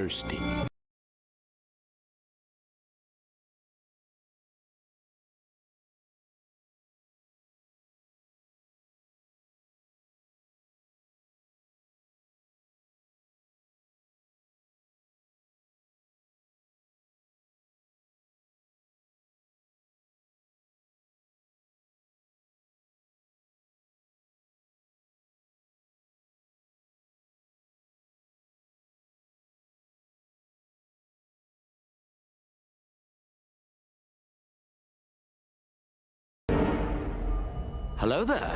thirsty. Hello there.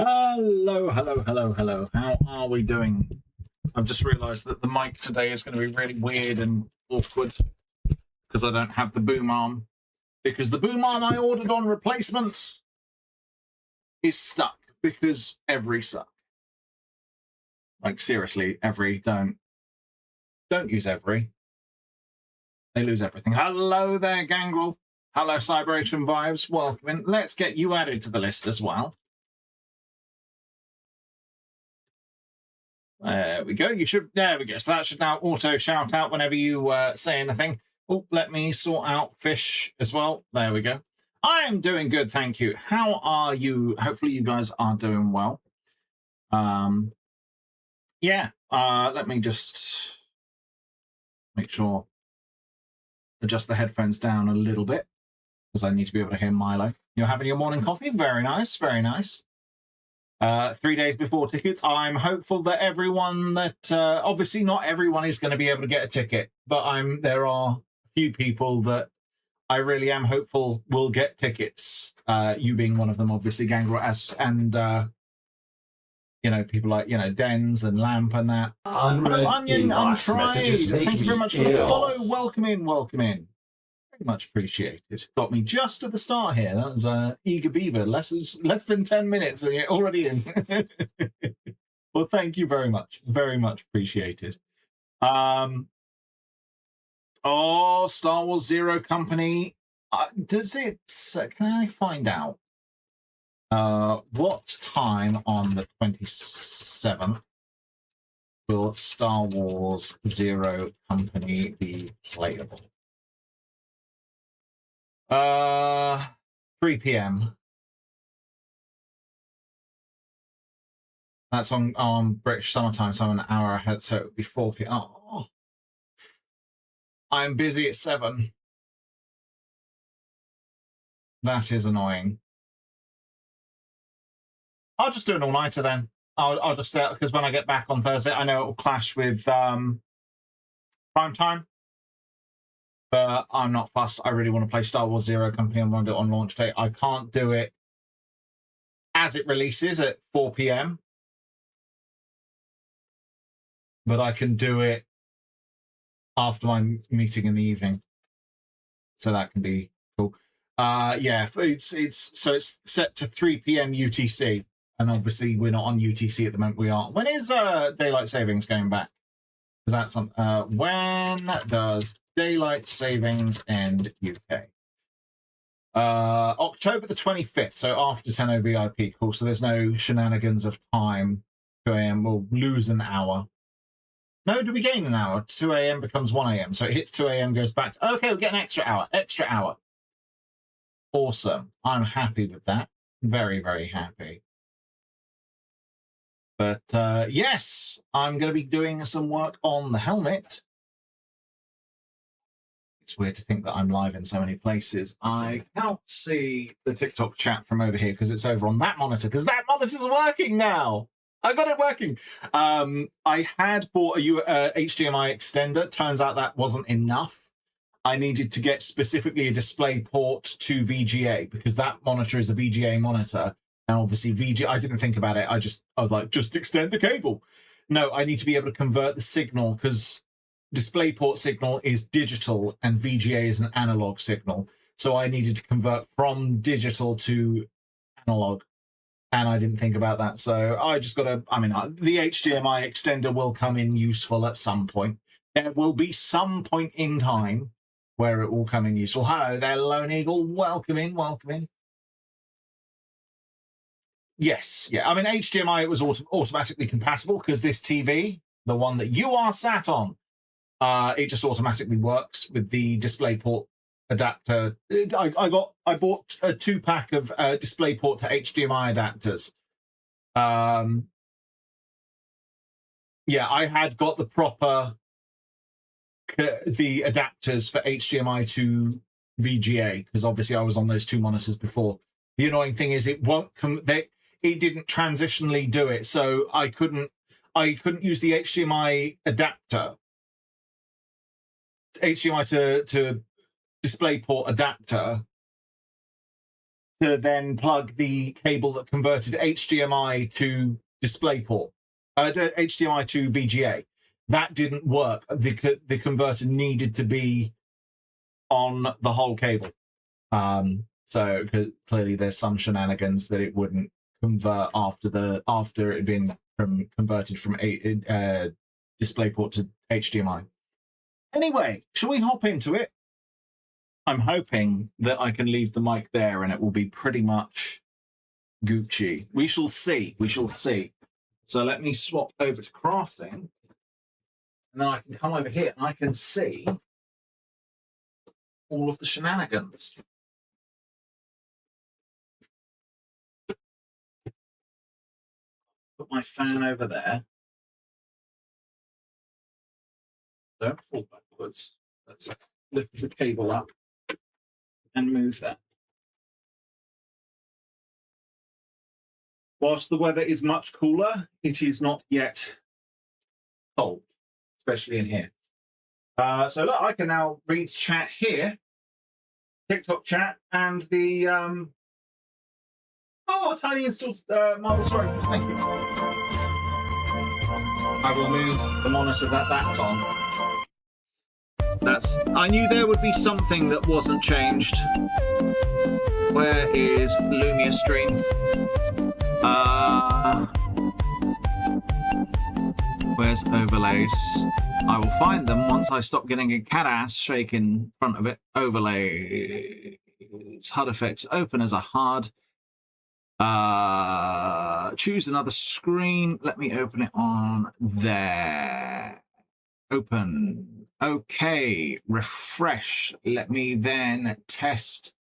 Hello, hello, hello, hello. How are we doing? I've just realised that the mic today is going to be really weird and awkward because I don't have the boom arm. Because the boom arm I ordered on replacement is stuck because every suck. Like seriously, every don't use every. They lose everything. Hello there, Gangrel. Hello, Cybration Vibes. Welcome in. Let's get you added to the list as well. There we go. There we go. So that should now auto shout out whenever you say anything. Oh, let me sort out fish as well. There we go. I am doing good, thank you. How are you? Hopefully you guys are doing well. Yeah. Let me just make sure adjust the headphones down a little bit because I need to be able to hear Milo. You're having your morning coffee? Very nice, very nice. 3 days before tickets, I'm hopeful that everyone that obviously not everyone is going to be able to get a ticket, but there are a few people that I really am hopeful will get tickets. You being one of them, obviously, Gangrel, and people like Dens and Lamp and that. Hello, Onion, Untried. Thank you very much for the follow. Welcome in, welcome in. Very much appreciated. Got me just at the start here. That was Eager Beaver. Less than 10 minutes and you're already in. Well, thank you very much. Very much appreciated. Oh, Star Wars Zero Company. Does it? Can I find out what time on the 27th will Star Wars Zero Company be playable? 3 p.m. That's on British summertime, so I'm an hour ahead, so it would be 4 p.m. Oh, I'm busy at 7. That is annoying. I'll just do an all-nighter then. I'll just stay out because when I get back on Thursday, I know it will clash with prime time. But I'm not fussed. I really want to play Star Wars Zero Company. I'm going to do it on launch day. I can't do it as it releases at 4 p.m. But I can do it after my meeting in the evening. So that can be cool. Yeah, it's set to 3 p.m. UTC. And obviously we're not on UTC at the moment. We are. When is daylight savings going back? Is that some? When does daylight savings end UK? October the 25th. So after 10:00 VIP. Cool. So there's no shenanigans of time. 2 a.m. We'll lose an hour. No, do we gain an hour? 2 a.m. becomes 1 a.m. So it hits 2 a.m. goes back. Okay, we'll get an extra hour. Extra hour. Awesome. I'm happy with that. Very, very happy. But yes, I'm going to be doing some work on the helmet. It's weird to think that I'm live in so many places. I cannot see the TikTok chat from over here because it's over on that monitor, because that monitor's working now. I got it working. I had bought a HDMI extender. Turns out that wasn't enough. I needed to get specifically a display port to VGA because that monitor is a VGA monitor. And obviously VGA, I didn't think about it. I was like, just extend the cable. No, I need to be able to convert the signal because DisplayPort signal is digital and VGA is an analog signal. So I needed to convert from digital to analog. And I didn't think about that. So I just got to, the HDMI extender will come in useful at some point. There will be some point in time where it will come in useful. Hello there, Lone Eagle. Welcome in, welcome in. Yes, yeah. HDMI was automatically compatible because this TV, the one that you are sat on, it just automatically works with the DisplayPort adapter. I bought a 2-pack of DisplayPort to HDMI adapters. Yeah, I had got the proper the adapters for HDMI to VGA because obviously I was on those 2 monitors before. The annoying thing is it won't come. It didn't transitionally do it, so I couldn't use the HDMI adapter, HDMI to DisplayPort adapter, to then plug the cable that converted HDMI to DisplayPort, HDMI to VGA. That didn't work. The converter needed to be on the whole cable. So clearly there's some shenanigans that it wouldn't convert after it had been converted from DisplayPort to HDMI. Anyway, shall we hop into it? I'm hoping that I can leave the mic there and it will be pretty much Gucci. We shall see. We shall see. So let me swap over to crafting. And then I can come over here and I can see all of the shenanigans. Put my fan over there. Don't fall backwards. That's lift the cable up and move that. Whilst the weather is much cooler, it is not yet cold, especially in here. So look, I can now read chat here, TikTok chat, and the Tiny installed Marvel Storage. Thank you. I will move the monitor that's on. I knew there would be something that wasn't changed. Where is Lumia Stream? Where's overlays? I will find them once I stop getting a cat ass shake in front of it. Overlays, HUD effects, open as a HUD. Choose another screen. Let me open it on there. Open. Okay. Refresh. Let me then test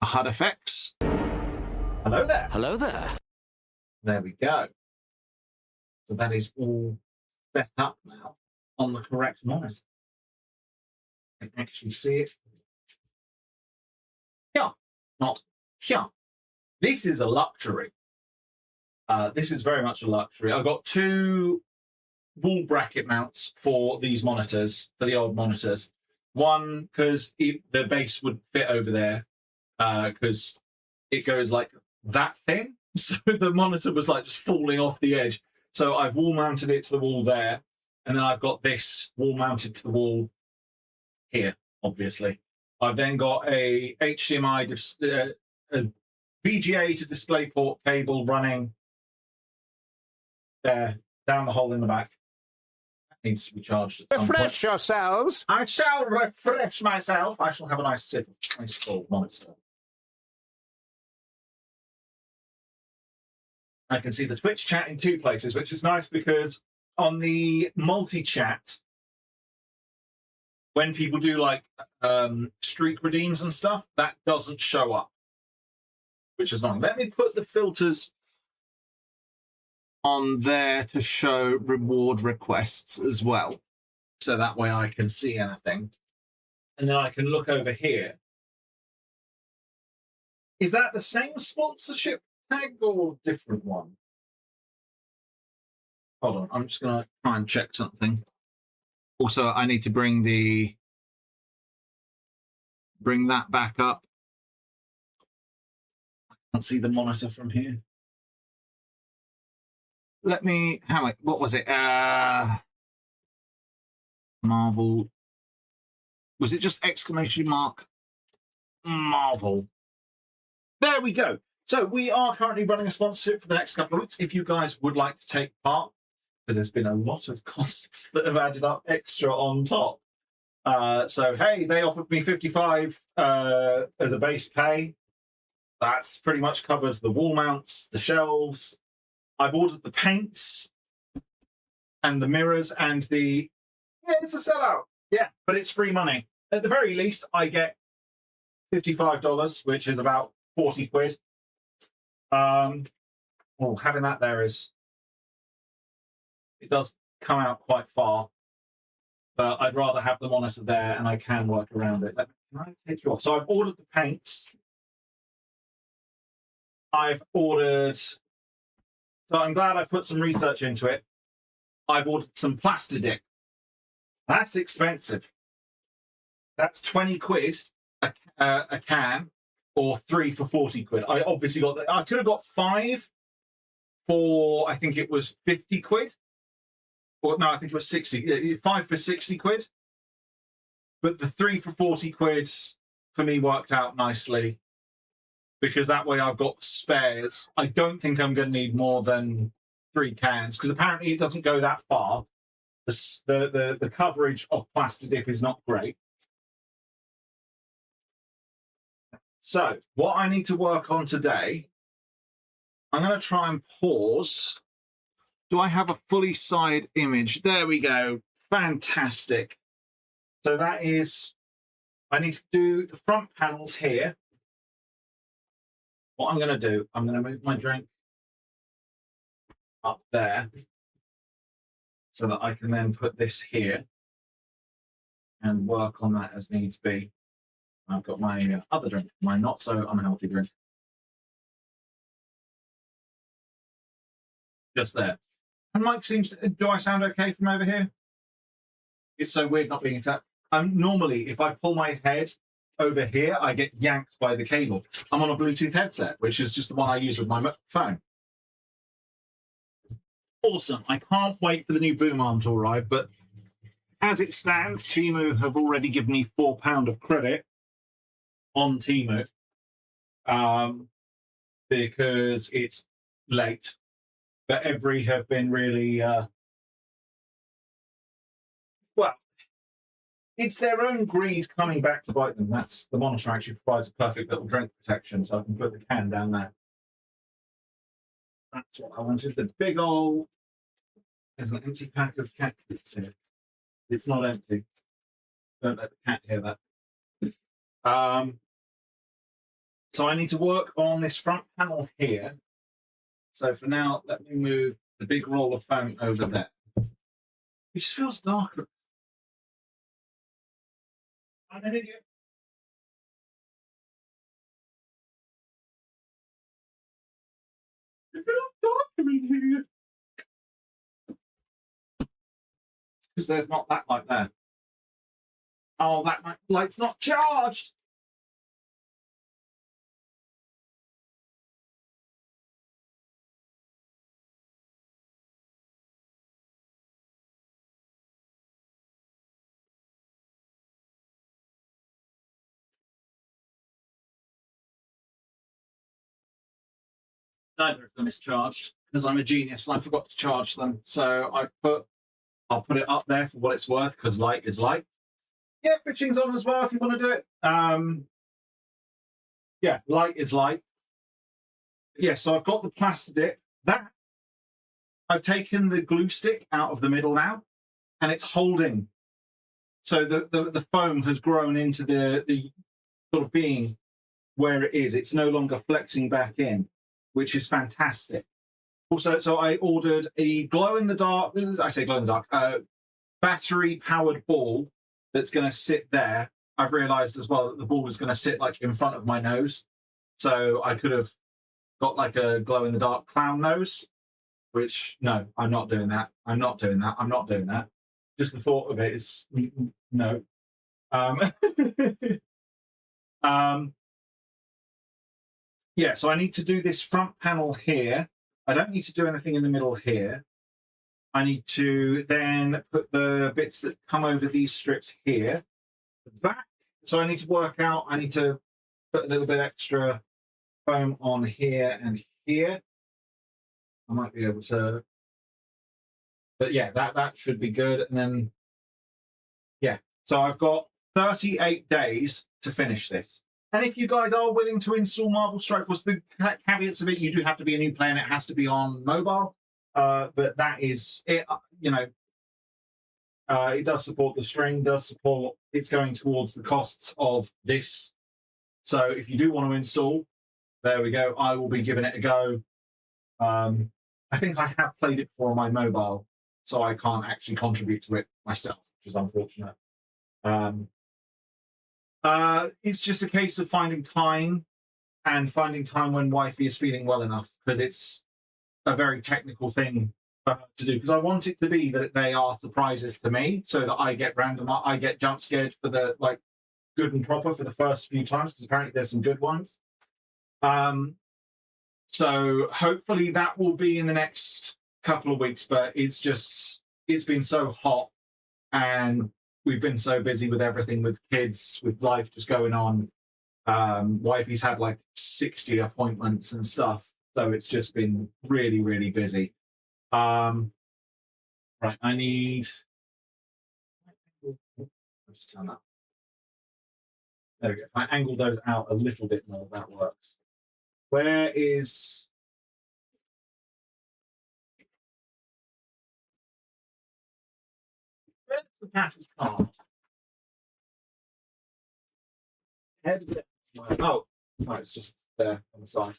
HUD effects. Hello there. Hello there. There we go. So that is all set up now on the correct monitor. I can actually see it here, not here. This is a luxury. This is very much a luxury. I've got 2 wall bracket mounts for these monitors, for the old monitors. One, because the base would fit over there, because it goes like that thin. So the monitor was like just falling off the edge. So I've wall mounted it to the wall there. And then I've got this wall mounted to the wall here, obviously. I've then got a HDMI, a VGA to DisplayPort cable running there, down the hole in the back. That needs to be charged at some point. Refresh yourselves. I shall refresh myself. I shall have a nice sip of ice cold monster. I can see the Twitch chat in 2 places, which is nice because on the multi-chat, when people do like streak redeems and stuff, that doesn't show up, which is nice. Let me put the filters on there to show reward requests as well. So that way I can see anything. And then I can look over here. Is that the same sponsorship tag or a different one? Hold on, I'm just going to try and check something. Also, I need to bring that back up. I can't see the monitor from here. Let me, what was it? Marvel. Was it just exclamation mark Marvel? There we go. So we are currently running a sponsorship for the next couple of weeks. If you guys would like to take part, because there's been a lot of costs that have added up extra on top. So, hey, they offered me 55 as a base pay. That's pretty much covered the wall mounts, the shelves. I've ordered the paints and the mirrors and the... Yeah, it's a sellout. Yeah, but it's free money. At the very least, I get $55, which is about 40 quid. Having that there is... It does come out quite far, but I'd rather have the monitor there and I can work around it. Can I take you off? So I've ordered the paints. I've ordered... So I'm glad I put some research into it. I've ordered some Plastidip. That's expensive. That's 20 quid a can, or 3 for 40 quid. I obviously got that. I could have got 5 for, I think it was 50 quid. Or no, I think it was 60. 5 for 60 quid. But the 3 for 40 quid for me worked out nicely, because that way I've got spares. I don't think I'm going to need more than 3 cans, because apparently it doesn't go that far. The coverage of Plastidip is not great. So what I need to work on today, I'm going to try and pause. Do I have a fully side image? There we go. Fantastic. So that is, I need to do the front panels here. What I'm going to do, I'm going to move my drink up there so that I can then put this here. and work on that as needs be. I've got my other drink, my not so unhealthy drink. Just there. And Mike seems to, do I sound okay from over here? It's so weird not being attacked. Normally, if I pull my head over here, I get yanked by the cable. I'm on a Bluetooth headset, which is just the one I use with my phone. Awesome. I can't wait for the new boom arm to arrive, but as it stands, Temu have already given me £4 of credit on Temu because it's late. But Every have been really, well, it's their own greed coming back to bite them. That's the monitor actually provides a perfect little drink protection, so I can put the can down there. That's what I wanted. The big old, there's an empty pack of cat treats here. It's not empty. Don't let the cat hear that. So I need to work on this front panel here. So for now, let me move the big roll of foam over there. It just feels darker. I'm an idiot. It feels darker in here. Because there's not that light there. Oh, that light's not charged. Neither of them is charged because I'm a genius and I forgot to charge them. So I'll put it up there for what it's worth because light is light. Yeah, pitching's on as well if you want to do it. Yeah, light is light. Yeah, so I've got the plastic. That I've taken the glue stick out of the middle now, and it's holding. So the foam has grown into the sort of being where it is. It's no longer flexing back in, which is fantastic. Also, so I ordered a glow-in-the-dark, I say glow-in-the-dark, battery-powered ball that's going to sit there. I've realised as well that the ball is going to sit like in front of my nose. So I could have got like a glow-in-the-dark clown nose, which, no, I'm not doing that. I'm not doing that. I'm not doing that. Just the thought of it is, no. Yeah, so I need to do this front panel here. I don't need to do anything in the middle here. I need to then put the bits that come over these strips here. Back. So I need to work out, I need to put a little bit extra foam on here and here. I might be able to, but yeah, that should be good. And then, yeah, so I've got 38 days to finish this. And if you guys are willing to install Marvel Strike, what's the caveats of it? You do have to be a new player and it has to be on mobile. But that is it, you know, it does support the string, does support, it's going towards the costs of this. So if you do want to install, there we go. I will be giving it a go. I think I have played it before on my mobile, so I can't actually contribute to it myself, which is unfortunate. It's just a case of finding time when wifey is feeling well enough, because it's a very technical thing to do. Because I want it to be that they are surprises to me, so that I get jump scared for the like good and proper for the first few times, because apparently there's some good ones. So hopefully that will be in the next couple of weeks, but it's been so hot and we've been so busy with everything, with kids, with life just going on. Wifey's had like 60 appointments and stuff. So it's just been really, really busy. Right, I need... I'll just turn that. There we go. If I angle those out a little bit more, that works. Where is... Where's the pattern card? Oh, no, it's just there on the side.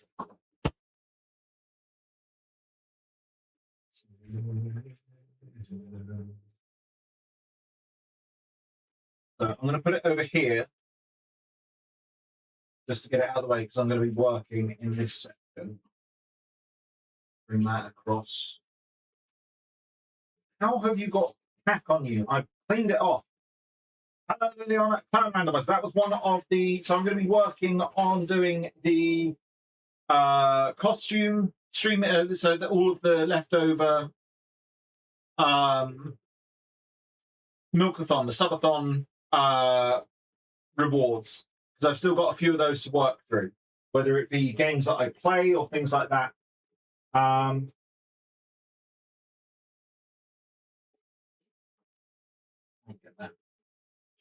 So I'm going to put it over here just to get it out of the way because I'm going to be working in this section. Bring that across. How have you got pack on you? I've cleaned it off. Hello, Liliana. Clan Randomizer. That was one of the. So I'm going to be working on doing the costume stream. So that all of the leftover Milkathon, the subathon rewards, because I've still got a few of those to work through, whether it be games that I play or things like that.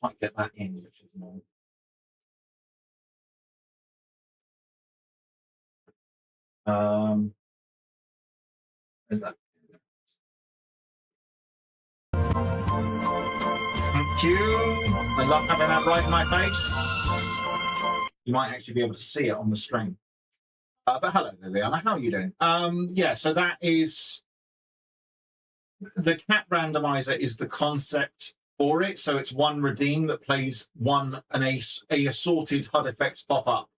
Might get that in, which is annoying. Is that? Thank you. I love having that right in my face. You might actually be able to see it on the screen. But hello, Liliana. How are you doing? Yeah, so that is the cat randomizer is the concept for it. So it's one redeem that plays a assorted HUD effects pop up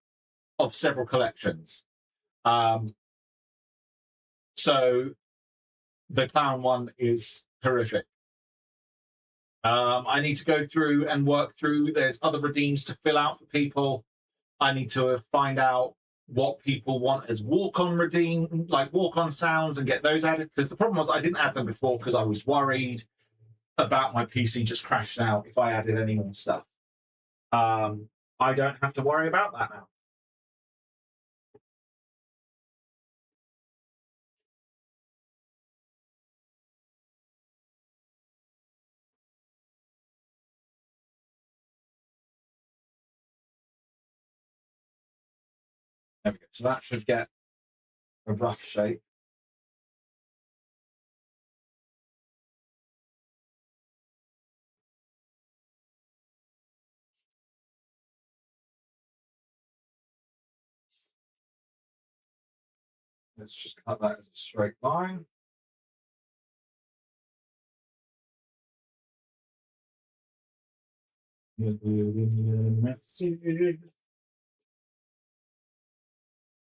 of several collections. So the clown one is horrific. I need to go through and work through. There's other redeems to fill out for people. I need to find out what people want as walk-on redeem, like walk-on sounds, and get those added. Because the problem was I didn't add them before because I was worried about my PC just crashing out if I added any more stuff. I don't have to worry about that now. There we go. So that should get a rough shape. Let's just cut that as a straight line.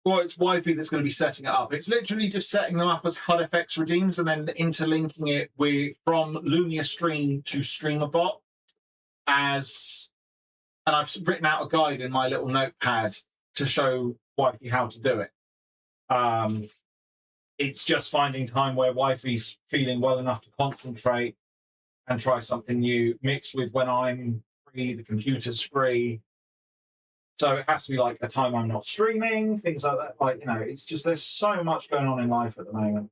Well, it's Wifey that's going to be setting it up. It's literally just setting them up as HUD effects redeems and then interlinking it with from Lumia Stream to StreamerBot and I've written out a guide in my little notepad to show Wifey how to do it. It's just finding time where Wifey's feeling well enough to concentrate and try something new, mixed with when I'm free, the computer's free. So it has to be like a time I'm not streaming, things like that. Like, you know, it's just there's so much going on in life at the moment.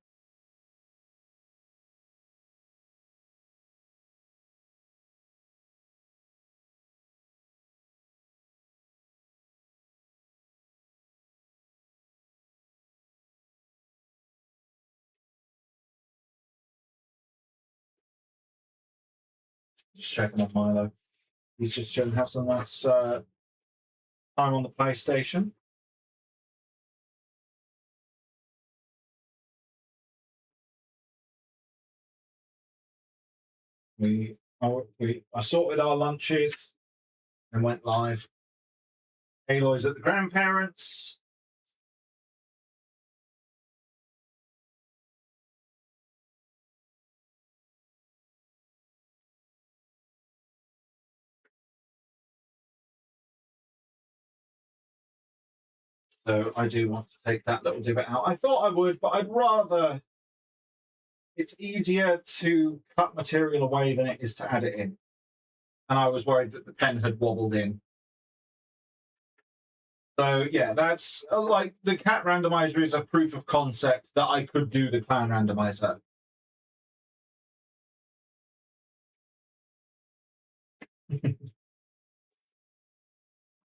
Just checking on Milo. He's just chilling, have some nice time on the PlayStation. I sorted our lunches and went live. Aloy's at the grandparents. So I do want to take that little divot out. I thought I would, but I'd rather... It's easier to cut material away than it is to add it in. And I was worried that the pen had wobbled in. So yeah, that's like the cat randomizer is a proof of concept that I could do the clan randomizer.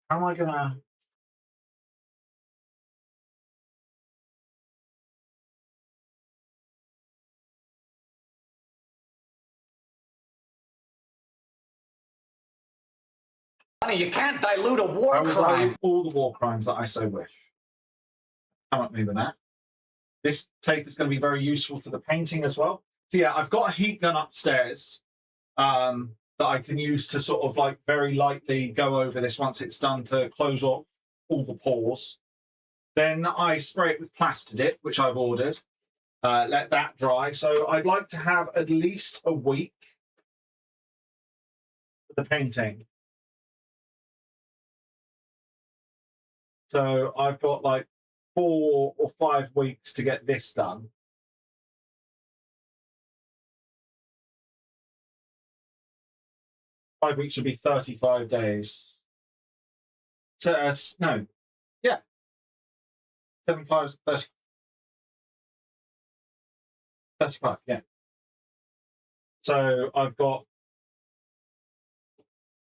How am I gonna... Honey, you can't dilute a war crime. All the war crimes that I so wish. Come at me with that. This tape is going to be very useful for the painting as well. So yeah, I've got a heat gun upstairs that that I can use to sort of like very lightly go over this once it's done to close off all the pores. Then I spray it with Plastidip, which I've ordered. Let that dry. So I'd like to have at least a week for the painting. So I've got like 4 or 5 weeks to get this done. Five weeks would be 35 days. So, no, yeah. 7 5 is 30. 35, yeah. So I've got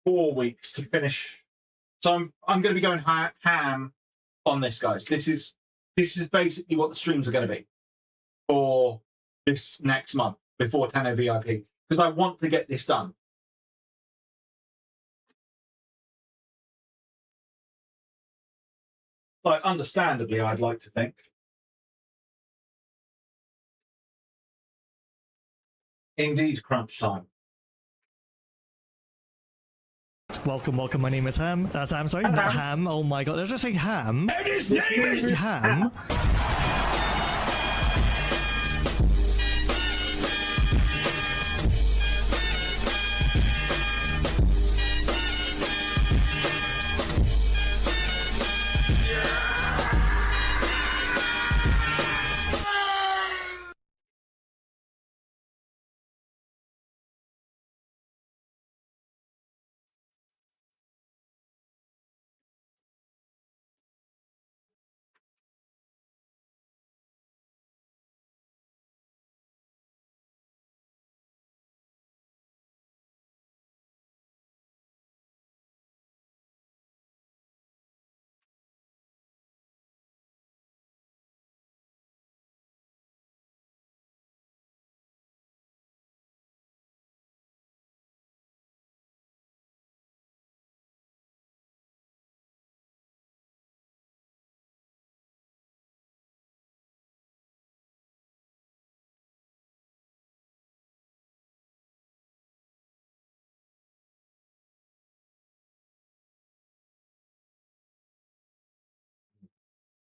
4 weeks to finish. So I'm going to be going ham on this, guys. This is basically what the streams are going to be for this next month before 10 VIP, because I want to get this done. Like, understandably, I'd like to think. Indeed, crunch time. Welcome. My name is Ham. Sam, sorry, not Ham. Oh my god, did I just say Ham? And his name is Ham.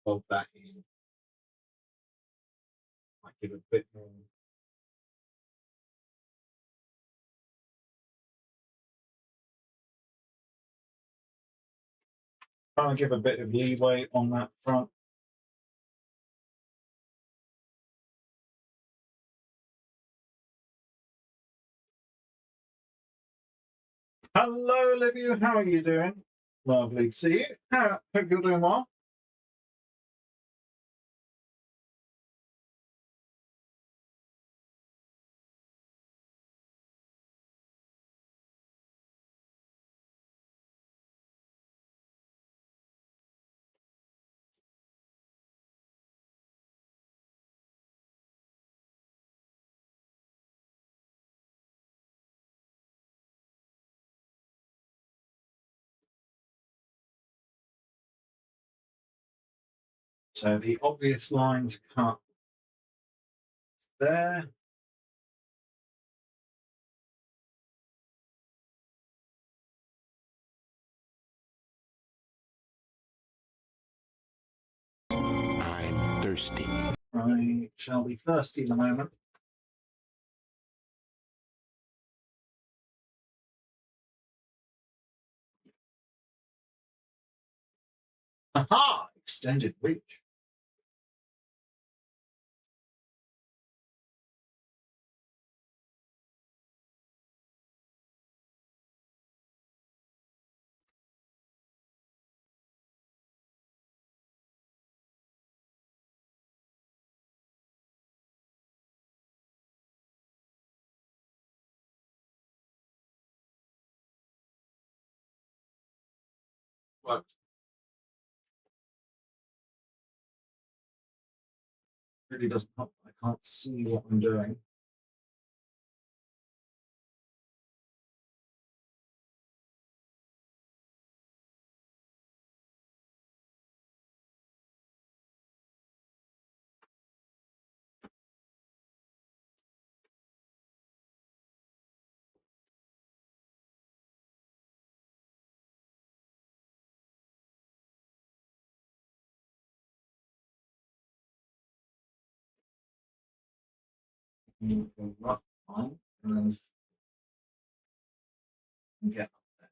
Of that in. I give a bit more. Trying to give a bit of leeway on that front. Hello, Olivia. How are you doing? Lovely to see you. Hope you're doing well. So the obvious line to cut is there. I'm thirsty. I shall be thirsty in a moment. Aha! Extended reach. Worked. Really doesn't help. I can't see what I'm doing. Right on, and get up there.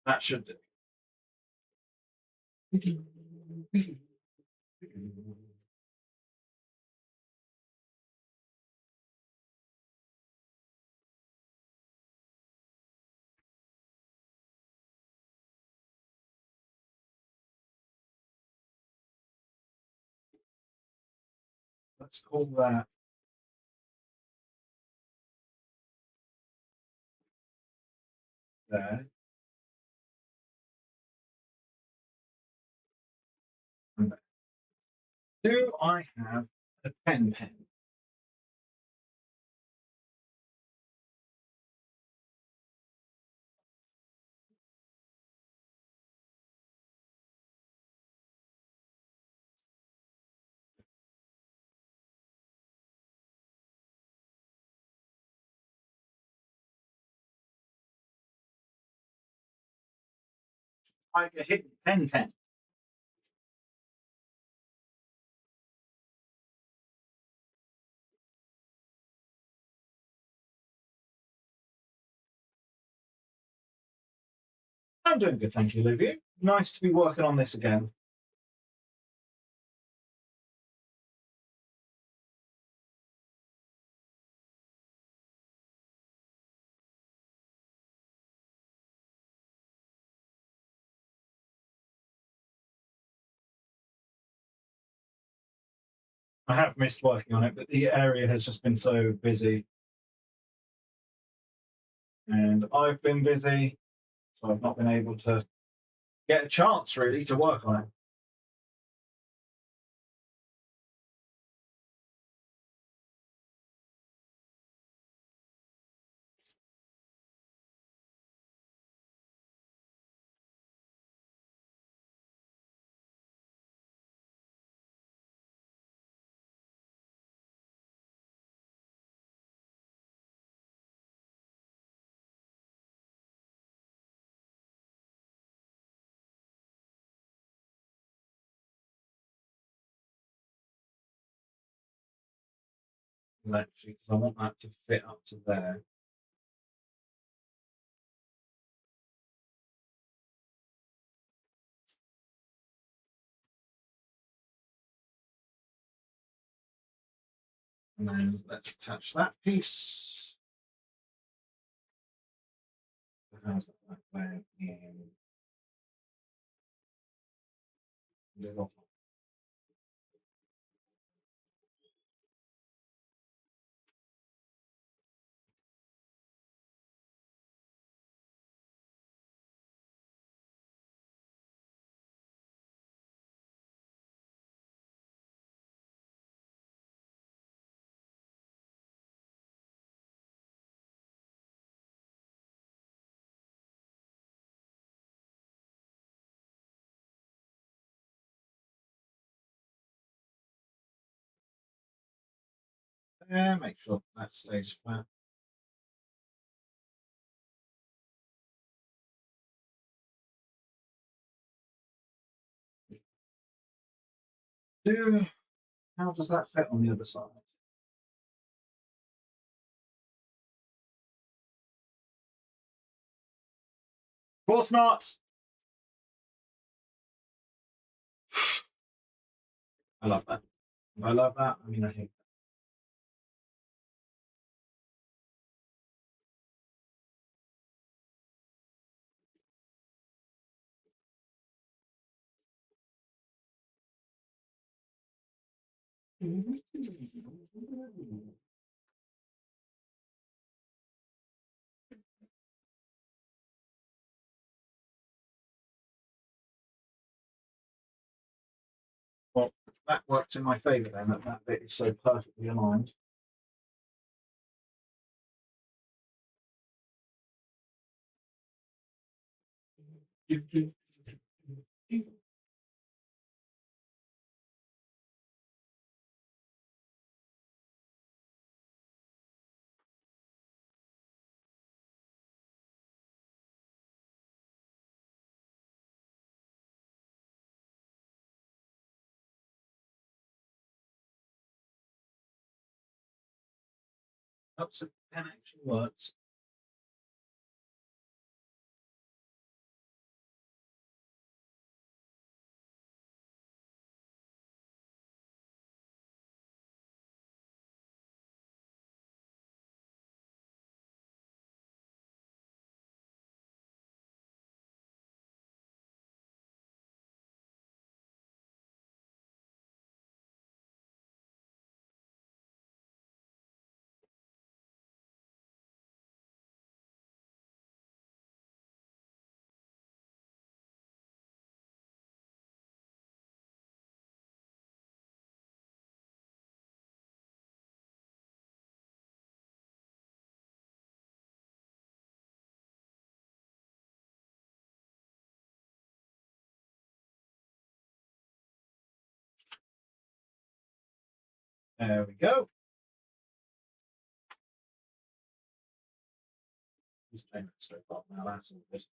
That should do. Let's call that there. And there. Do I have a pen? I get hit pen. I'm doing good, thank you, Olivia. Nice to be working on this again. I have missed working on it, but the area has just been so busy. And I've been busy, so I've not been able to get a chance really to work on it. Actually, because I want that to fit up to there. And then let's attach that piece. How's that there in little. There, make sure that stays flat. How does that fit on the other side? Of course not. I love that. I love that. I mean, I hate that. Well, that works in my favour then, that bit is so perfectly aligned. Oops, the pen actually works. There we go. This payment so far now, that's all good.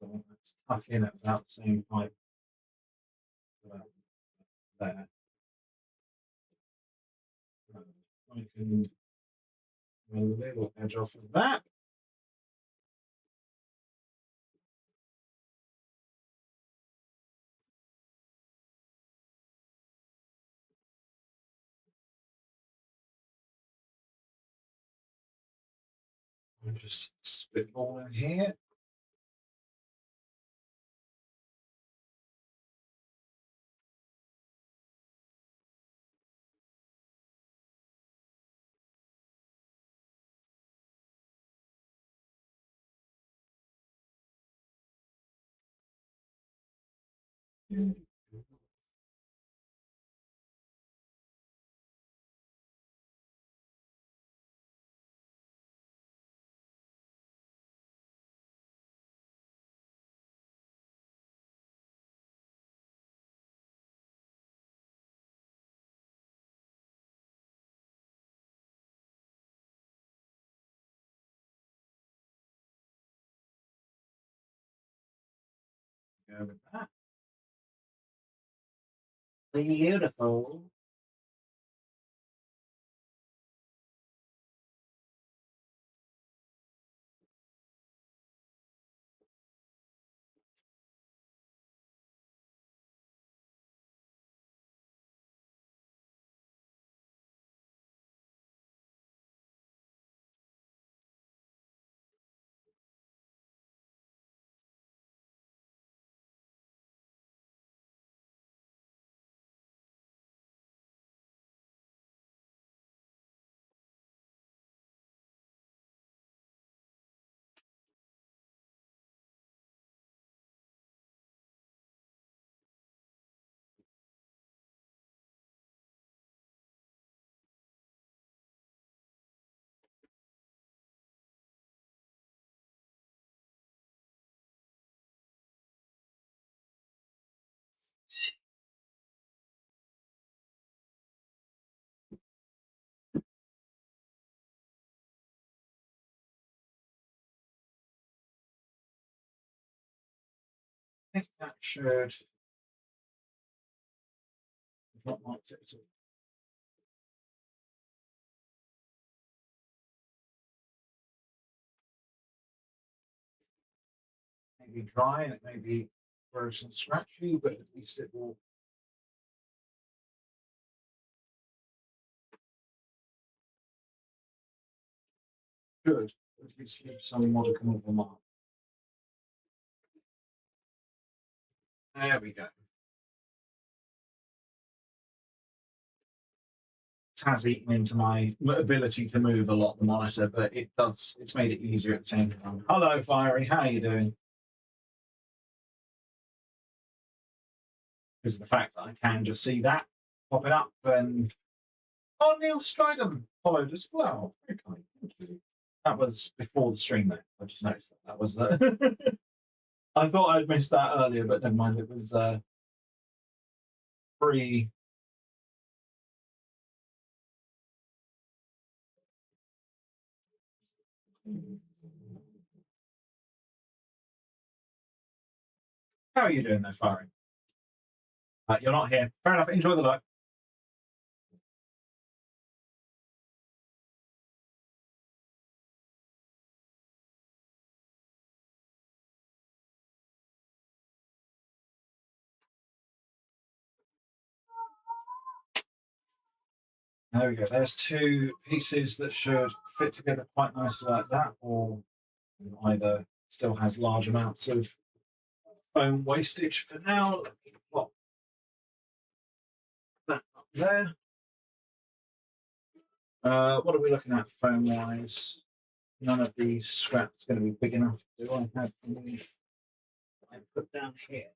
So let's tuck in at about the same height. About there. I can a little edge off of that. I'm just spitballing here. Go with that. Beautiful. I think that should not marked it at all. Maybe dry and it may be gross and scratchy, but at least it will. Good. At least leave some modicum of a mark. There we go. It has eaten into my ability to move a lot, the monitor, but it's made it easier at the same time. Hello, Fiery, how are you doing? Because of the fact that I can just see that popping up and oh, Neil Stridham followed as well. Very kind, thank you. That was before the stream, though. I just noticed that. That was. I thought I'd missed that earlier, but never mind. It was pre. How are you doing there, Firing? You're not here. Fair enough. Enjoy the look. There we go. There's two pieces that should fit together quite nicely like that, or either still has large amounts of foam wastage for now. Let me plop that up there. What are we looking at foam wise? None of these scraps going to be big enough. Do I have any I put down here?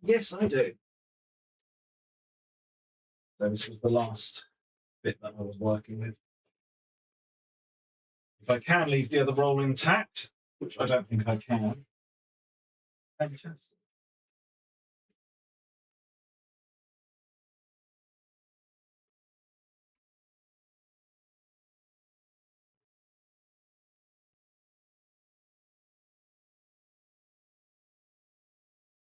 Yes, I do. So this was the last bit that I was working with. If I can leave the other roll intact, which I don't think I can. Fantastic.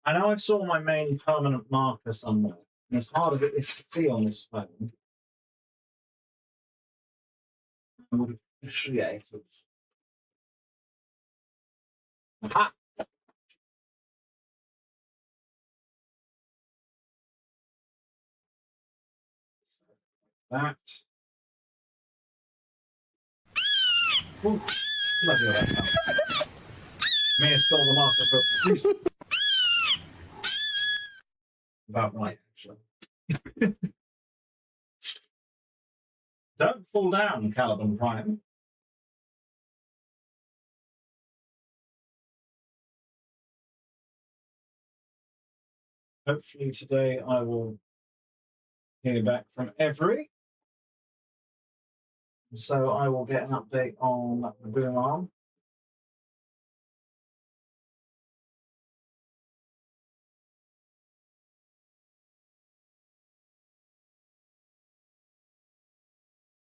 I know I saw my main permanent marker somewhere, and as hard as it is to see on this phone, I would appreciate it. Aha! That. Ooh, bloody hell, that's not. Mia stole the marker for reasons. About right, actually. Don't fall down, Caliban Cracking. Hopefully today I will hear back from Every. So I will get an update on the boom arm.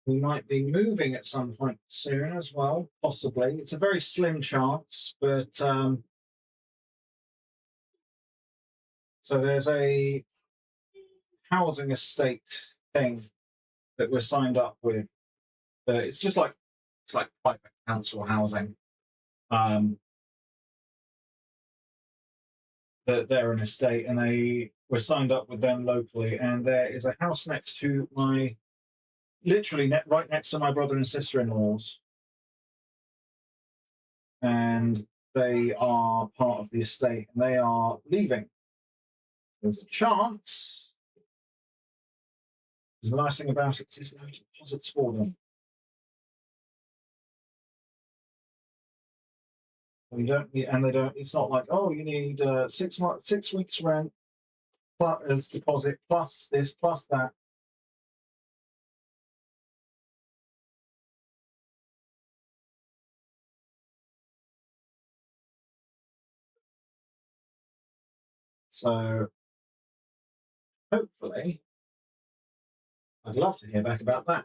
We might be moving at some point soon as well, possibly. It's a very slim chance, but so there's a housing estate thing that we're signed up with. It's just like private council housing. They're an estate, and we're signed up with them locally. And there is a house next to my, literally right next to my brother and sister-in-laws, and they are part of the estate, and they are leaving. There's a chance. Because the nice thing about it is there's no deposits for them. We don't need, and they don't. It's not like, oh, you need 6 weeks rent plus deposit plus this plus that. So hopefully, I'd love to hear back about that.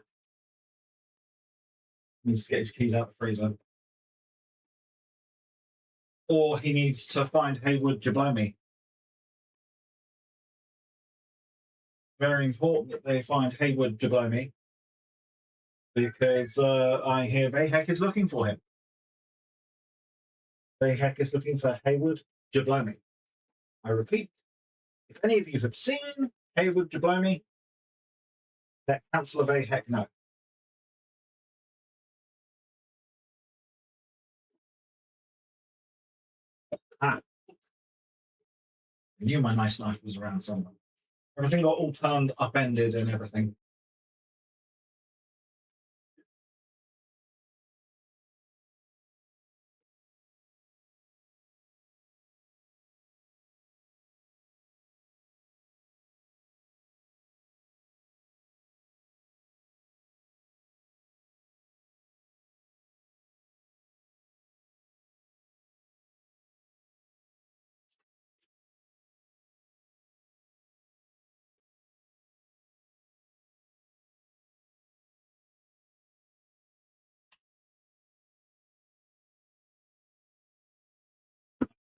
He needs to get his keys out the freezer, or he needs to find Haywood Jablomi. Very important that they find Haywood Jablomi, because I hear Vahek is looking for him. Vahek is looking for Haywood Jablomi. I repeat, if any of you have seen Haywood Jablomi, let Councillor Vahek know. I knew my nice knife was around somewhere. Everything got all turned upended and everything.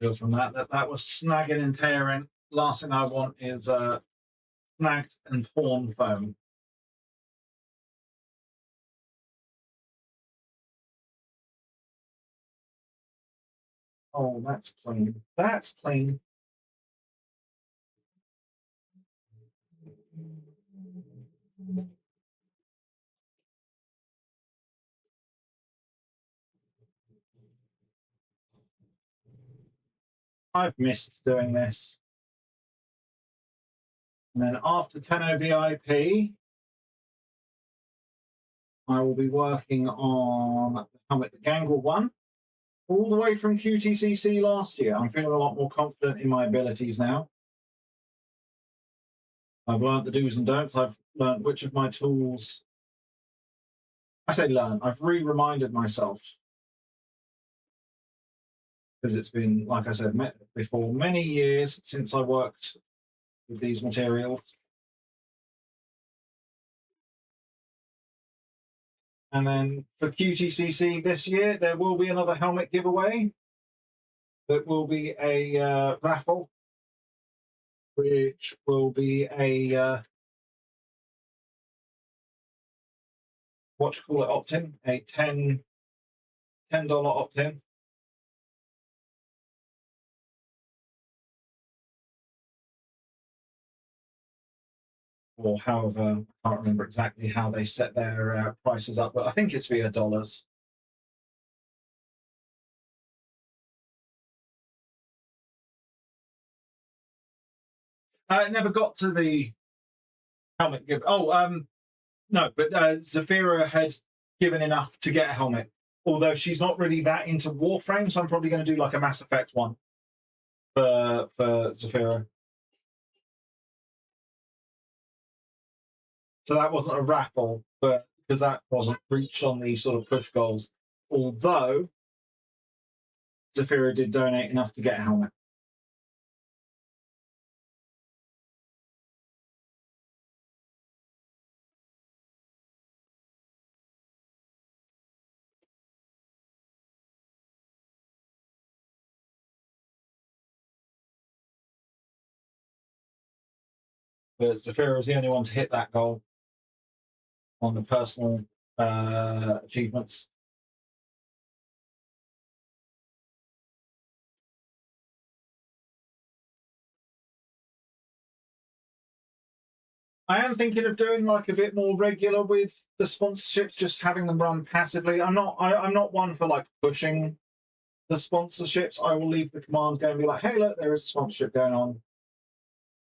feel from that. That was snagging and tearing. Last thing I want is snagged and torn foam. Oh, that's clean. That's clean. I've missed doing this. And then after 10 VIP, I will be working on the helmet, the Gangrel one, all the way from QTCC last year. I'm feeling a lot more confident in my abilities now. I've learned the do's and don'ts. I've learned which of my tools. I say learn. I've reminded myself, because it's been, like I said before, many years since I worked with these materials. And then for QTCC this year, there will be another helmet giveaway. That will be a raffle, which will be a what you call it, opt-in, a $10 opt-in. Or however, I can't remember exactly how they set their prices up, but I think it's via dollars. I never got to the helmet give. Oh, no, but Zafira had given enough to get a helmet. Although she's not really that into Warframe, so I'm probably going to do like a Mass Effect one for Zafira. So that wasn't a raffle, but because that wasn't reached on the sort of push goals. Although Zafira did donate enough to get a helmet. But Zafira was the only one to hit that goal on the personal achievements. I am thinking of doing like a bit more regular with the sponsorships, just having them run passively. I'm not one for like pushing the sponsorships. I will leave the command going and be like, hey, look, there is a sponsorship going on.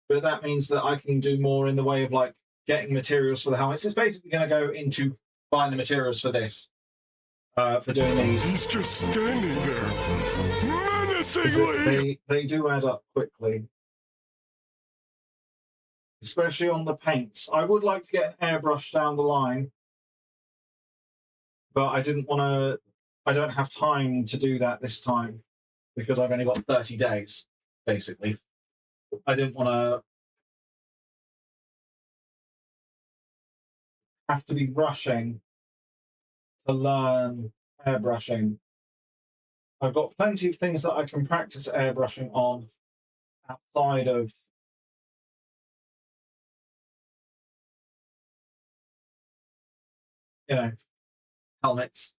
But that means that I can do more in the way of like getting materials for the helmets. It's basically going to go into buying the materials for this, for doing these. He's just standing there, menacingly. They do add up quickly. Especially on the paints. I would like to get an airbrush down the line, but I don't have time to do that this time because I've only got 30 days, basically. I didn't want to have to be rushing to learn airbrushing. I've got plenty of things that I can practice airbrushing on outside of helmets.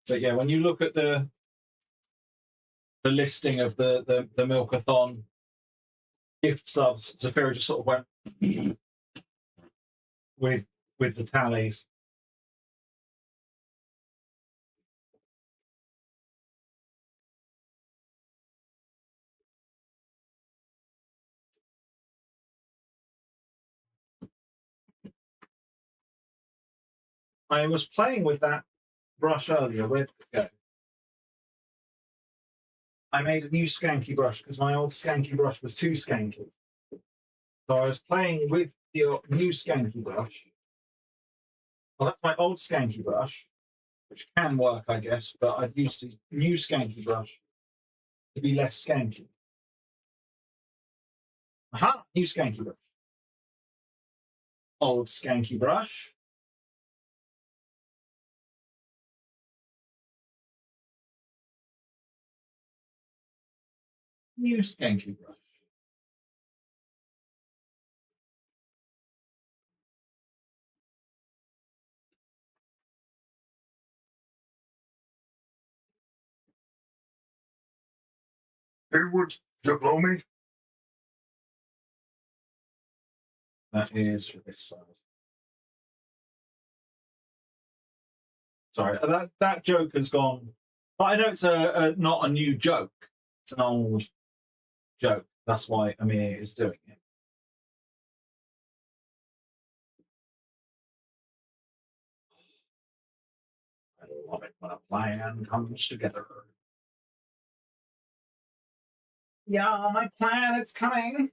But yeah, when you look at the listing of the Milkathon gift subs, Zafira just sort of went with the tallies. I was playing with that brush earlier. Where did it go? I made a new skanky brush because my old skanky brush was too skanky. So I was playing with the new skanky brush. Well, that's my old skanky brush, which can work, I guess, but I've used the new skanky brush to be less skanky. Aha! New skanky brush. Old skanky brush. New skanky brush. Edward, you blow me? That is for this side. Sorry, that joke has gone. But I know it's not a new joke. It's an old joke. That's why Amir is doing it. I love it when a plan comes together. Yeah, my plan, it's coming.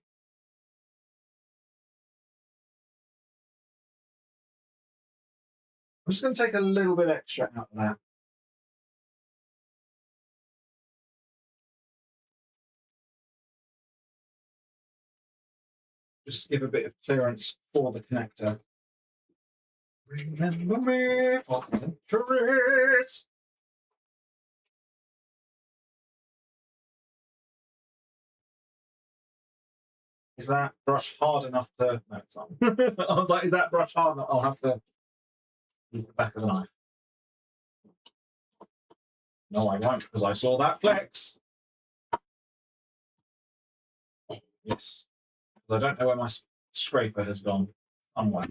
I'm just going to take a little bit extra out of that. Just give a bit of clearance for the connector. Remember me for interest. Is that brush hard enough to... No, it's not. I was like, is that brush hard enough? I'll have to use the back of the knife. No, I won't, because I saw that flex. Yes. Because I don't know where my scraper has gone. Somewhere.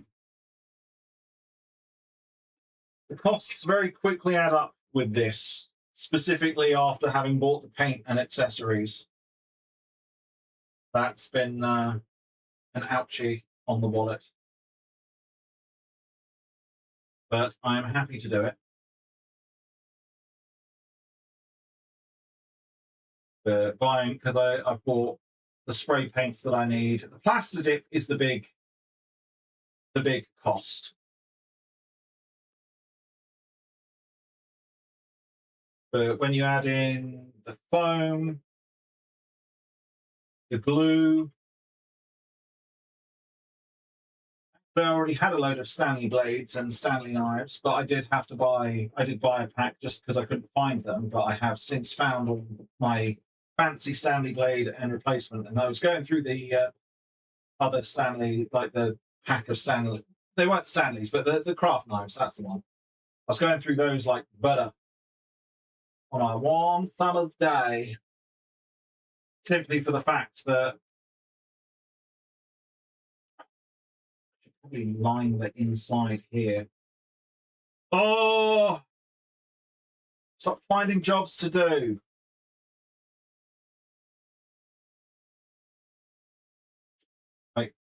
The costs very quickly add up with this, specifically after having bought the paint and accessories. That's been an ouchie on the wallet. But I am happy to do it. Buying, because I've bought the spray paints that I need. The plaster dip is the big cost. But when you add in the foam, the glue, I already had a load of Stanley blades and Stanley knives, but I did buy a pack just because I couldn't find them. But I have since found all my fancy Stanley blade and replacement, and I was going through the other Stanley, like the pack of Stanley. They weren't Stanleys, but the craft knives. That's the one. I was going through those like butter on a warm summer's day, simply for the fact that I should probably line the inside here. Oh, stop finding jobs to do. Right.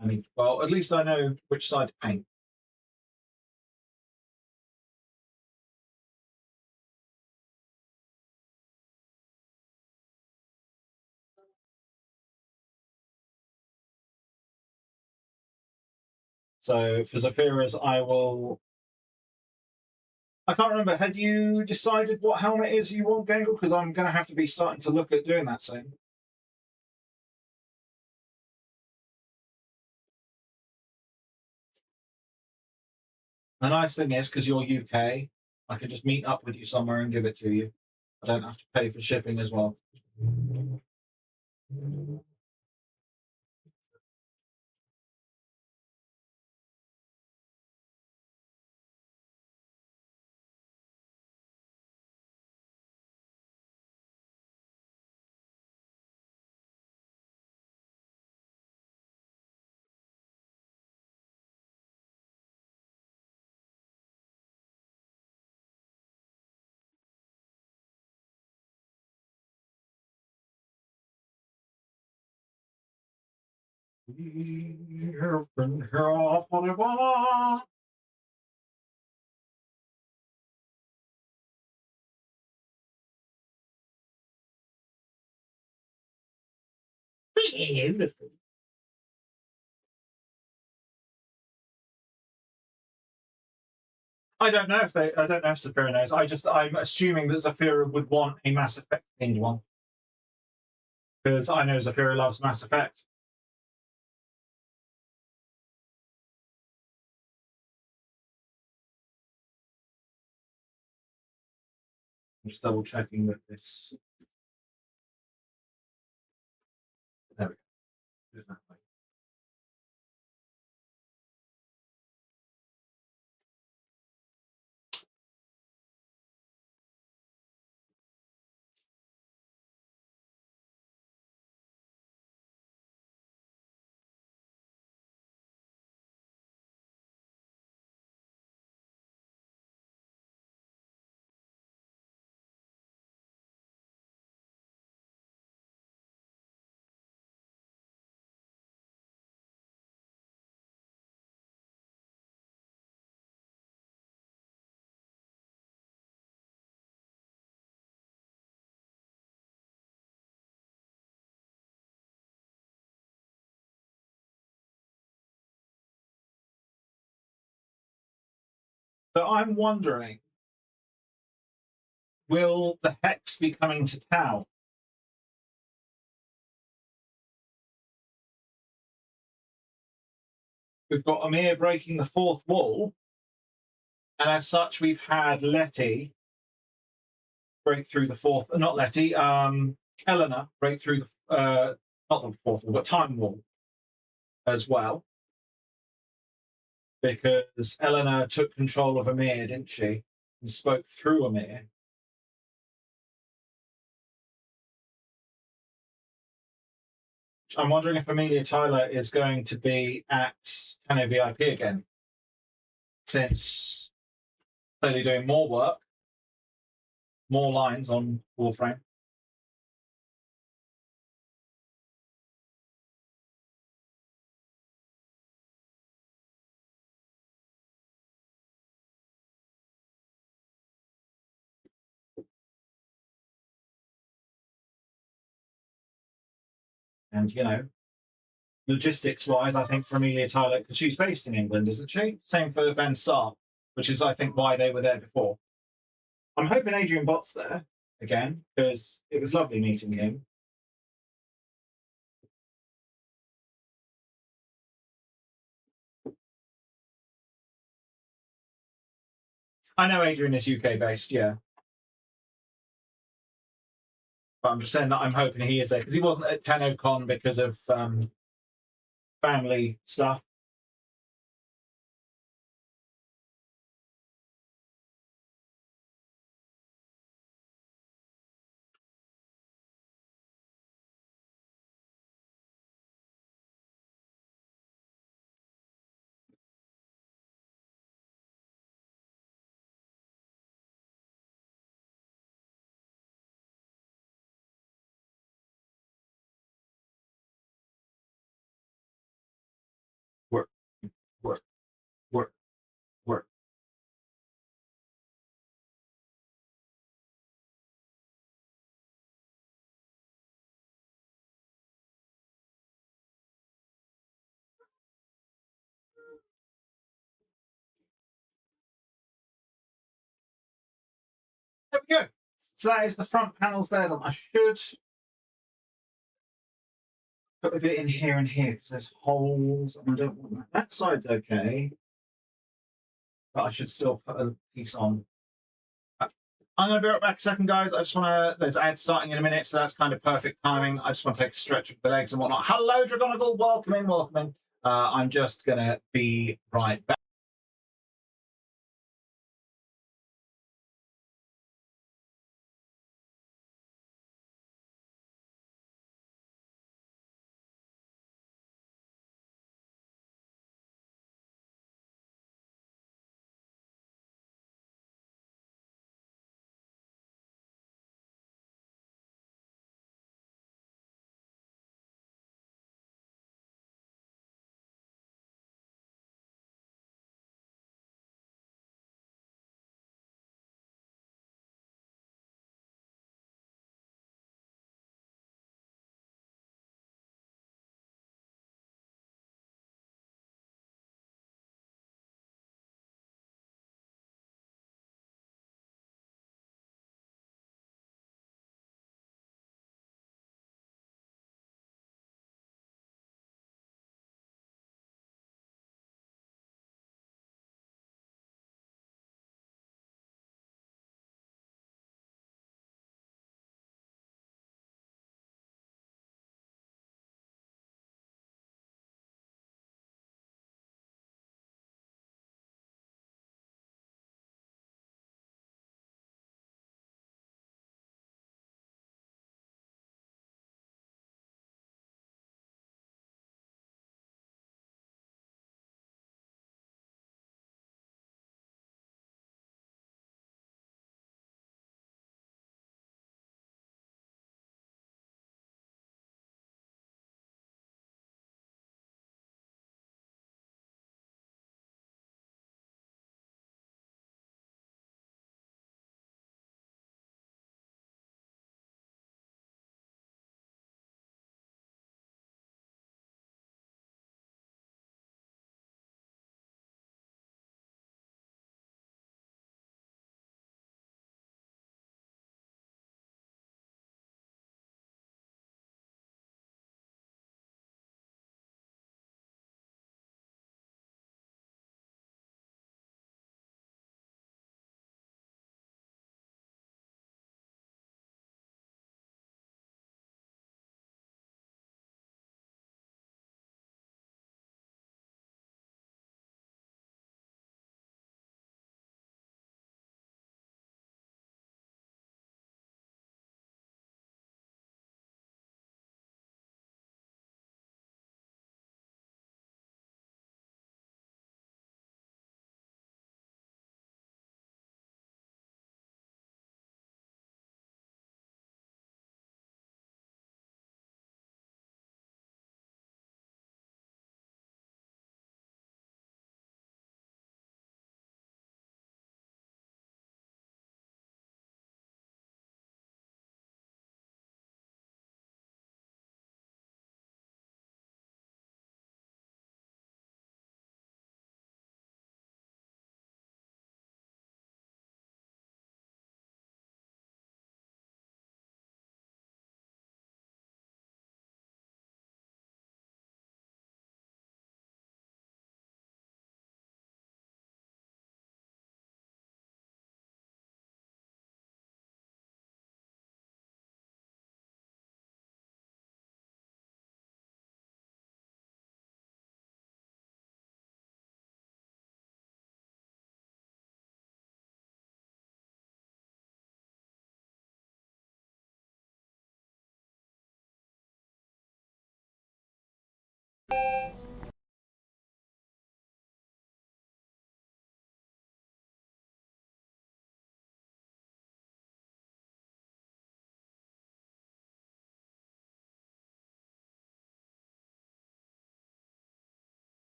I mean, well, at least I know which side to paint. So for Zephyra's, I can't remember. Had you decided what helmet it is you want, Gangle? Because I'm going to have to be starting to look at doing that soon. The nice thing is, because you're UK, I can just meet up with you somewhere and give it to you. I don't have to pay for shipping as well. Beautiful. I don't know if Zafira knows. I'm assuming that Zafira would want a Mass Effect themed one. Because I know Zafira loves Mass Effect. just double checking that this. There we go. There's that way. So I'm wondering, will the Hex be coming to Tau? We've got Amir breaking the fourth wall, and as such, we've had Letty break through the fourth. Not Letty. Eleanor break through the not the fourth wall, but time wall as well, because Eleanor took control of Amir, didn't she, and spoke through Amir. I'm wondering if Amelia Tyler is going to be at Tanno VIP again, since clearly doing more work, more lines on Warframe. And, you know, logistics-wise, I think for Amelia Tyler, because she's based in England, isn't she? Same for Ben Starr, which is, I think, why they were there before. I'm hoping Adrian Bott's there again, because it was lovely meeting him. I know Adrian is UK-based, yeah. But I'm just saying that I'm hoping he is there, because he wasn't at TennoCon because of family stuff. Work, work, work, work. There we go. So that is the front panels there. I should put a bit in here and here because there's holes and I don't want that. That side's okay, but I should still put a piece on. I'm going to be right back a second, guys. I just want to, there's ads starting in a minute, so that's kind of perfect timing. I just want to take a stretch of the legs and whatnot. Hello, Dragonical. Welcome in, welcome in. I'm just going to be right back.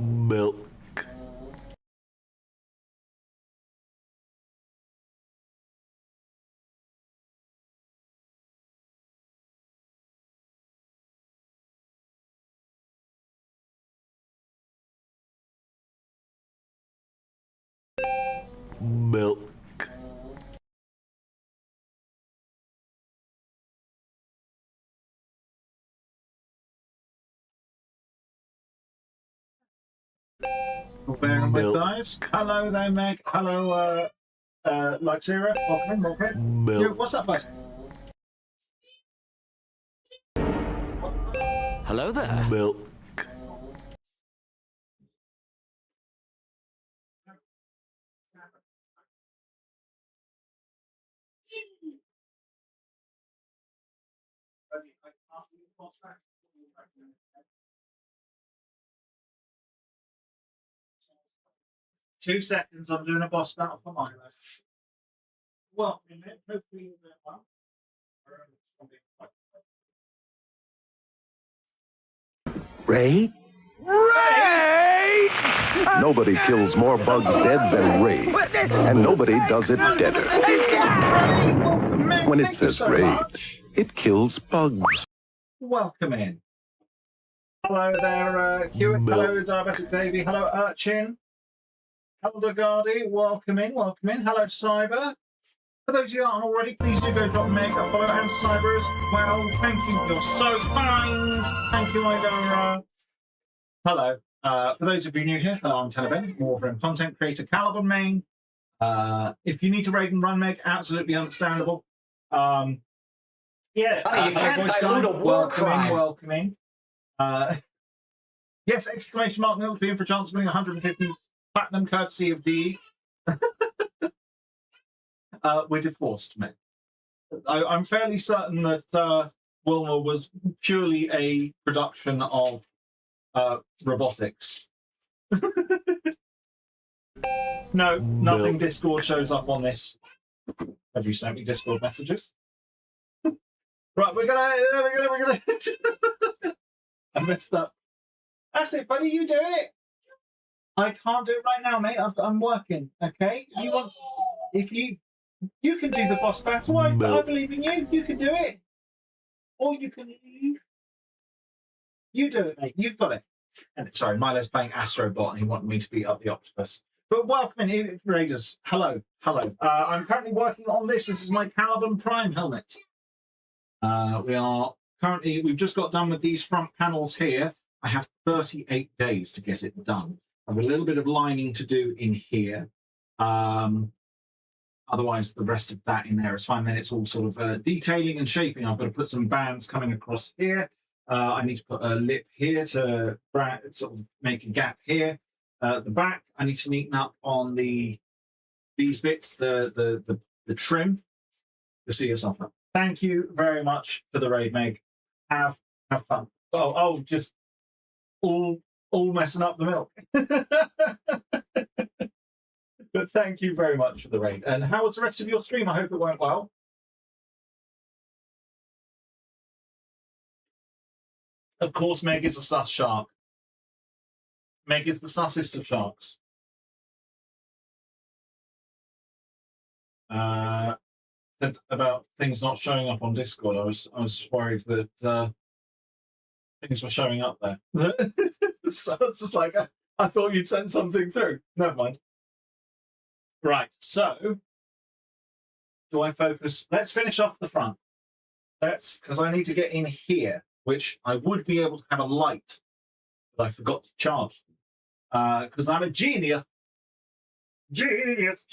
Milk. Milk. Bearing with guys. Hello there, Meg. Hello, Lyxera. Welcome in, welcome in. Yo, what's up, guys? Hello there. Milk. Two seconds, I'm doing a boss battle for mine. Well, hopefully well. Ray? Ray! Nobody kills more bugs dead than Ray. And nobody does it deader. When it says Ray, it kills bugs. Welcome in. Hello there, Hewitt. Hello, Diabetic Davy. Hello, Urchin. Elder Guardy, welcome in, welcome in. Hello, Cyber. For those of you that aren't already, please do go drop Meg a follow and Cyber as well. Thank you, you're so kind. Thank you, Idora. Hello. For those of you new here, hello, I'm Caliban, Warframe content creator, Caliban main. If you need to raid and run Meg, absolutely understandable. Yeah, Honey, you can't dilute a war welcome crime. in, welcome in. Yes, exclamation mark, milk for a chance of winning 150 platinum courtesy of D. We're divorced, Meg. I'm fairly certain that Wilma was purely a production of robotics. No, nothing Discord shows up on this. Have you sent me Discord messages? Right, we're gonna I messed up. That's it, buddy, you do it. I can't do it right now, mate. I'm working, okay? If you can do the boss battle, I believe in you. You can do it. Or you can leave. You do it, mate. You've got it. And sorry, Milo's playing Astrobot and he wanted me to beat up the octopus. But welcome in, Raiders. Hello, hello. I'm currently working on this. This is my Caliban Prime helmet. We've just got done with these front panels here. I have 38 days to get it done. I have a little bit of lining to do in here. Otherwise, the rest of that in there is fine. Then it's all sort of detailing and shaping. I've got to put some bands coming across here. I need to put a lip here to sort of make a gap here. The back, I need to neaten up on these bits, the trim. You'll see yourself now. Thank you very much for the raid, Meg. Have fun. Just all messing up the milk. But thank you very much for the raid. And how was the rest of your stream? I hope it went well. Of course, Meg is a sus shark. Meg is the sussest of sharks. About things not showing up on Discord, I was just worried that things were showing up there. So it's just like, I thought you'd send something through. Never mind. Right, so do I focus? Let's finish off the front. Because I need to get in here, which I would be able to have a light, but I forgot to charge them. Because I'm a genius. Genius.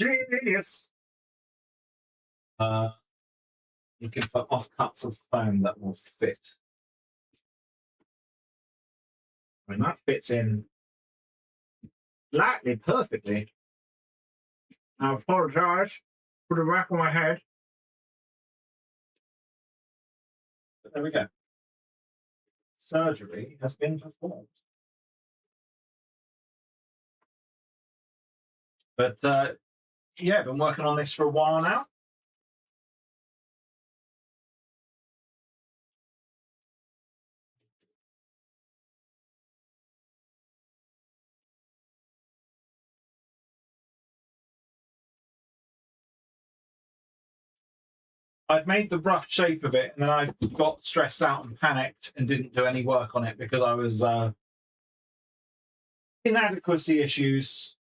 Looking for offcuts of foam that will fit. I mean, that fits in slightly perfectly. I apologize for the back of my head. But there we go. Surgery has been performed. But yeah, I've been working on this for a while now. I'd made the rough shape of it, and then I got stressed out and panicked and didn't do any work on it because I was inadequacy issues.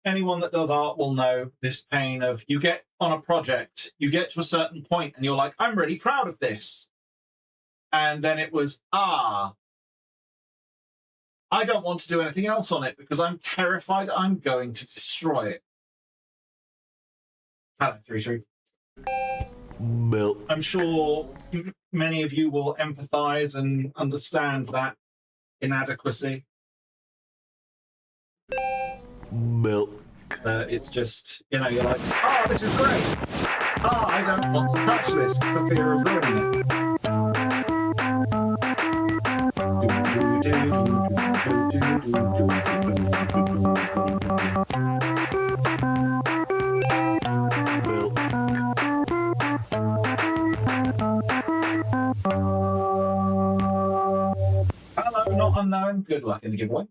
Anyone that does art will know this pain of you get on a project, you get to a certain point and you're like, I'm really proud of this. And then it was, I don't want to do anything else on it because I'm terrified I'm going to destroy it. Hello, 3-3. Milk. I'm sure many of you will empathize and understand that inadequacy. Milk. It's just, you're like, oh, this is great. Oh, I don't want to touch this for fear of ruining it. Milk. Hello, not unknown. Good luck in the giveaway.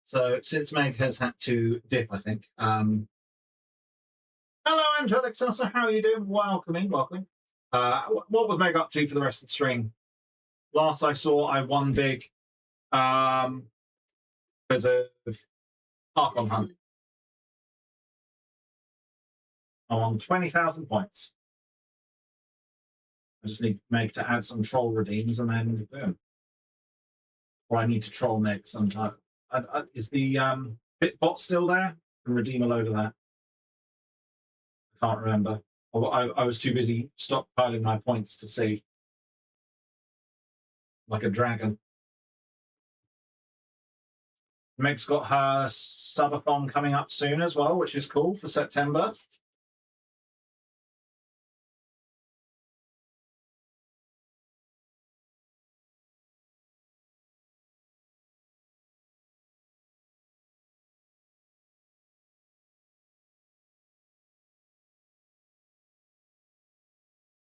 So since Meg has had to dip, I think. Hello, Angelic Sasa. How are you doing? Welcome in, welcome. What was Meg up to for the rest of the stream? Last I saw, I won big because of Archon Hunt. I won 20,000 points. I just need Meg to add some troll redeems and then boom. Or I need to troll Meg sometime. Is the Bitbot still there? I can redeem a load of that. I can't remember. I was too busy stockpiling my points to see. Like a dragon. Meg's got her subathon coming up soon as well, which is cool for September.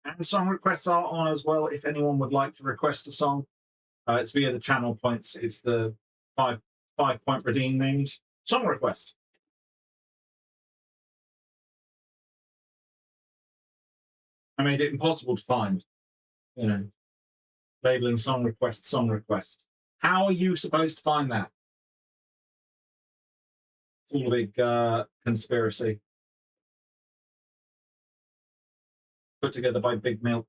And song requests are on as well. If anyone would like to request a song, it's via the channel points. It's the 5-point redeem named song request. I made it impossible to find, labeling song request, song request. How are you supposed to find that? It's all a big conspiracy. Put together by Big Milk.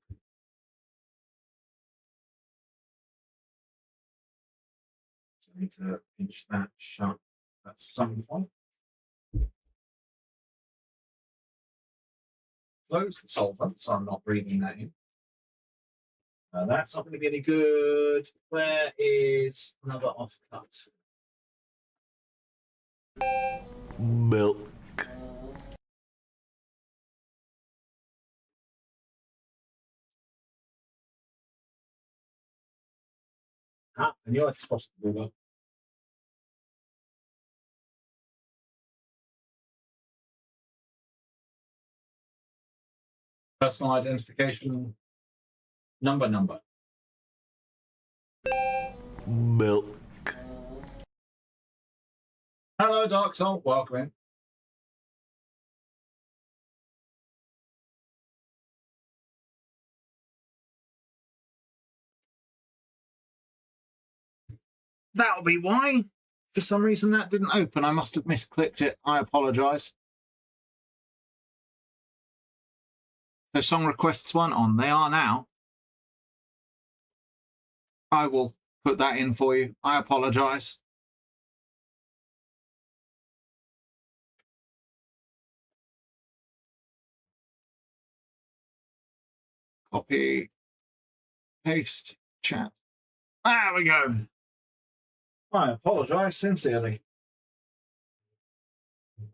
So I need to pinch that shut at some point. Close the solvent so I'm not breathing that in. That's not going to be any good. Where is another offcut? Milk. I knew I'd spotted the ball. Personal identification number. Milk. Hello, Dark Soul. Welcome in. That'll be why. For some reason that didn't open. I must have misclicked it. I apologise. So song requests weren't on. They are now. I will put that in for you. I apologise. Copy. Paste. Chat. There we go. I apologise sincerely.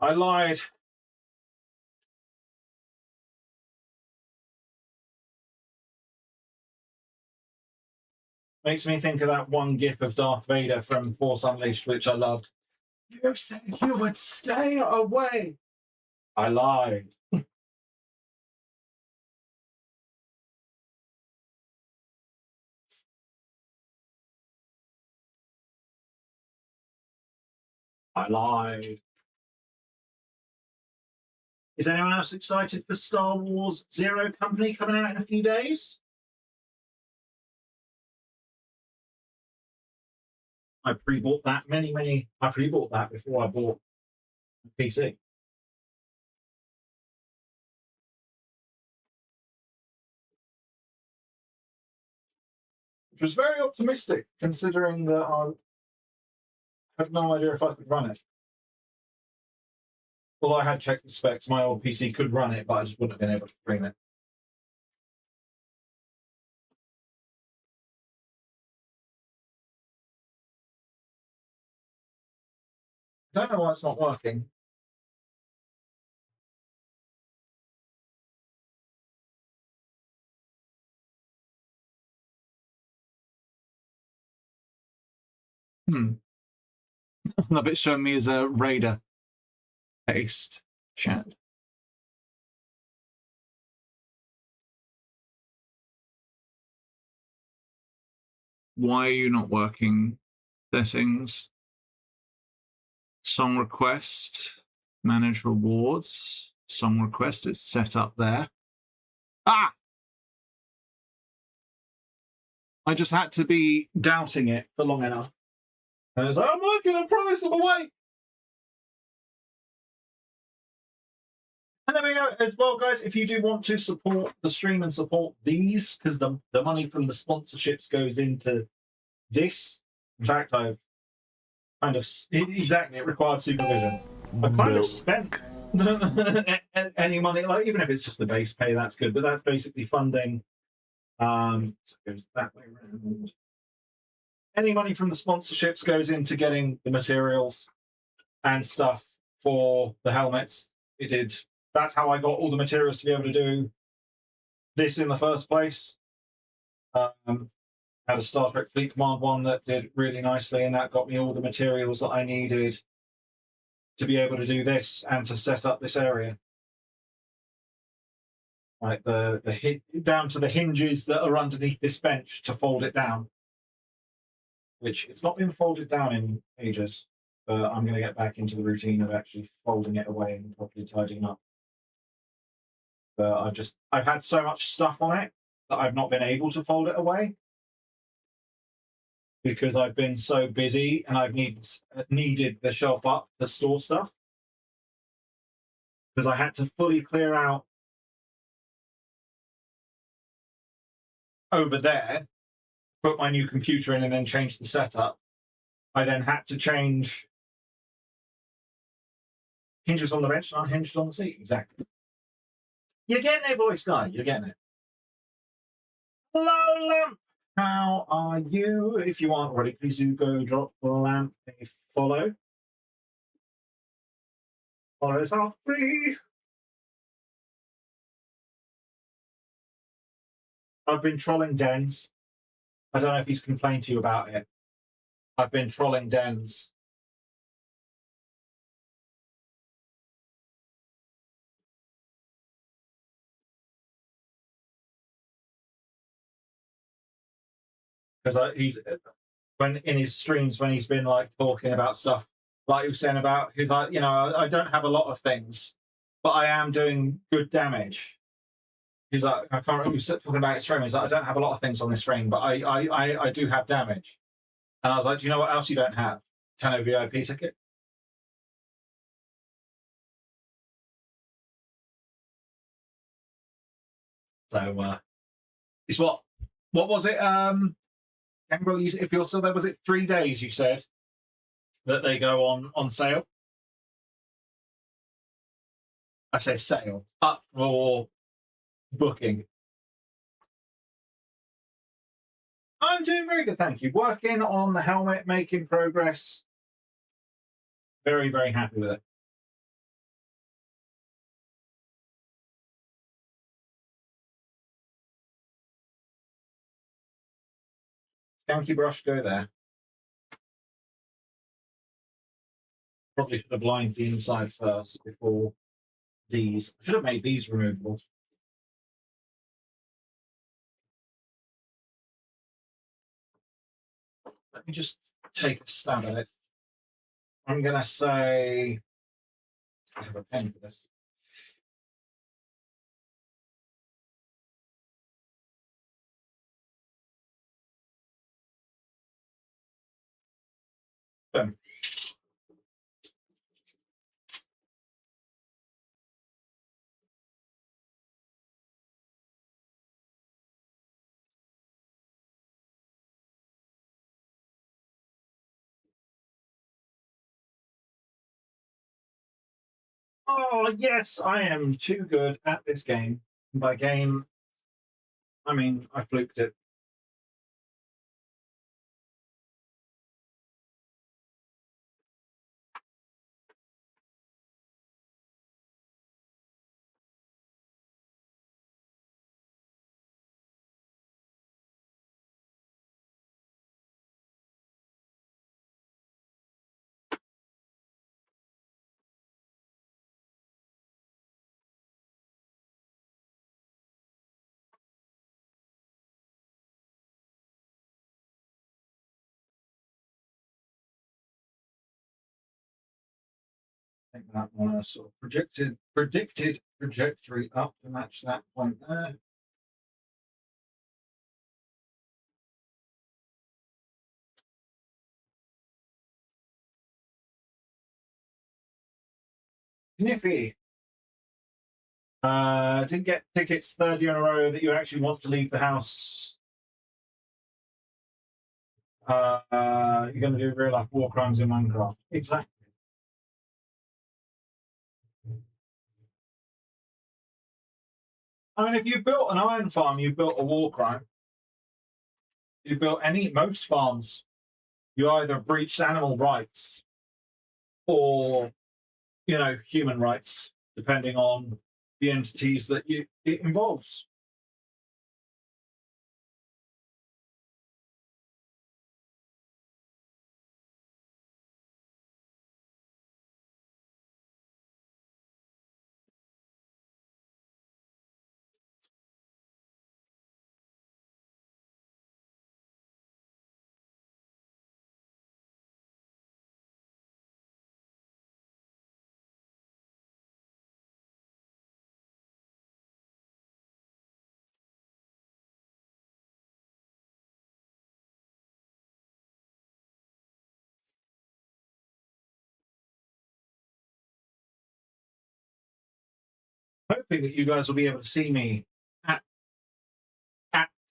I lied. Makes me think of that one gif of Darth Vader from Force Unleashed, which I loved. You said you would stay away. I lied. I lied. Is anyone else excited for Star Wars Zero Company coming out in a few days? I pre-bought that I pre-bought that before I bought the PC. Which was very optimistic, considering that I have no idea if I could run it. Well, I had checked the specs. My old PC could run it, but I just wouldn't have been able to stream it. I don't know why it's not working. I love it showing me as a Raider paste chat. Why are you not working? Settings. Song request. Manage rewards. Song request is set up there. Ah! I just had to be doubting it for long enough. And I was like, I'm working, I promise, I'm awake. And there we go as well, guys. If you do want to support the stream and support these, because the money from the sponsorships goes into this. In fact, I've kind of, exactly, it required supervision. I've kind of spent any money, like even if it's just the base pay, that's good. But that's basically funding. So it goes that way around. Any money from the sponsorships goes into getting the materials and stuff for the helmets. It did. That's how I got all the materials to be able to do this in the first place. Had a Star Trek Fleet Command one that did really nicely, and that got me all the materials that I needed to be able to do this and to set up this area. Like the down to the hinges that are underneath this bench to fold it down. Which it's not been folded down in ages, but I'm going to get back into the routine of actually folding it away and properly tidying up. But I've had so much stuff on it that I've not been able to fold it away because I've been so busy and I've needed the shelf up to store stuff because I had to fully clear out over there, put my new computer in and then change the setup. I then had to change hinges on the bench and unhinged on the seat. Exactly. You're getting it, voice guy. You're getting it. Hello, Lamp. How are you? If you aren't already, please do go drop Lamp a follow. Follows are free. I've been trolling Dens. I don't know if he's complained to you about it. I've been trolling Dens. Because he's when in his streams when he's been like talking about stuff like he was saying about he's like, you know, I don't have a lot of things, but I am doing good damage. He's like, I can't remember, he was talking about his frame. He's like, I don't have a lot of things on this frame, but I do have damage. And I was like, do you know what else you don't have? 10 VIP ticket. So it's what was it? Gangrel, if you're still there, was it 3 days you said that they go on sale? I say sale, up for booking. I'm doing very good, thank you. Working on the helmet, making progress. Very, very happy with it. Skanky brush, go there. Probably should have lined the inside first before these. I should have made these removable. Let me just take a stab at it. I'm going to say... I have a pen for this. Boom. Oh, yes, I am too good at this game. And by game, I mean I fluked it. I think that one sort of predicted trajectory up to match that point there. Niffy. Didn't get tickets third year in a row that you actually want to leave the house. You're going to do real life war crimes in Minecraft. Exactly. I mean, if you built an iron farm, you've built a war crime. You built most farms, you either breached animal rights or, human rights, depending on the entities that it involves. Hoping that you guys will be able to see me at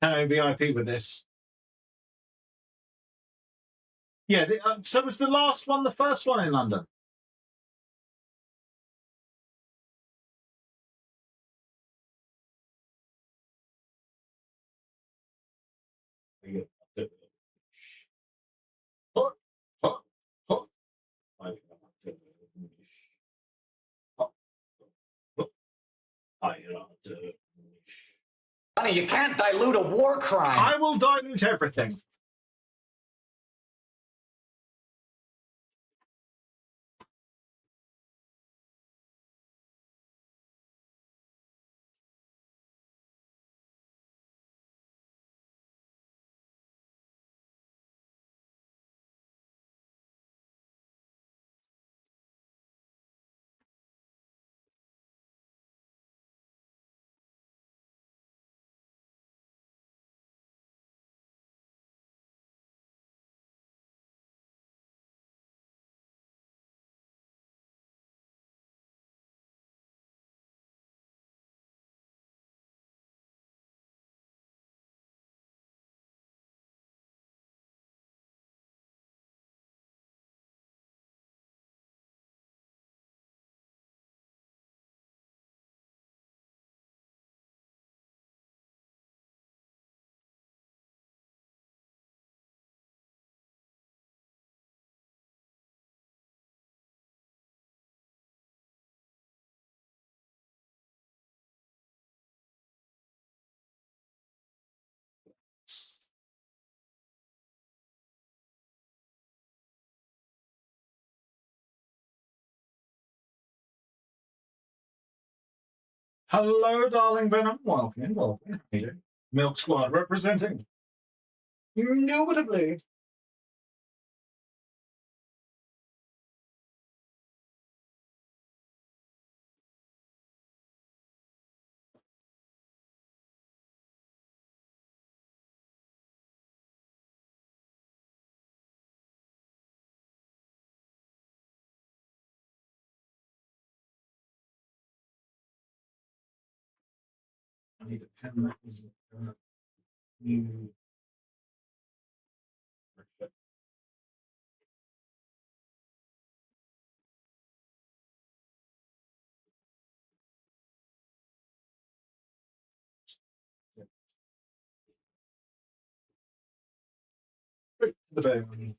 10 VIP with this. Yeah, so was the last one the first one in London? Honey, you can't dilute a war crime. I will dilute everything. Hello, darling Venom. Welcome. Milk Squad representing. Indubitably. I need a pen that is new. The bone.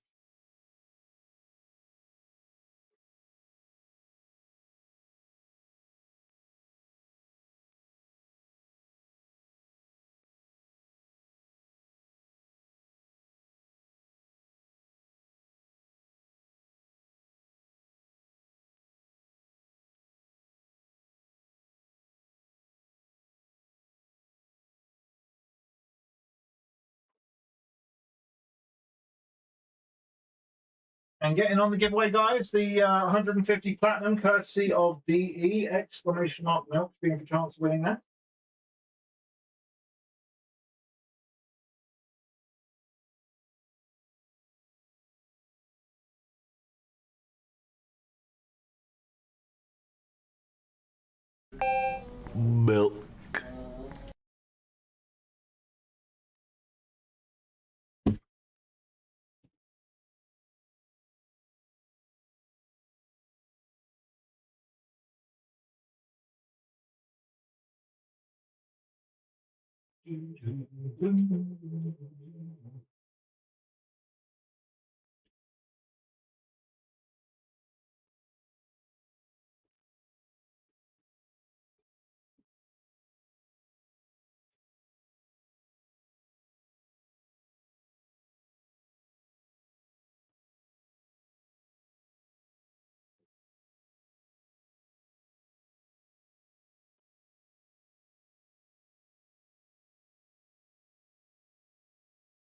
And getting on the giveaway, guys, the 150 platinum courtesy of DE exclamation mark milk, being for chance of winning that. Milk.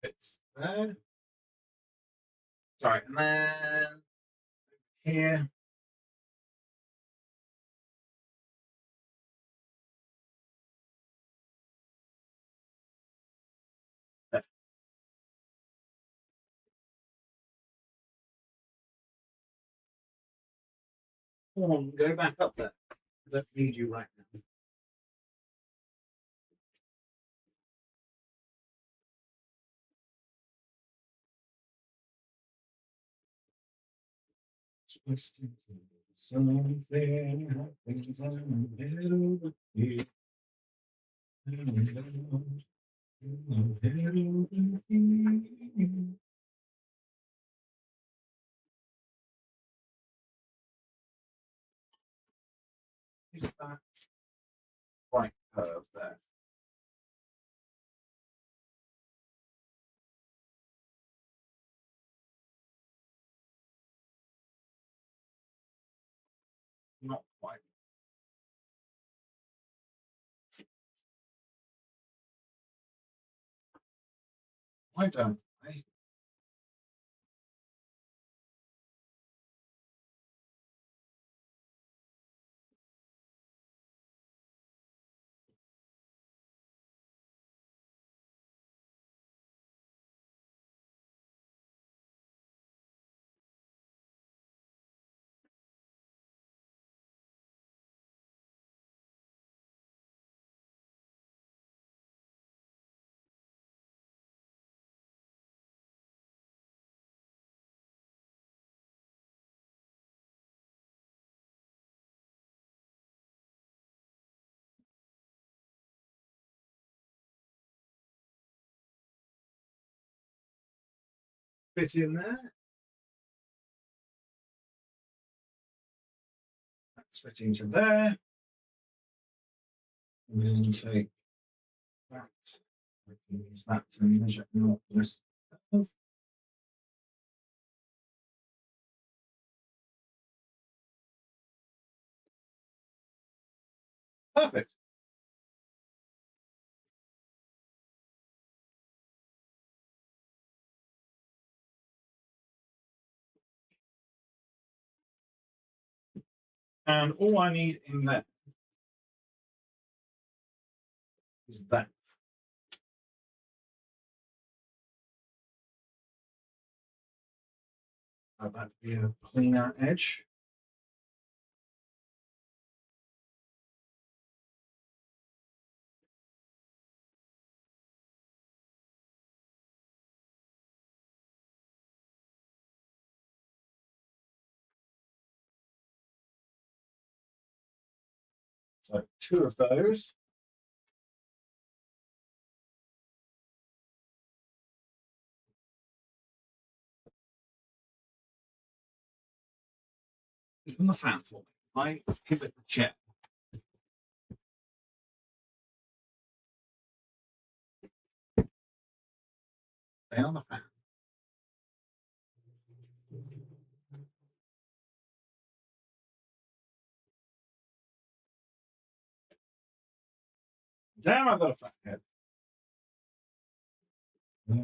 It's there. Sorry, and then here. There. Come on, go back up there. I don't need you right now. Twisted something happens on the head over here. Is that right curve there? Not quite. Why don't I? Fit in there. That's fitting to there. And then take that. I can use that to measure out this. Perfect. And all I need in there is that. Have that be a cleaner edge. So 2 of those. On the fan for me. I pivot the chair. Stay on the fan. Damn, I got a fat head. Are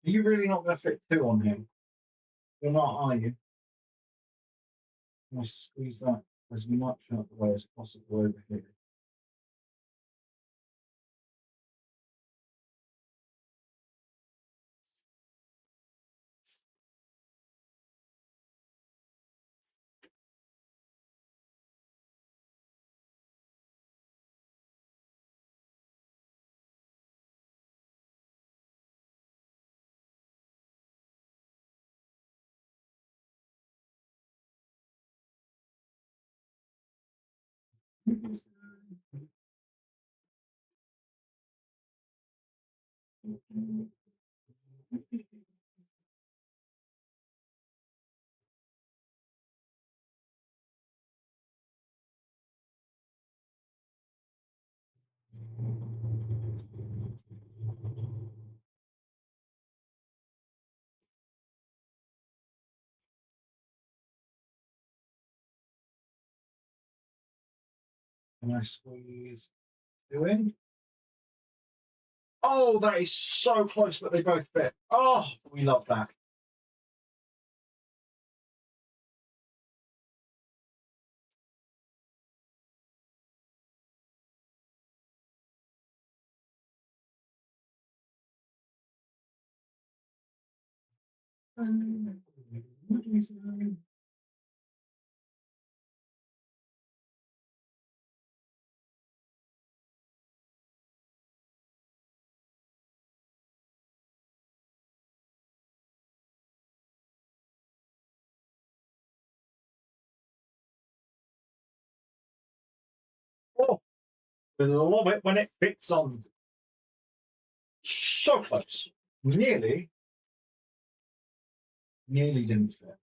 you really not going to fit 2 on him? You're not, are you? I squeeze that as much out of the way as possible over here. And I squeeze 2 in. Oh, that is so close, but they both fit. Oh, we love that. Oh, I love it when it fits on. So close. Nearly didn't fit.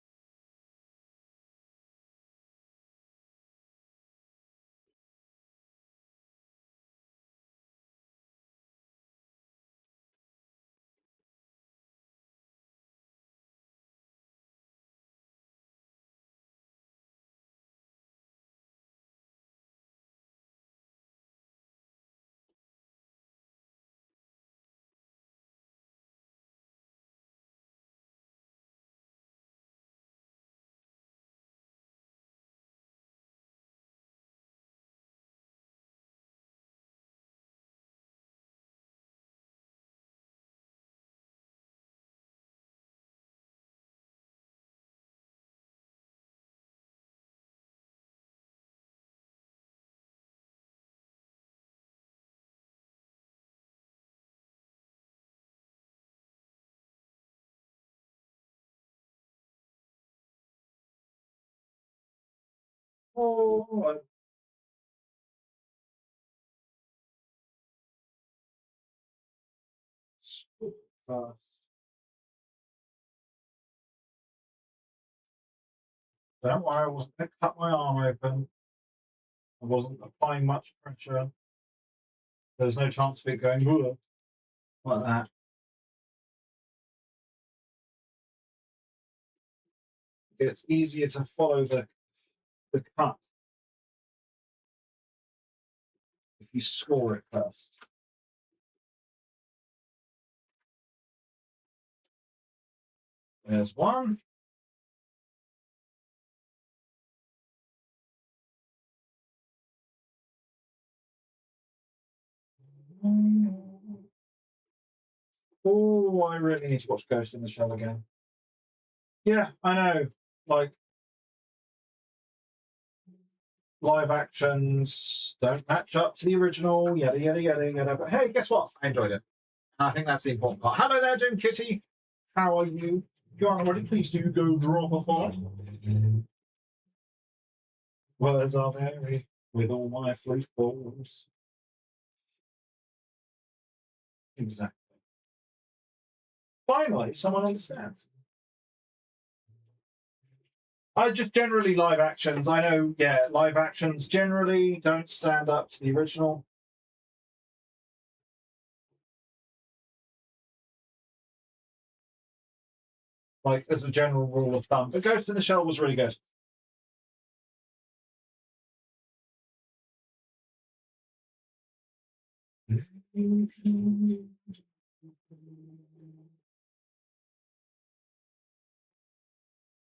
Oh, first. Don't worry, I wasn't going to cut my arm open. I wasn't applying much pressure. There was no chance of it going like that. It's easier to follow the cut if you score it first. There's one. Oh, I really need to watch Ghost in the Shell again. Yeah, I know. Like, live actions don't match up to the original, yada, yada, yada, yada. But hey, guess what? I enjoyed it. And I think that's the important part. Hello there, Jim Kitty. How are you? If you aren't already, please do go drop a follow. Words are very with all my flute balls. Exactly. Finally, someone understands. I just generally live actions. I know, yeah, live actions generally don't stand up to the original. Like, as a general rule of thumb. But Ghost in the Shell was really good.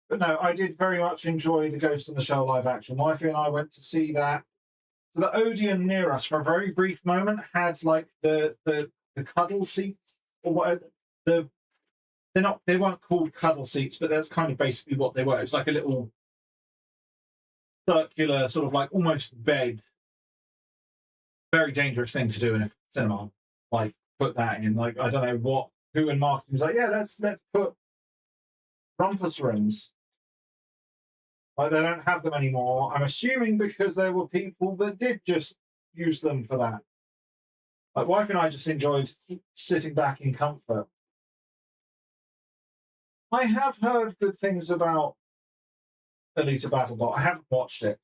But no, I did very much enjoy the Ghost in the Shell live action. Wifey and I went to see that. So the Odeon near us, for a very brief moment, had like the cuddle seats or whatever. They weren't called cuddle seats, but that's kind of basically what they were. It's like a little circular, sort of like almost bed. Very dangerous thing to do in a cinema. Like put that in. Like I don't know who in marketing was like, yeah, let's put rumpus rooms. Like they don't have them anymore. I'm assuming because there were people that did just use them for that. Like wife and I just enjoyed sitting back in comfort. I have heard good things about Alita BattleBot. I haven't watched it.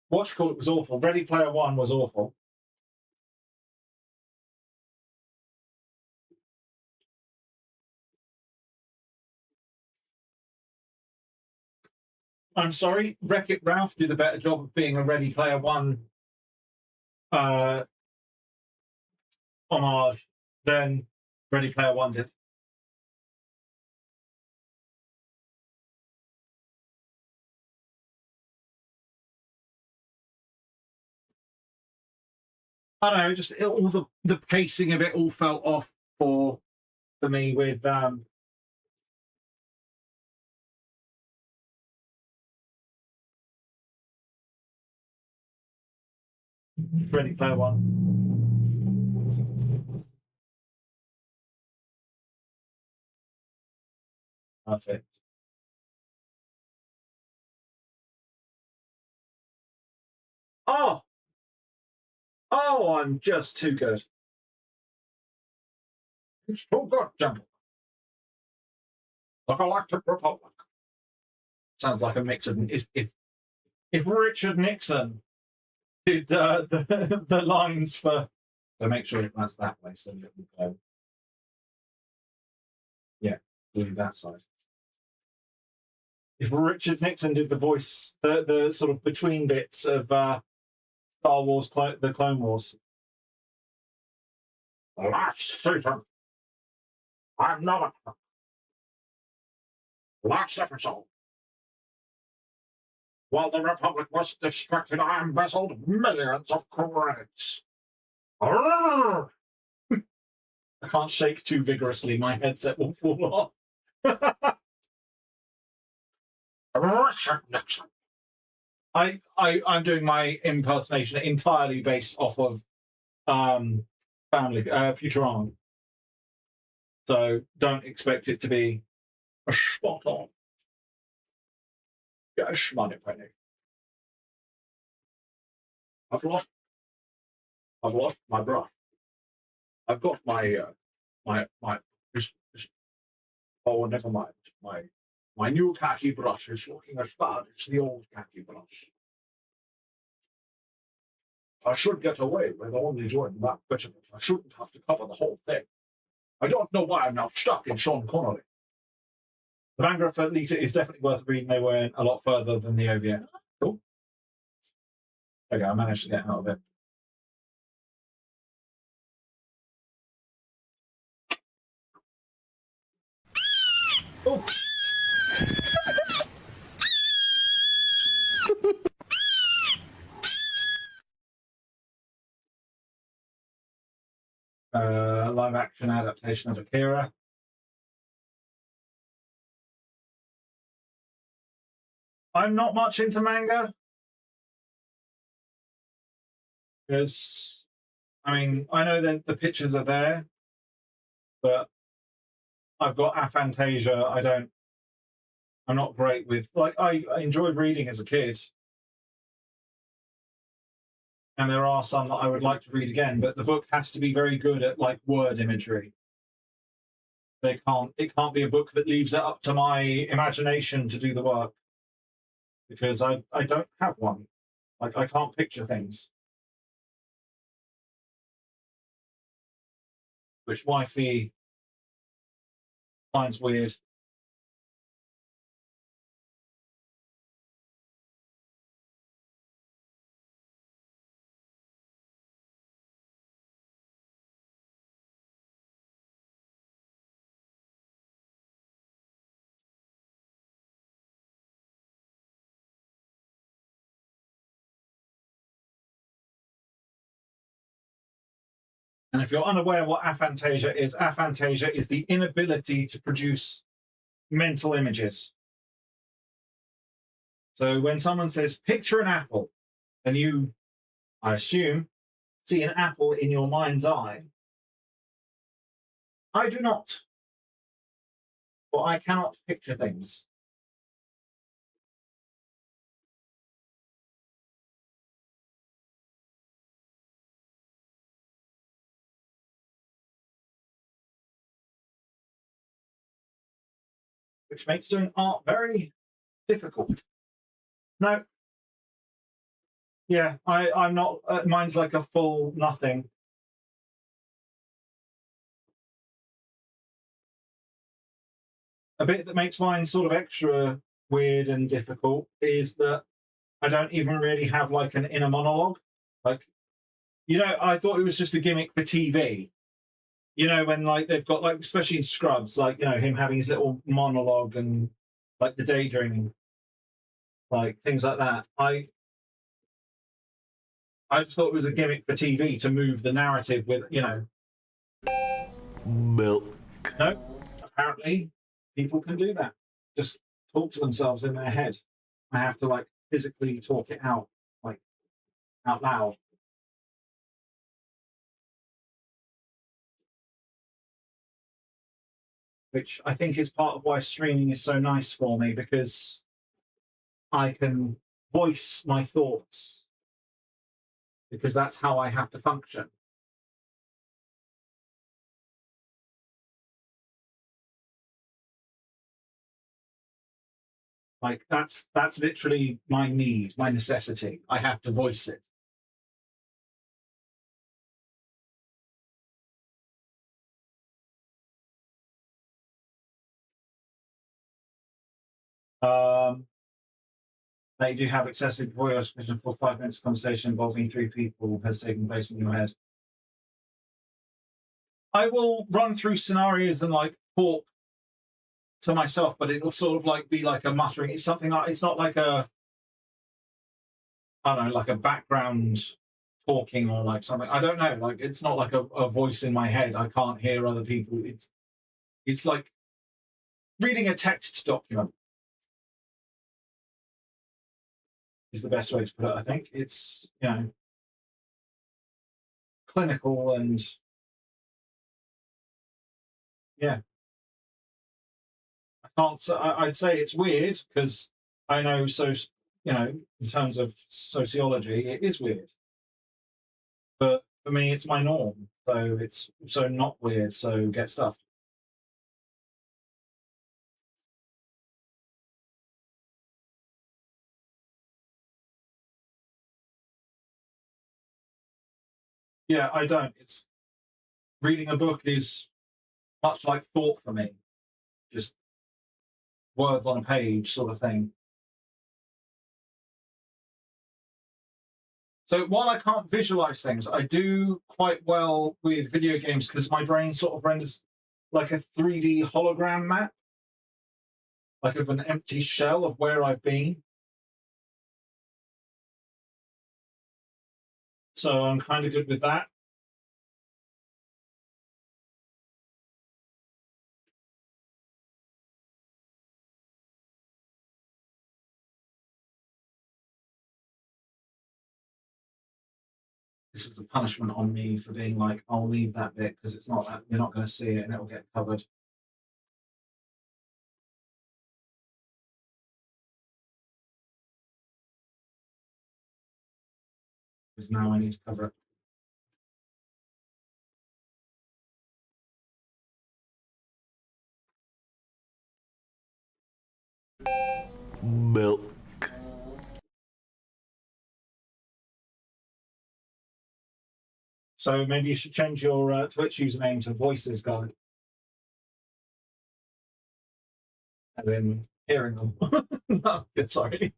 What you call it was awful. Ready Player One was awful. I'm sorry, Wreck-It Ralph did a better job of being a Ready Player One homage than Ready Player One did. I don't know, just all the pacing of it all felt off for me with Ready Player One. Perfect. Oh, I'm just too good. It's too good, gentlemen. The Galactic Republic. Sounds like a mix of if Richard Nixon did the lines for. So make sure that's that way. So that we go. Yeah, doing that side. If Richard Nixon did the voice, the sort of between bits of Star Wars, the Clone Wars. Last season, I'm not a. Last episode, while the Republic was distracted, I embezzled millions of credits. I can't shake too vigorously; my headset will fall off. Richard Nixon. I'm doing my impersonation entirely based off of Futurama. So don't expect it to be a spot on. Yeah, money penny. I've lost my brush. I've got my oh, never mind. My new khaki brush is looking as bad as the old khaki brush. I should get away with only joining that bit of it. I shouldn't have to cover the whole thing. I don't know why I'm now stuck in Sean Connery. The manga for Lita is definitely worth reading. They went a lot further than the OVA. Cool. Okay, I managed to get out of it. Oh. Live action adaptation of Akira. I'm not much into manga. Because, I mean, I know that the pictures are there, but I've got aphantasia. I'm not great with, like, I enjoyed reading as a kid. And there are some that I would like to read again, but the book has to be very good at, like, word imagery. It can't be a book that leaves it up to my imagination to do the work. Because I don't have one. Like, I can't picture things. Which wifey finds weird. And if you're unaware what aphantasia is the inability to produce mental images. So when someone says, picture an apple, and you, I assume, see an apple in your mind's eye, I do not. For I cannot picture things. Which makes doing art very difficult. No. Yeah, I'm not, mine's like a full nothing. A bit that makes mine sort of extra weird and difficult is that I don't even really have like an inner monologue. Like, you know, I thought it was just a gimmick for TV. You know, when like they've got like, especially in Scrubs, like, you know, him having his little monologue and like the daydreaming, like things like that. I just thought it was a gimmick for TV to move the narrative with, you know. Milk. No, apparently people can do that. Just talk to themselves in their head. I have to like physically talk it out, like out loud. Which I think is part of why streaming is so nice for me, because I can voice my thoughts, because that's how I have to function. Like that's literally my need, my necessity. I have to voice it. They do have excessive voice vision for 5 minutes conversation involving 3 people has taken place in your head. I will run through scenarios and like talk to myself, but it'll sort of like be like a muttering. It's something like, it's not like a, I don't know, like a background talking or like something. I don't know. Like it's not like a voice in my head. I can't hear other people. It's like reading a text document is the best way to put it. I think it's, you know, clinical and yeah. I can't say, I'd say it's weird because I know, so, you know, in terms of sociology, it is weird. But for me, it's my norm. So it's so not weird. So get stuffed. Yeah, I don't. It's reading a book is much like thought for me, just words on a page sort of thing. So while I can't visualize things, I do quite well with video games because my brain sort of renders like a 3D hologram map, like of an empty shell of where I've been. So I'm kind of good with that. this is a punishment on me for being like, I'll leave that bit because it's not that you're not going to see it and it'll get covered. Because now I need to cover it. Milk. So maybe you should change your Twitch username to Voices Guide. And then hearing them. No, sorry.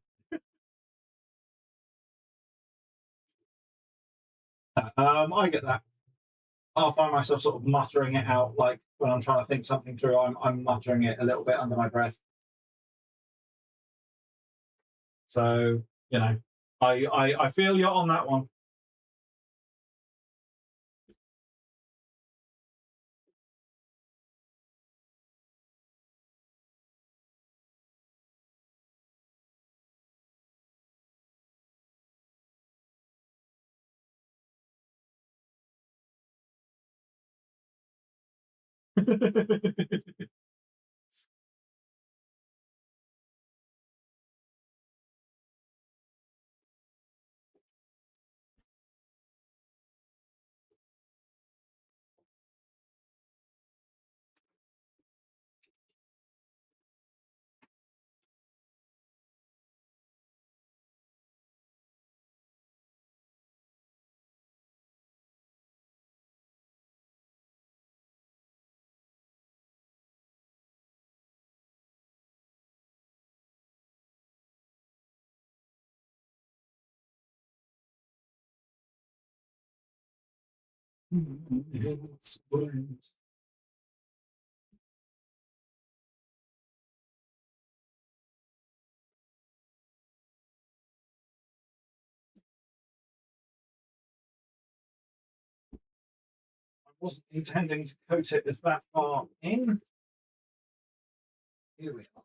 I get that. I'll find myself sort of muttering it out, like when I'm trying to think something through, I'm muttering it a little bit under my breath. So, you know, I feel you're on that one. It's brilliant. I wasn't intending to coat it as that far in. Here we are.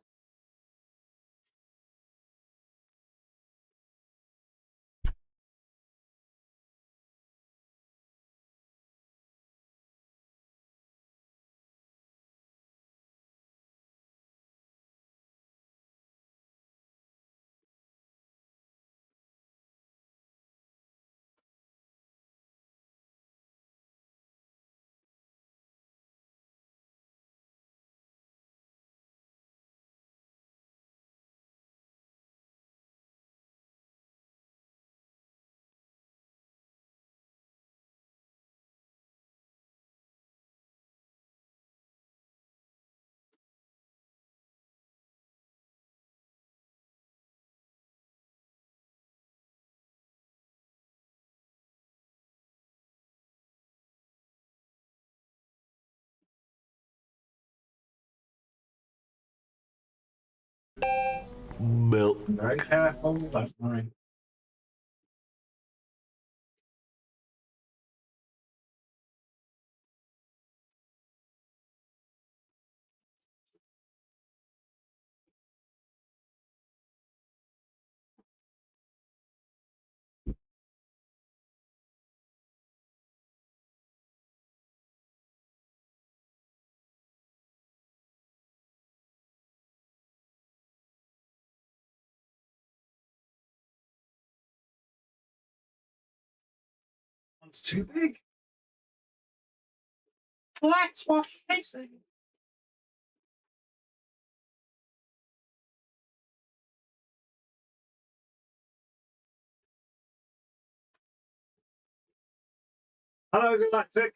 Milk. Very careful, don't worry. It's too big. That's what she said. Hello, Galactic.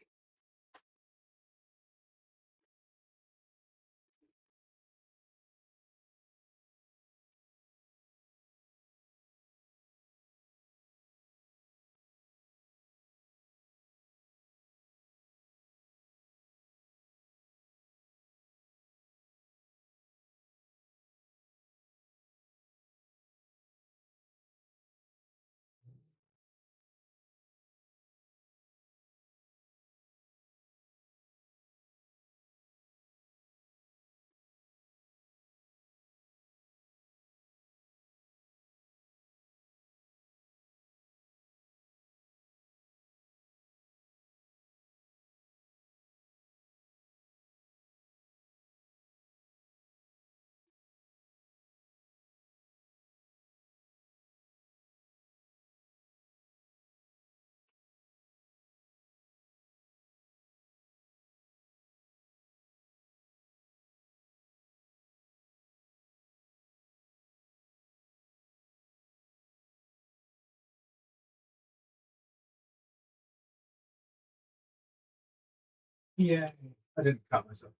Yeah, I didn't cut myself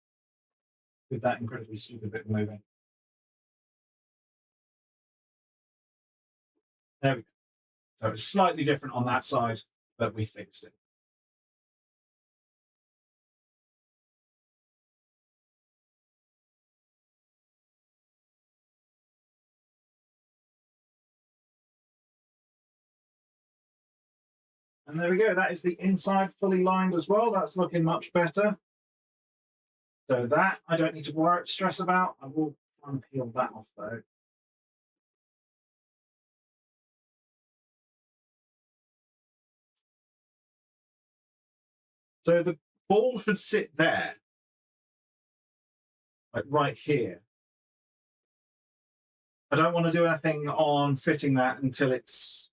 with that incredibly stupid bit moving. There we go. So it's slightly different on that side, but we fixed it. And there we go. That is the inside fully lined as well. That's looking much better. So that I don't need to stress about. I will try and peel that off though. So the ball should sit there, like right here. I don't want to do anything on fitting that until it's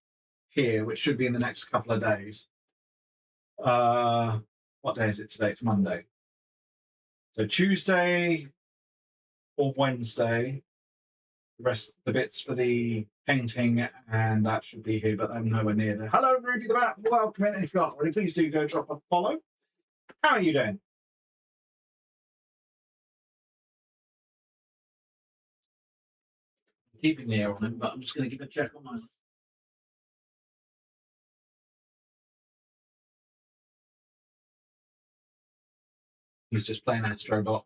here, which should be in the next couple of days. What day is it today? It's Monday. So Tuesday or Wednesday, the rest of the bits for the painting, and that should be here, but I'm nowhere near there. Hello, Ruby the Bat. Welcome in. If you're not already, please do go drop a follow. How are you doing? I'm keeping the air on him, but I'm just going to give a check on mine. He's just playing Astrobot.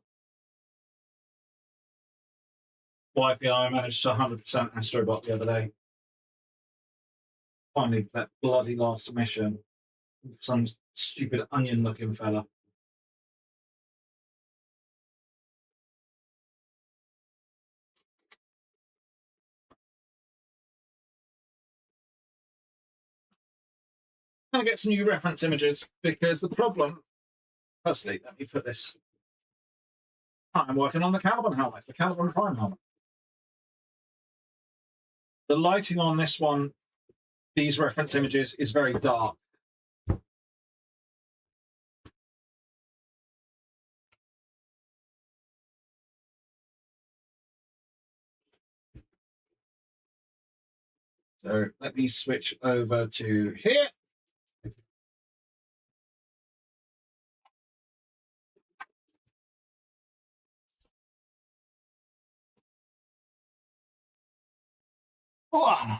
Wifey and I managed to 100% Astrobot the other day. Finally, that bloody last submission. Some stupid onion-looking fella. I'm going to get some new reference images because the problem, firstly, let me put this. I'm working on the Caliban helmet, the Caliban Prime helmet. The lighting on this one, these reference images, is very dark. So let me switch over to here. Oh.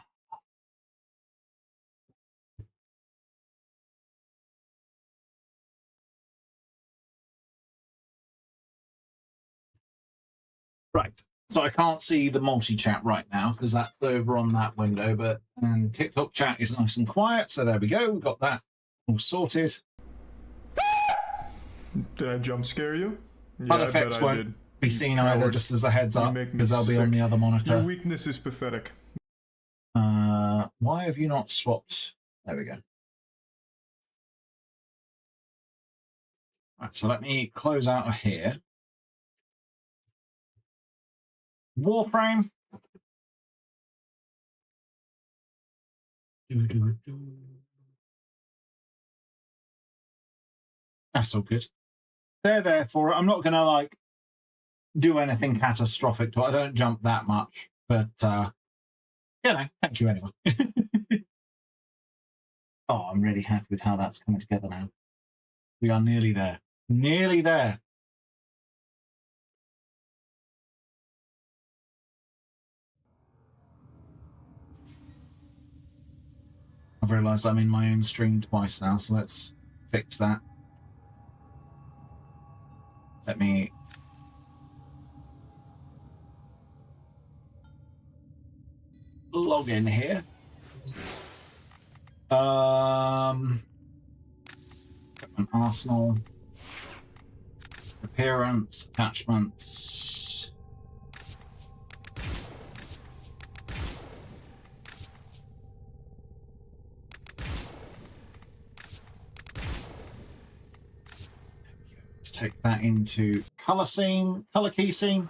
Right. So I can't see the multi-chat right now because that's over on that window, but TikTok chat is nice and quiet. So there we go. We've got that all sorted. Did I jump scare you? HUD effects won't be seen either, just as a heads up, because they'll be on the other monitor. Your weakness is pathetic. Why have you not swapped? There we go. Right, so let me close out of here. Warframe. That's all good. They're there for it. I'm not going to like do anything catastrophic to it. I don't jump that much, but you know, thank you anyway. Oh, I'm really happy with how that's coming together now. We are nearly there. Nearly there. I've realised I'm in my own stream twice now, so let's fix that. Let me... log in here. An arsenal. Appearance, attachments. Let's take that into color scene, color key scene.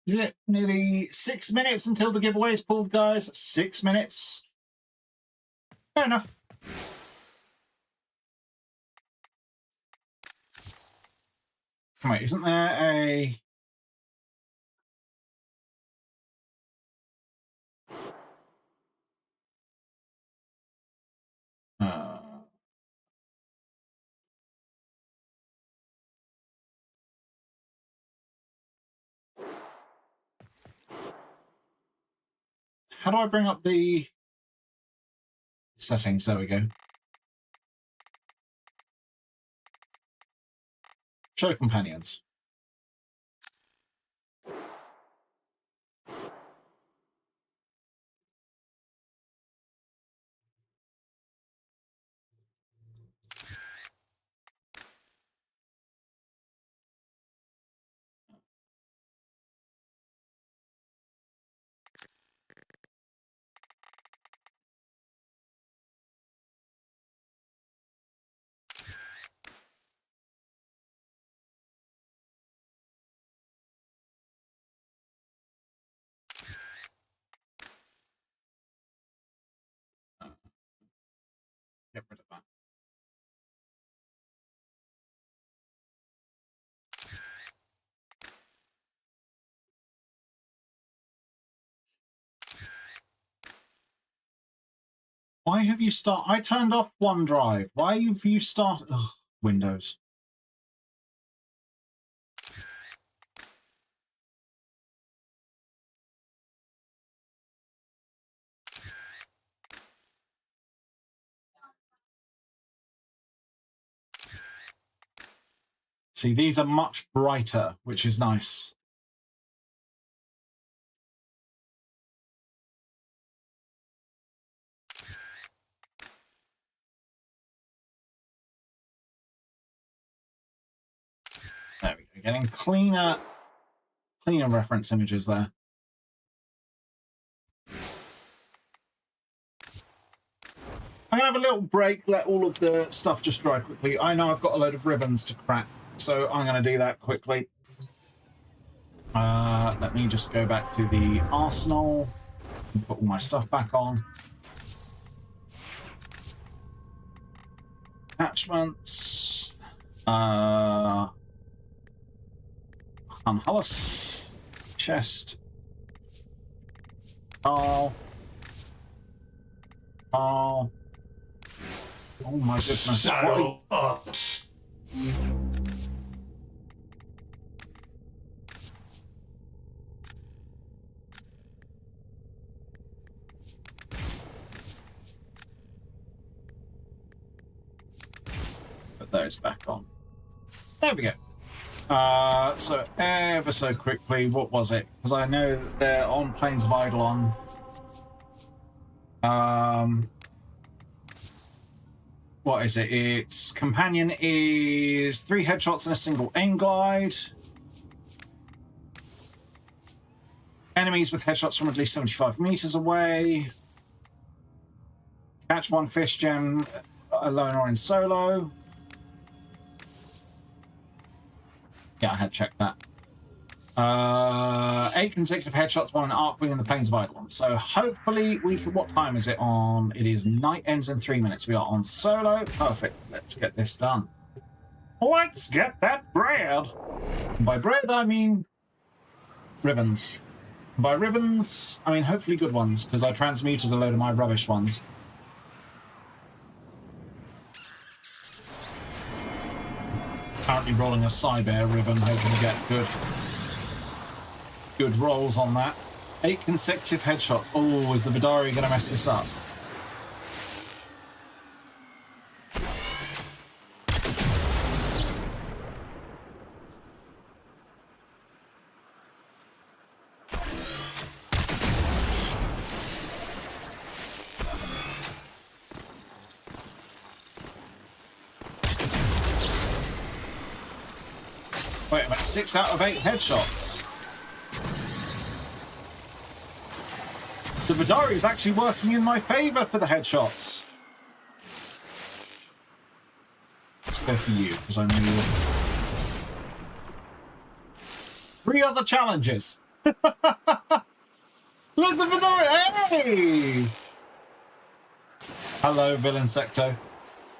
Is it nearly 6 minutes until the giveaway is pulled, guys? 6 minutes. Fair enough. Wait, isn't there a... how do I bring up the settings? There we go. Show companions. Get rid of that. Why have you I turned off OneDrive. Why have you started? Windows. See, these are much brighter, which is nice. There we go. Getting cleaner reference images there. I'm going to have a little break, let all of the stuff just dry quickly. I know I've got a load of ribbons to crack, so I'm going to do that quickly. Let me just go back to the arsenal and put all my stuff back on. Attachments. Humhullis. Chest. Oh, my goodness. Saddle up. Put those back on. There we go. So ever so quickly, what was it? Because I know that they're on Plains of Eidolon. What is it? Its companion is 3 headshots and a single aim glide. Enemies with headshots from at least 75 meters away. Catch 1 fish gem alone or in solo. Yeah, I had checked that. 8 consecutive headshots, 1 an arc wing in the Plains of Eidolon. So hopefully we can. What time is it on? It is night, ends in 3 minutes. We are on solo. Perfect. Let's get this done. Let's get that bread. And by bread, I mean ribbons. And by ribbons, I mean hopefully good ones, because I transmuted a load of my rubbish ones. Currently rolling a Cyber ribbon, hoping to get good rolls on that. 8 consecutive headshots. Oh, is the Vidari going to mess this up? Wait, about 6 out of 8 headshots. The Vidari is actually working in my favor for the headshots. Let's go for you, because I know you're... 3 other challenges. Look, the Vidari! Hey! Hello, Villain Secto.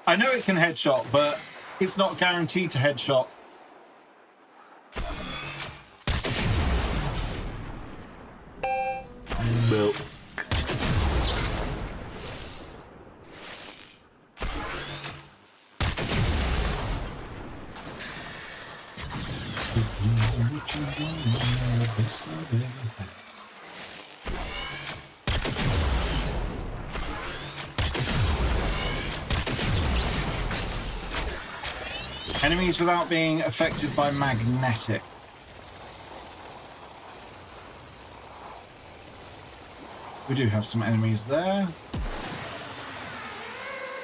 I know it can headshot, but it's not guaranteed to headshot. Milk. Enemies without being affected by magnetic. We do have some enemies there.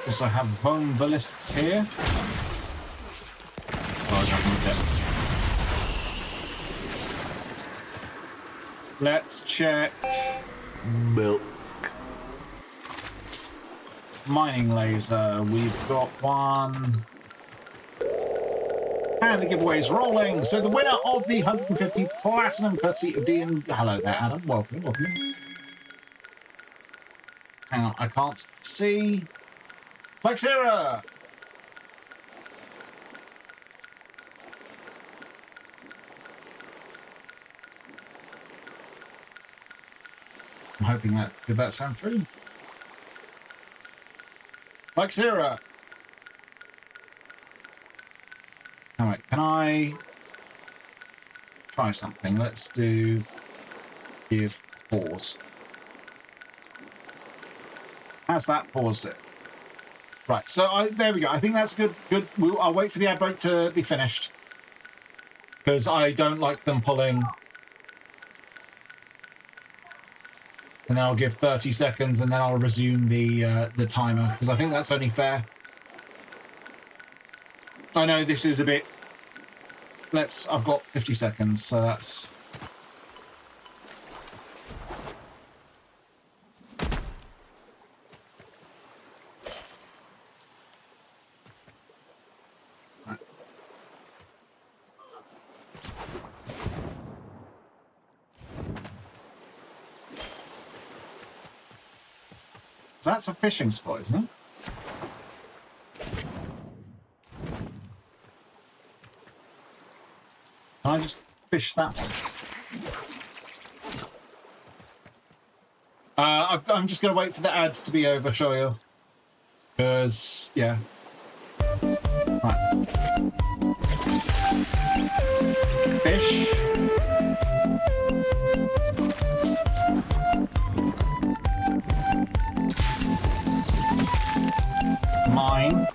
Also have bone ballists here. Oh, I don't need that. Let's check. Milk. Mining laser. We've got one. And the giveaway is rolling. So the winner of the 150 Platinum courtesy of D&... Hello there, Adam. Welcome, welcome. Hang on, I can't see. Flexera! I'm hoping that... Did that sound true? Flexera! Alright, can I try something? Let's do give pause. How's that paused it? Right, so there we go. I think that's good. I'll wait for the ad break to be finished because I don't like them pulling. And then I'll give 30 seconds and then I'll resume the timer because I think that's only fair. I know this is a bit... I've got 50 seconds, so that's... Right. That's a fishing spot, isn't it? Can I just fish that one? I'm just going to wait for the ads to be over, show you. Because, yeah. Right. Fish. Mine.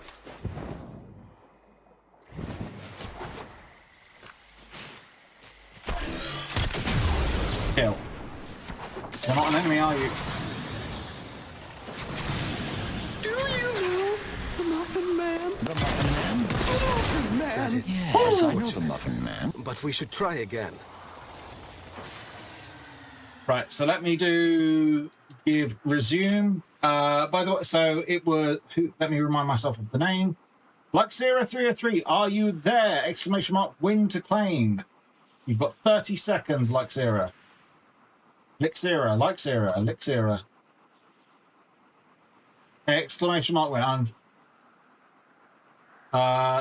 Kill. You're not an enemy, are you? Do you know the Muffin Man? The Muffin Man? The Muffin Man! Yes, I know the Muffin Man. But we should try again. Right, so let me give resume. By the way, so it was, let me remind myself of the name. Luxera303, are you there? Exclamation mark, win to claim. You've got 30 seconds, Luxera. Lixera. Exclamation mark, win.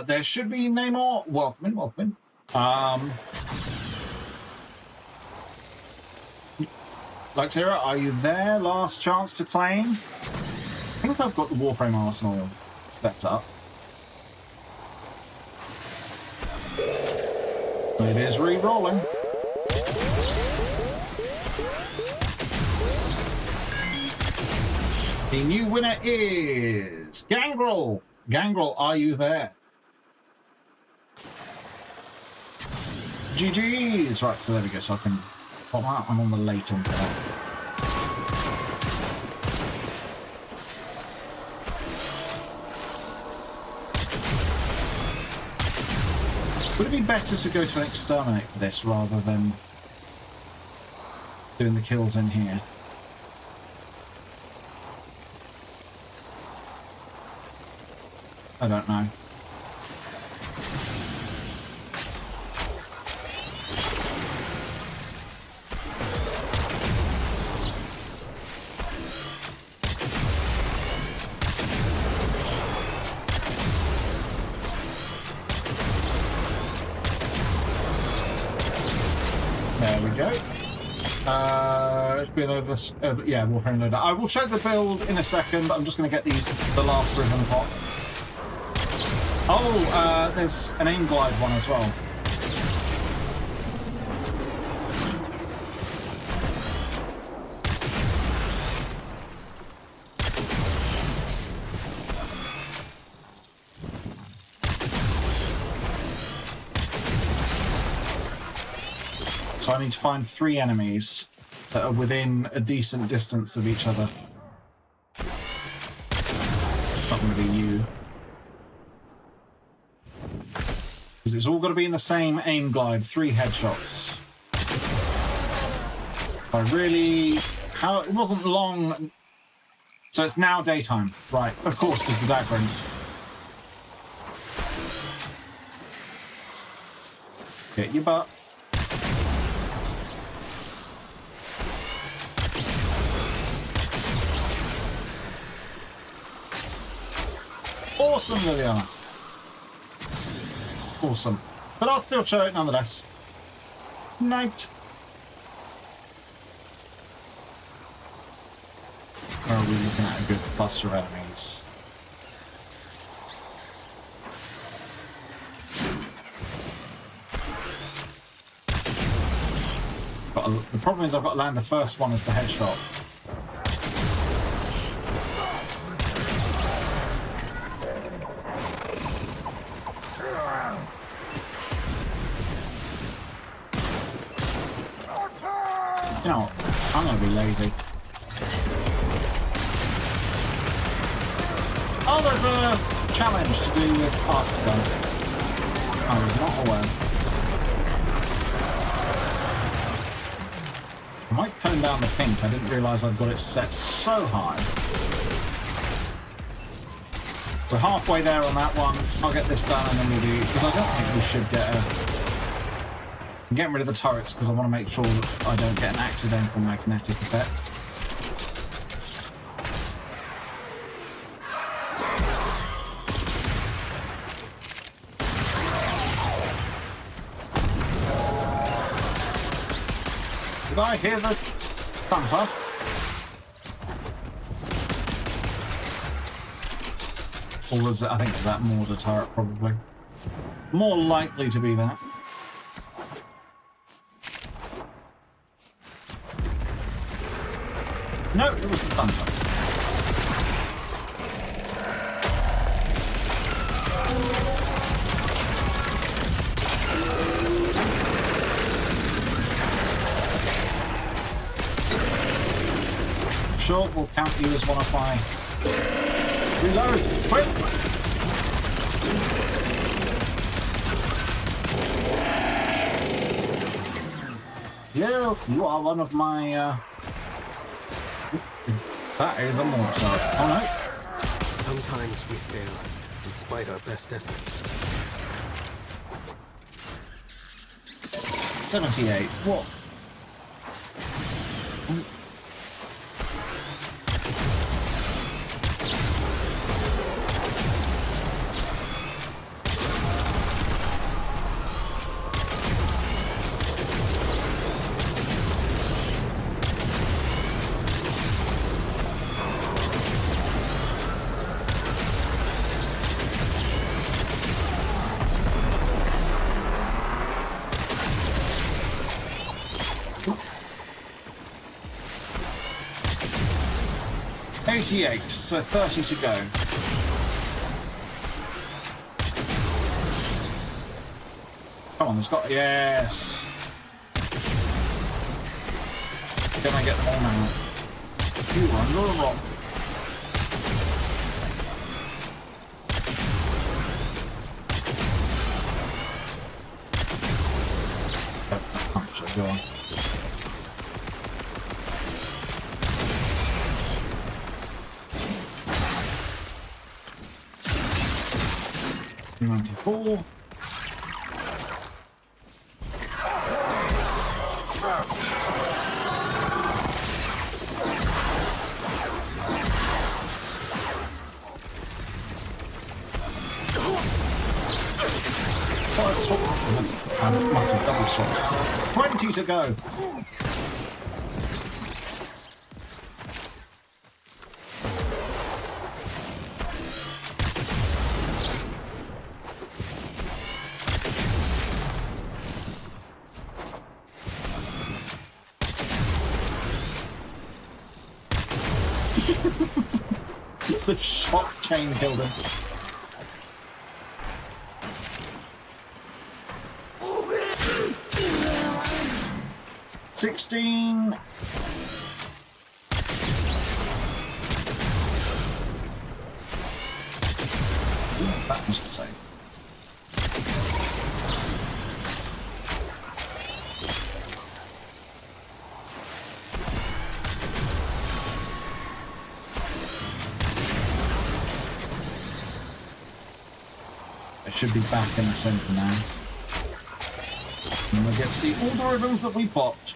There should be Namor. Welcome in. Luxera, are you there? Last chance to claim. I think I've got the Warframe arsenal stepped up. It is re-rolling. The new winner is Gangrel. Gangrel, are you there? GG's. Right, so there we go. So I can pop that. I'm on the latent there. Would it be better to go to an exterminate for this rather than doing the kills in here? I don't know. There we go. It's been over. Yeah, Warframe loader. I will show the build in a second. I'm just going to get the last ribbon pot. Oh, there's an aim glide one as well. So I need to find 3 enemies that are within a decent distance of each other. Not going to be you. Because it's all got to be in the same aim glide, 3 headshots. I really... How... It wasn't long... So it's now daytime. Right, of course, because the dag rings. Get your butt. Awesome, Liliana. Awesome. But I'll still show it nonetheless. Night. Or are we looking at a good cluster of enemies? The problem is I've got to land the first one as the headshot. You know what? I'm going to be lazy. Oh, there's a challenge to do with arc gun. I was not aware. I might tone down the pink. I didn't realise I'd got it set so high. We're halfway there on that one. I'll get this done and then we'll do... Because I don't think we should get a... I'm getting rid of the turrets because I want to make sure that I don't get an accidental magnetic effect. Did I hear the thumper? Or was it, I think it was that mortar turret probably. More likely to be that. No, it was the thunder. Sure, we'll count you as one of my... Reload! Quick! Yes, you are one of my... That is a mortar. Oh no! Sometimes we fail, despite our best efforts. 78. What? So 30 to go. Come on, there's got... Yes! Can I get them all now? You are under a rock. Oh, should go on. Four. Oh, it's swapped. I must have double swapped. 20 to go. The shock chain killed him. 16. That was the same. I should be back in the center now. And we'll get to see all the ribbons that we popped.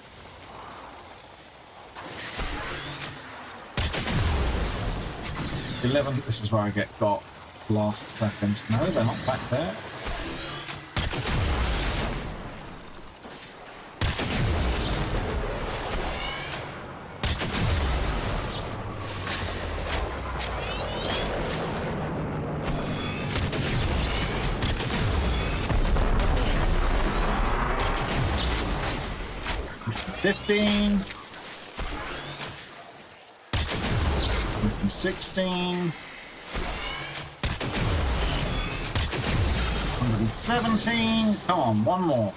This is where I get got last second. No, they're not back there. $15, 116, 117. Come on, one more.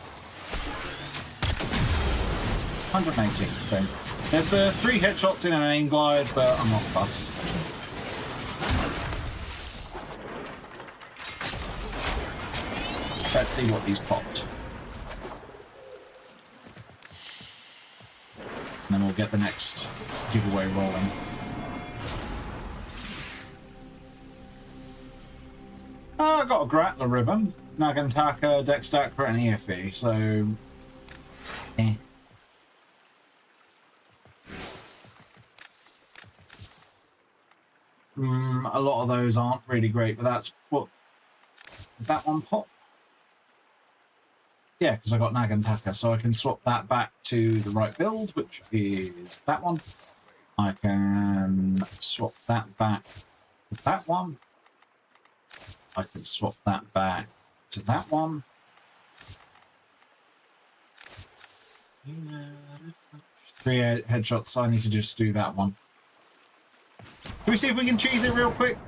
118. Okay. There's the 3 headshots in an aim glide, but I'm not fussed. Let's see what these popped. And then we'll get the next giveaway rolling. I got a Grappler ribbon, Nagantaka, Dextacra, and EFE, so... eh. A lot of those aren't really great, but that's what... that one pop? Yeah, because I got Nagantaka, so I can swap that back to the right build, which is that one. I can swap that back to that one. I can swap that back to that one. 3 headshots, so I need to just do that one. Can we see if we can cheese it real quick?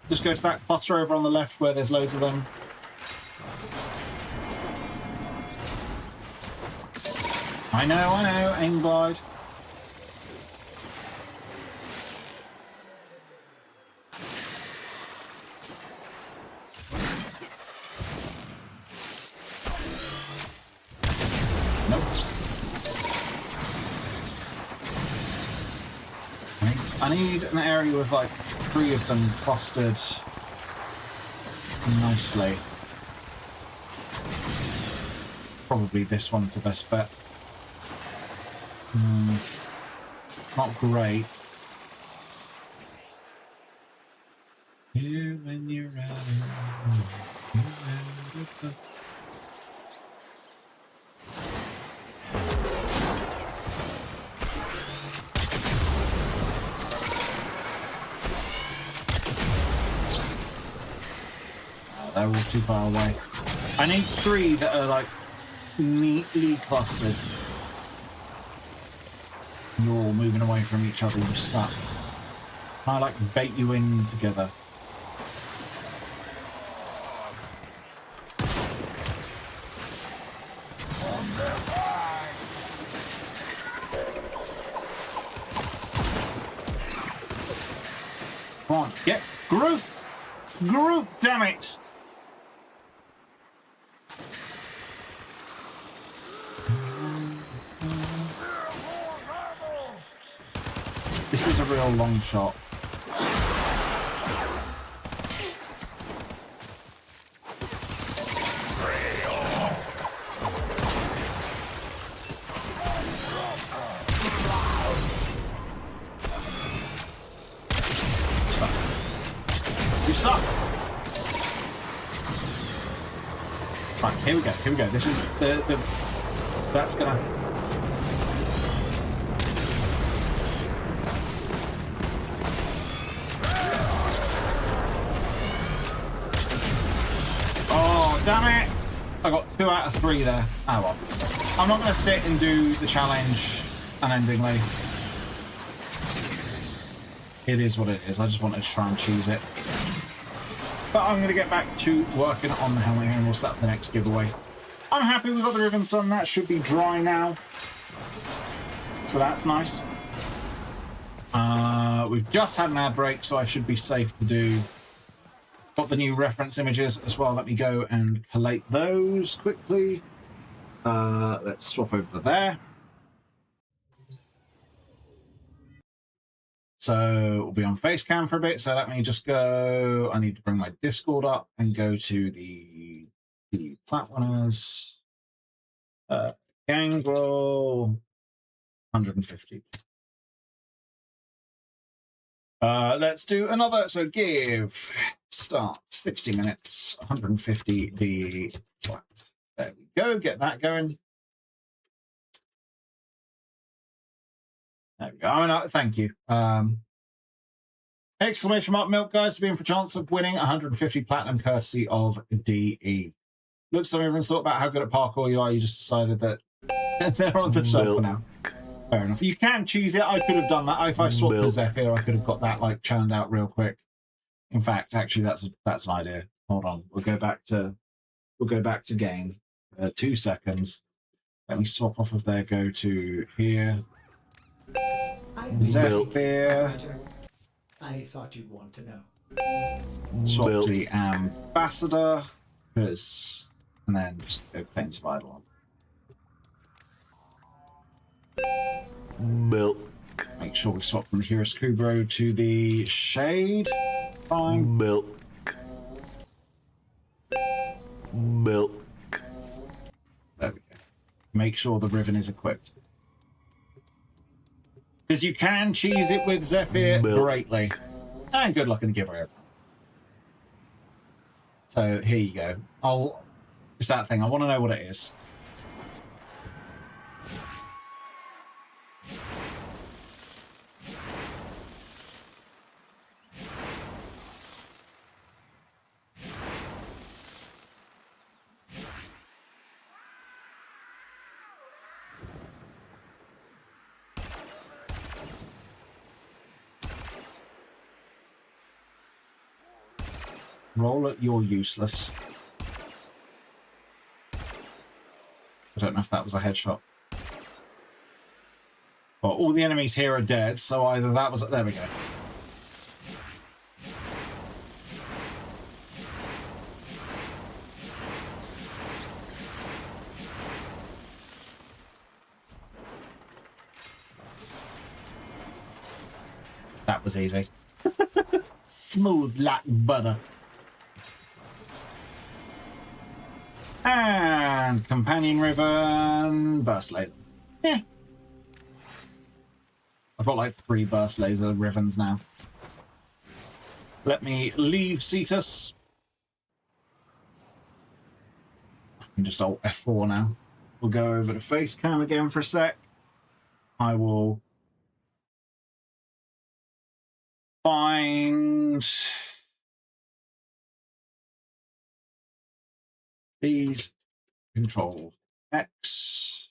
Just go to that cluster over on the left where there's loads of them. I know, aim glide. Nope. I need an area with like 3 of them clustered nicely. Probably this one's the best bet. Not great. You when you're out they're all too far away. I need 3 that are like neatly clustered. You're all moving away from each other, you suck. I like bait you in together. Come on, get group! Group, damn it! This is a real long shot. You suck. You suck! Right, here we go, here we go. This is the that's gonna... Damn it! I got 2 out of 3 there. Oh well. I'm not going to sit and do the challenge unendingly. It is what it is. I just wanted to try and cheese it. But I'm going to get back to working on the helmet here and we'll set up the next giveaway. I'm happy we've got the ribbons done. That should be dry now. So that's nice. We've just had an ad break, so I should be safe to do. Got the new reference images as well. Let me go and collate those quickly. Let's swap over to there. So we'll be on Facecam for a bit. So let me just go. I need to bring my Discord up and go to the plat winners. Gangrel 150. Let's do another. So give start 60 minutes 150 the flat. There we go. Get that going. There we go. I mean, thank you. Exclamation mark milk guys to be in for chance of winning 150 platinum courtesy of DE. Looks like everyone's thought about how good at parkour you are. You just decided that they're on the shelf for now. Fair enough. You can cheese it. I could have done that. If I swapped the Zephyr, I could have got that like churned out real quick. In fact, actually, that's an idea. Hold on. We'll go back to game. 2 seconds. Let me swap off of there. Go to here. Zephyr. I thought you'd want to know. Swap to the ambassador. And then just go plain survival on. Milk. Make sure we swap from the Heroes Kubro to the Shade. Fine. Milk. Milk. There we go. Make sure the Riven is equipped. Because you can cheese it with Zephyr greatly. And good luck in the giveaway. So here you go. It's that thing. I want to know what it is. Roll it, you're useless. I don't know if that was a headshot. Well, all the enemies here are dead, so either that was... There we go. That was easy. Smooth like butter. And companion ribbon, burst laser. Yeah. I've got like 3 burst laser ribbons now. Let me leave Cetus. I can just alt F4 now. We'll go over to Facecam again for a sec. I will find these, Control X,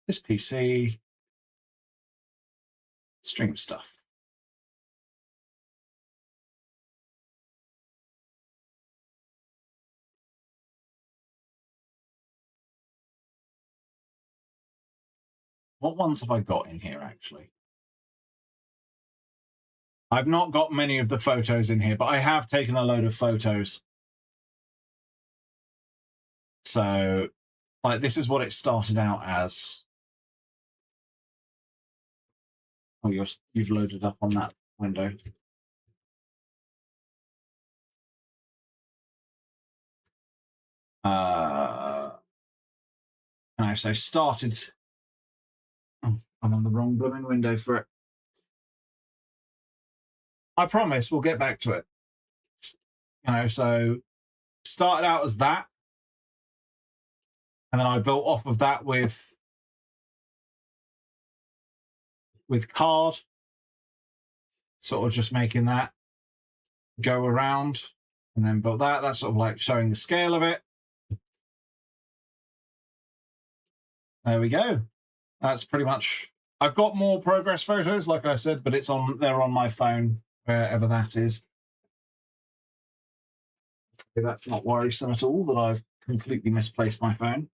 this PC, stream stuff. What ones have I got in here, actually? I've not got many of the photos in here, but I have taken a load of photos. So, like, this is what it started out as. Oh, you've loaded up on that window. So started... Oh, I'm on the wrong blooming window for it. I promise we'll get back to it. So started out as that. And then I built off of that with card. Sort of just making that go around. And then built that. That's sort of like showing the scale of it. There we go. That's pretty much... I've got more progress photos, like I said, but they're on my phone, wherever that is. Okay, that's not worrisome at all that I've completely misplaced my phone.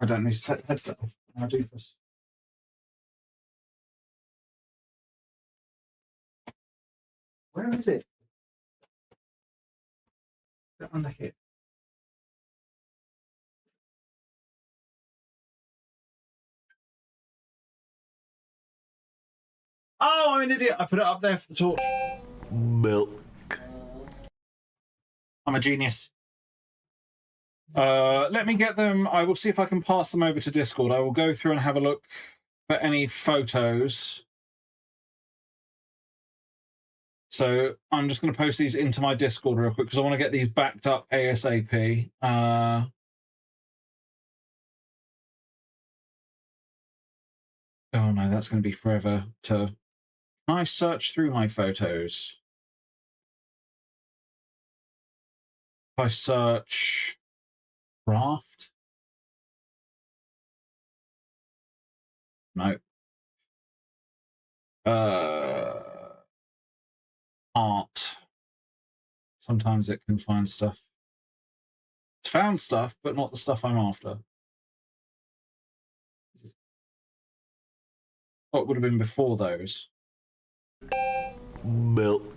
I don't need to take the headset off. I'll do this. Where is it? Is it under here? Oh, I'm an idiot. I put it up there for the torch. Milk. I'm a genius. Let me get them. I will see if I can pass them over to Discord. I will go through and have a look for any photos. So I'm just going to post these into my Discord real quick because I want to get these backed up ASAP. Oh no, that's going to be forever to... Can I search through my photos? If I search craft? No. Art. Sometimes it can find stuff. It's found stuff, but not the stuff I'm after. What would have been before those? Milk.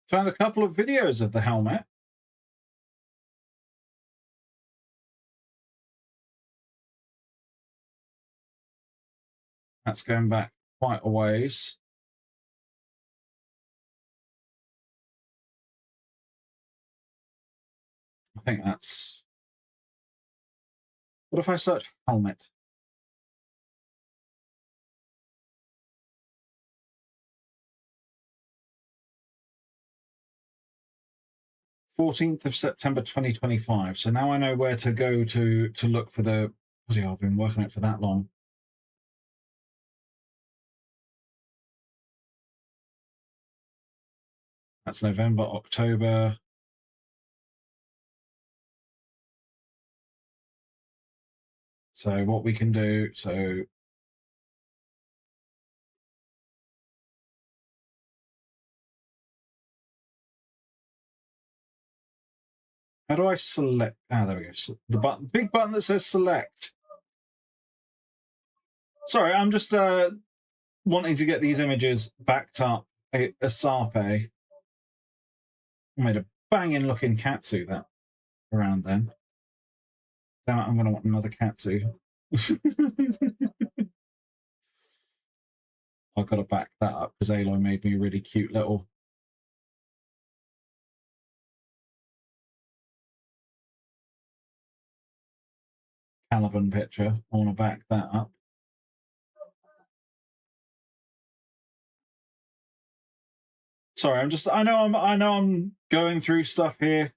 Found a couple of videos of the helmet. That's going back quite a ways. I think that's... What if I search helmet? September 2025. So now I know where to go to look for the... I've been working on it for that long. That's November, October. So what we can do, so how do I select? Ah, there we go. So the button, big button that says select. Sorry, I'm just wanting to get these images backed up ASAP. I made a banging looking katsu that around then. Damn it, I'm going to want another katsu. I've got to back that up because Aloy made me a really cute little... Caliban picture. I want to back that up. Sorry, I know I'm going through stuff here.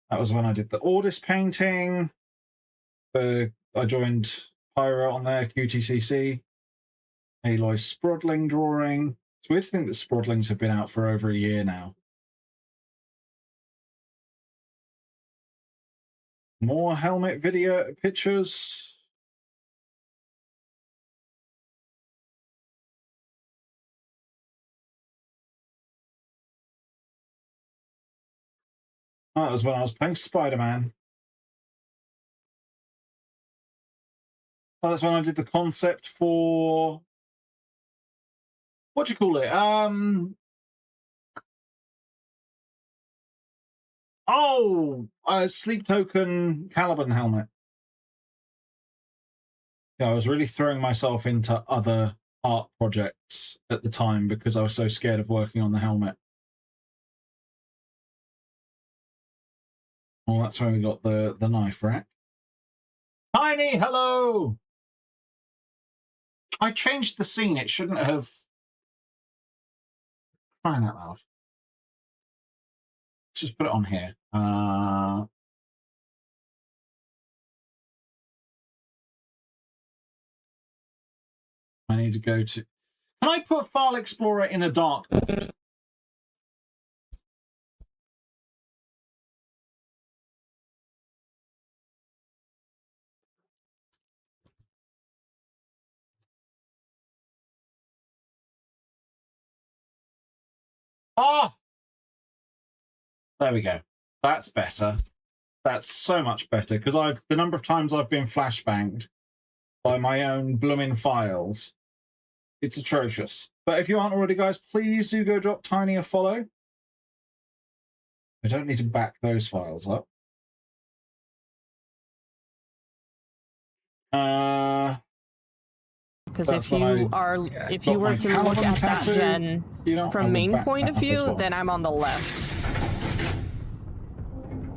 That was when I did the Ordis painting. I joined Pyro on there, QTCC. Aloy Sprodling drawing. It's weird to think that Sprodlings have been out for over a year now. More helmet video pictures. Oh, that was when I was playing Spider-Man. Oh, that's when I did the concept for... What do you call it? A Sleep Token Caliban helmet. Yeah, I was really throwing myself into other art projects at the time because I was so scared of working on the helmet. Well, that's when we got the knife rack. Tiny, hello! I changed the scene. It shouldn't have... Crying out loud. Let's just put it on here. I need to go to... Can I put File Explorer in a dark mode? Ah! There we go. That's better. That's so much better, because the number of times I've been flashbanged by my own blooming files, it's atrocious. But if you aren't already, guys, please do go drop Tiny a follow. I don't need to back those files up. Because if you were to look at that gen from main point of view, then I'm on the left.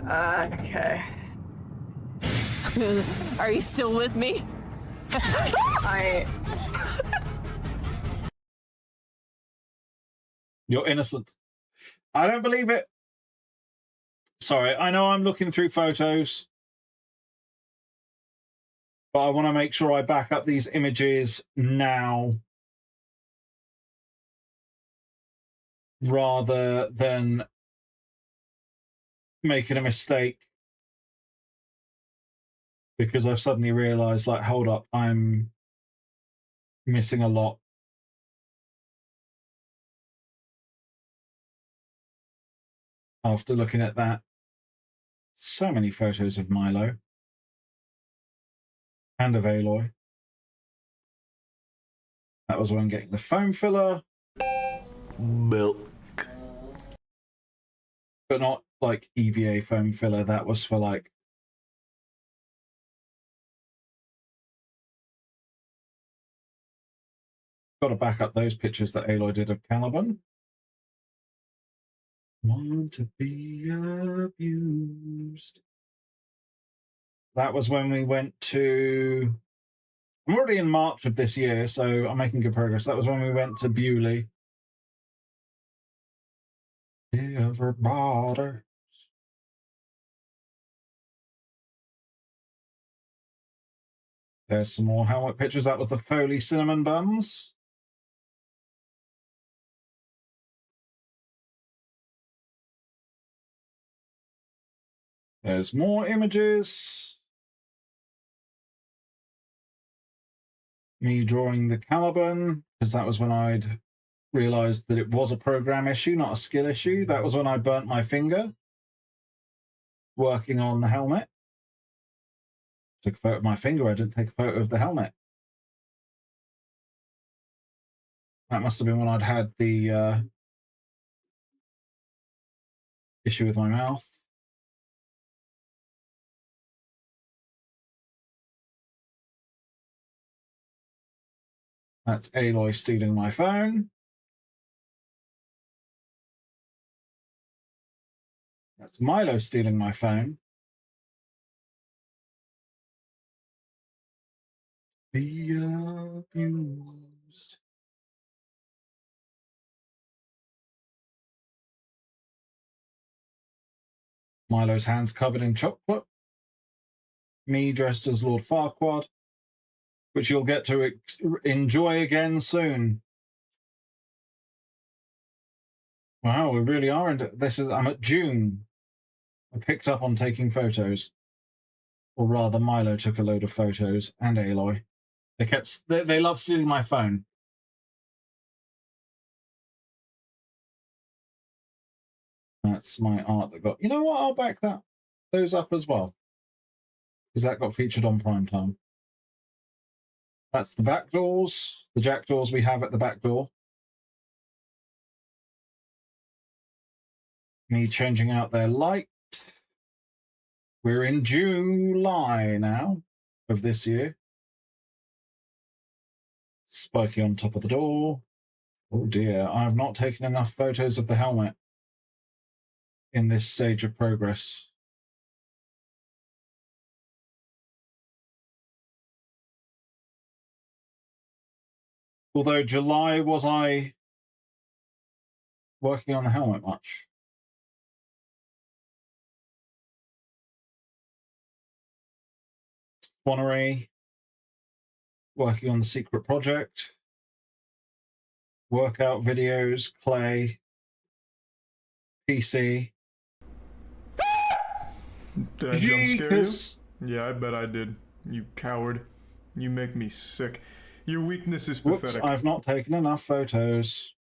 Okay. Are you still with me? You're innocent. I don't believe it. Sorry, I know I'm looking through photos, but I want to make sure I back up these images now rather than making a mistake, because I've suddenly realized, like, hold up, I'm missing a lot. After looking at that, so many photos of Milo and of Aloy. That was when getting the foam filler. Milk. But not like EVA foam filler. That was for like got to back up those pictures that Aloy did of Caliban. Want to be abused. That was when we went to... I'm already in March of this year, so I'm making good progress. That was when we went to Bewley. Everybody. There's some more helmet pictures. That was the Foley cinnamon buns. There's more images. Me drawing the Caliban, because that was when I'd realized that it was a program issue, not a skill issue. That was when I burnt my finger working on the helmet. Took a photo of my finger. I didn't take a photo of the helmet. That must have been when I'd had the issue with my mouth. That's Aloy stealing my phone. That's Milo stealing my phone. Be abused. Milo's hands covered in chocolate. Me dressed as Lord Farquaad, which you'll get to enjoy again soon. Wow, we really are into this. I'm at June. I picked up on taking photos, or rather, Milo took a load of photos, and Aloy. They love stealing my phone. That's my art that got. You know what? I'll back those up as well, because that got featured on Primetime. That's the back doors, the jack doors we have at the back door. Me changing out their light. We're in July now of this year. Spiky on top of the door. Oh dear, I have not taken enough photos of the helmet in this stage of progress. Although July, was I working on the helmet much? Swannery, working on the secret project, workout videos, clay, PC. Did I jump scare you? Yeah, I bet I did. You coward. You make me sick. Your weakness is pathetic. Whoops, I've not taken enough photos.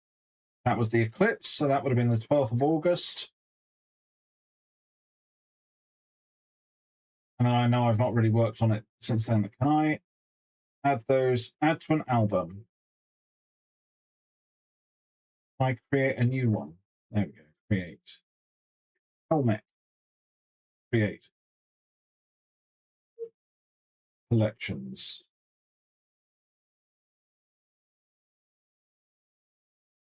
That was the eclipse, so that would have been the 12th of August. And then I know I've not really worked on it since then. Can I add those? Add to an album. Can I create a new one? There we go. Create. Helmet. Create. Collections.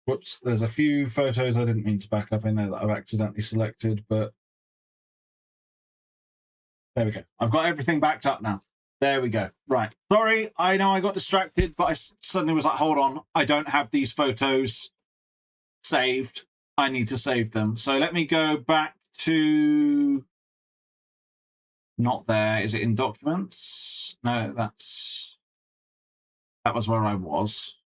Whoops, there's a few photos I didn't mean to back up in there that I've accidentally selected, but there we go. I've got everything backed up now. There we go. Right. Sorry, I know I got distracted, but I suddenly was like, hold on, I don't have these photos saved. I need to save them. So let me go back to... Not there. Is it in documents? No, that was where I was.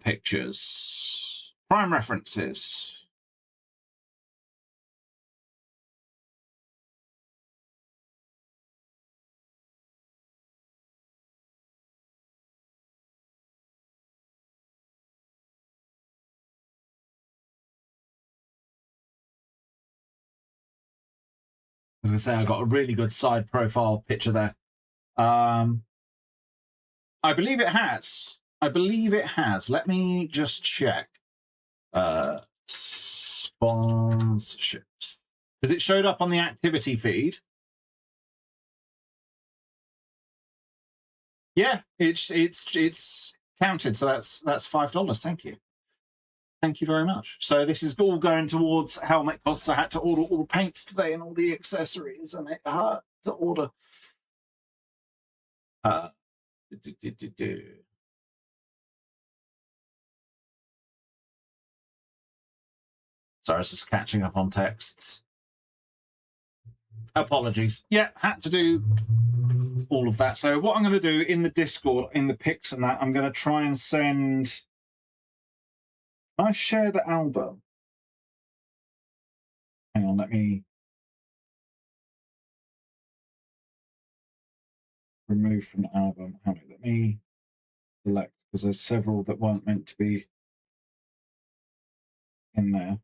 Pictures. Prime references. As I say, I got a really good side profile picture there. I believe it has. I believe it has. Let me just check. Sponsorships. Because it showed up on the activity feed. Yeah, it's counted. So that's $5. Thank you. Thank you very much. So this is all going towards helmet costs. I had to order all the paints today and all the accessories, and it hurt to order. Sorry, I was just catching up on texts. Apologies. Yeah, had to do all of that. So what I'm going to do in the Discord, in the pics and that, I'm going to try and send... Can I share the album? Hang on, let me remove from the album. Let me select, because there's several that weren't meant to be in there.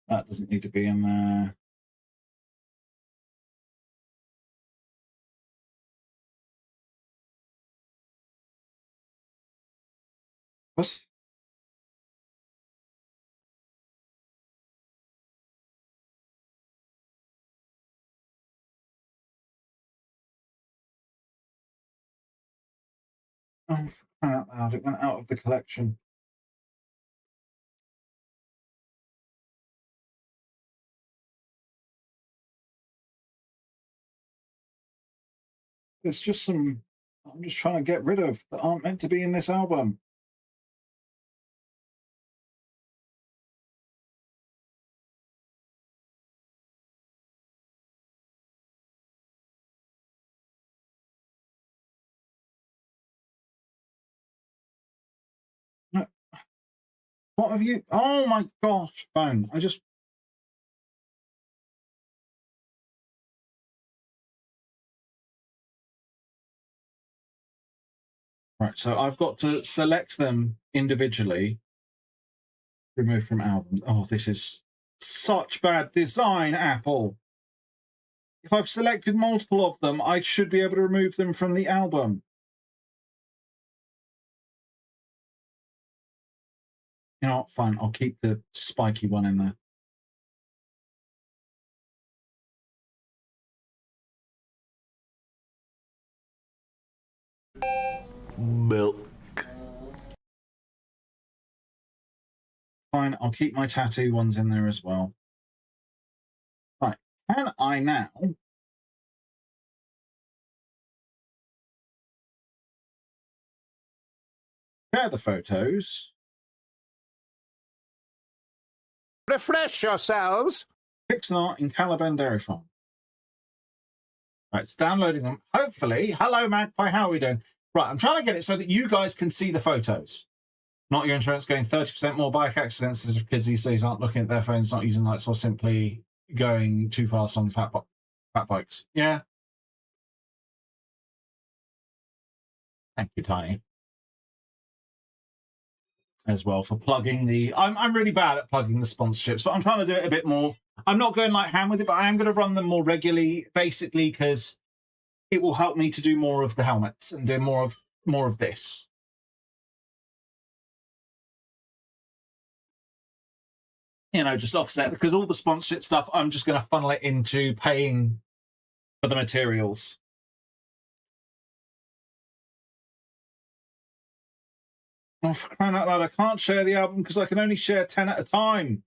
That doesn't need to be in there. What? Oh, for crying out loud, it went out of the collection. There's just some I'm just trying to get rid of that aren't meant to be in this album. No. What have you? Oh my gosh, phone. I just... Right, so I've got to select them individually. Remove from album. Oh, this is such bad design, Apple. If I've selected multiple of them, I should be able to remove them from the album. You know what? Fine, I'll keep the spiky one in there. Milk. Fine, I'll keep my tattoo ones in there as well. Right, can I now... share the photos? Refresh yourselves. Pixar in Caliban Dairy Farm. Right, it's downloading them. Hopefully. Hello, Magpie. How are we doing? Right, I'm trying to get it so that you guys can see the photos. Not your insurance going 30% more bike accidents as if kids these days aren't looking at their phones, not using lights, or simply going too fast on fat bikes. Yeah. Thank you, Tiny. As well for plugging the... I'm really bad at plugging the sponsorships, but I'm trying to do it a bit more. I'm not going like ham with it, but I am going to run them more regularly, basically because it will help me to do more of the helmets and do more of this. You know, just offset, because all the sponsorship stuff, I'm just going to funnel it into paying for the materials. Oh, for crying out loud, I can't share the album because I can only share 10 at a time.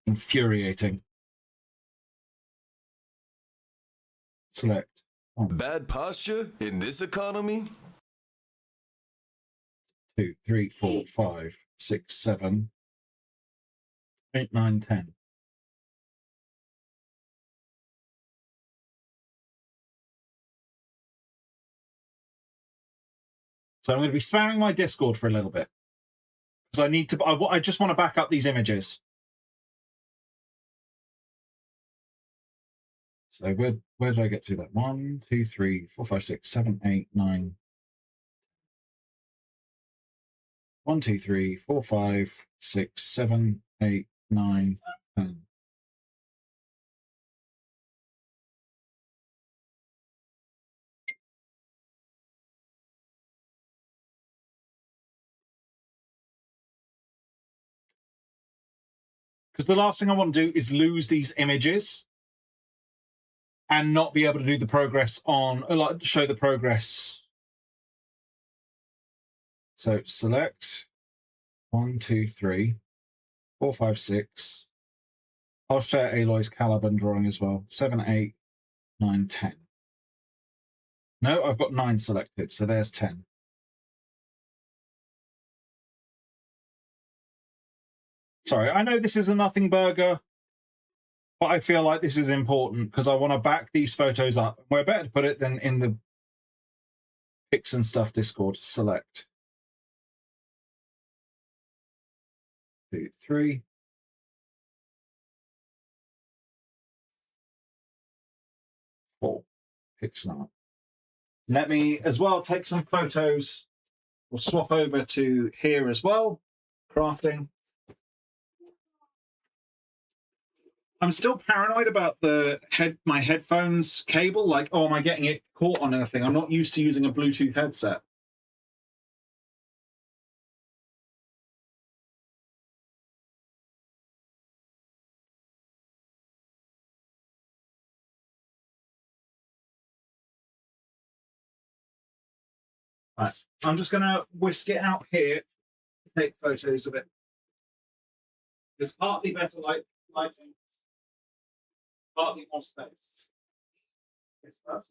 Infuriating. Select. Bad posture in this economy? 2, 3, 4, 5, 6, 7, 8, 9, 10. So I'm going to be spamming my Discord for a little bit because I need to. I just want to back up these images. So where did I get to that? 1, 2, 3, 4, 5, 6, 7, 8, 9. 1, 2, 3, 4, 5, 6, 7, 8, 9, 10. Because the last thing I want to do is lose these images and not be able to do the progress on, like, show the progress. So select 1, 2, 3, 4, 5, 6. I'll share Aloy's Caliban drawing as well. 7, 8, 9, 10. No, I've got 9 selected, so there's 10. Sorry, I know this is a nothing burger, but I feel like this is important because I want to back these photos up. Where better to put it than in the pics and stuff Discord. Select 2, 3. 4. Pics now. Let me as well take some photos. We'll swap over to here as well. Crafting. I'm still paranoid about my headphones cable. Like, oh, am I getting it caught on anything? I'm not used to using a Bluetooth headset. Right, I'm just going to whisk it out here to take photos of it. There's partly better lighting, partly more space. Yes, that's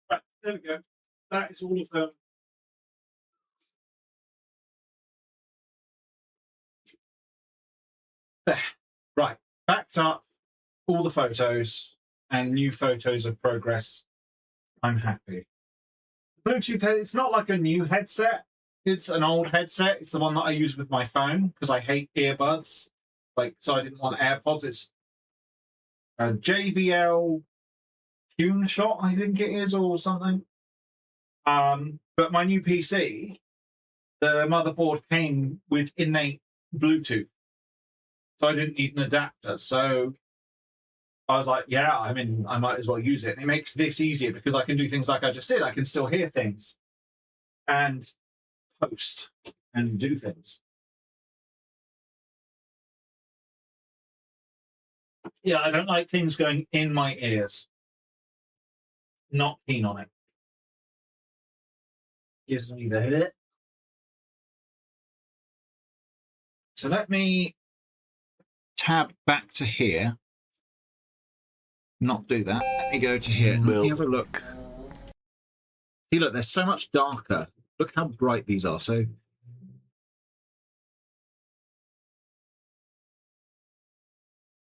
right, there we go. That is all of them. There. Right, backed up all the photos and new photos of progress. I'm happy. Bluetooth head, it's not like a new headset. It's an old headset. It's the one that I use with my phone because I hate earbuds. Like, so I didn't want AirPods. It's a JBL Tune Shot, I think it is, or something. But my new PC, the motherboard came with innate Bluetooth. So I didn't need an adapter. So I was like, yeah, I mean, I might as well use it. And it makes this easier because I can do things like I just did. I can still hear things and post and do things. Yeah, I don't like things going in my ears. not keen on it. Gives me the hit. So let me tab back to here. Not do that. Let me go to here. Let me have a look. See, look, they're so much darker. Look how bright these are. So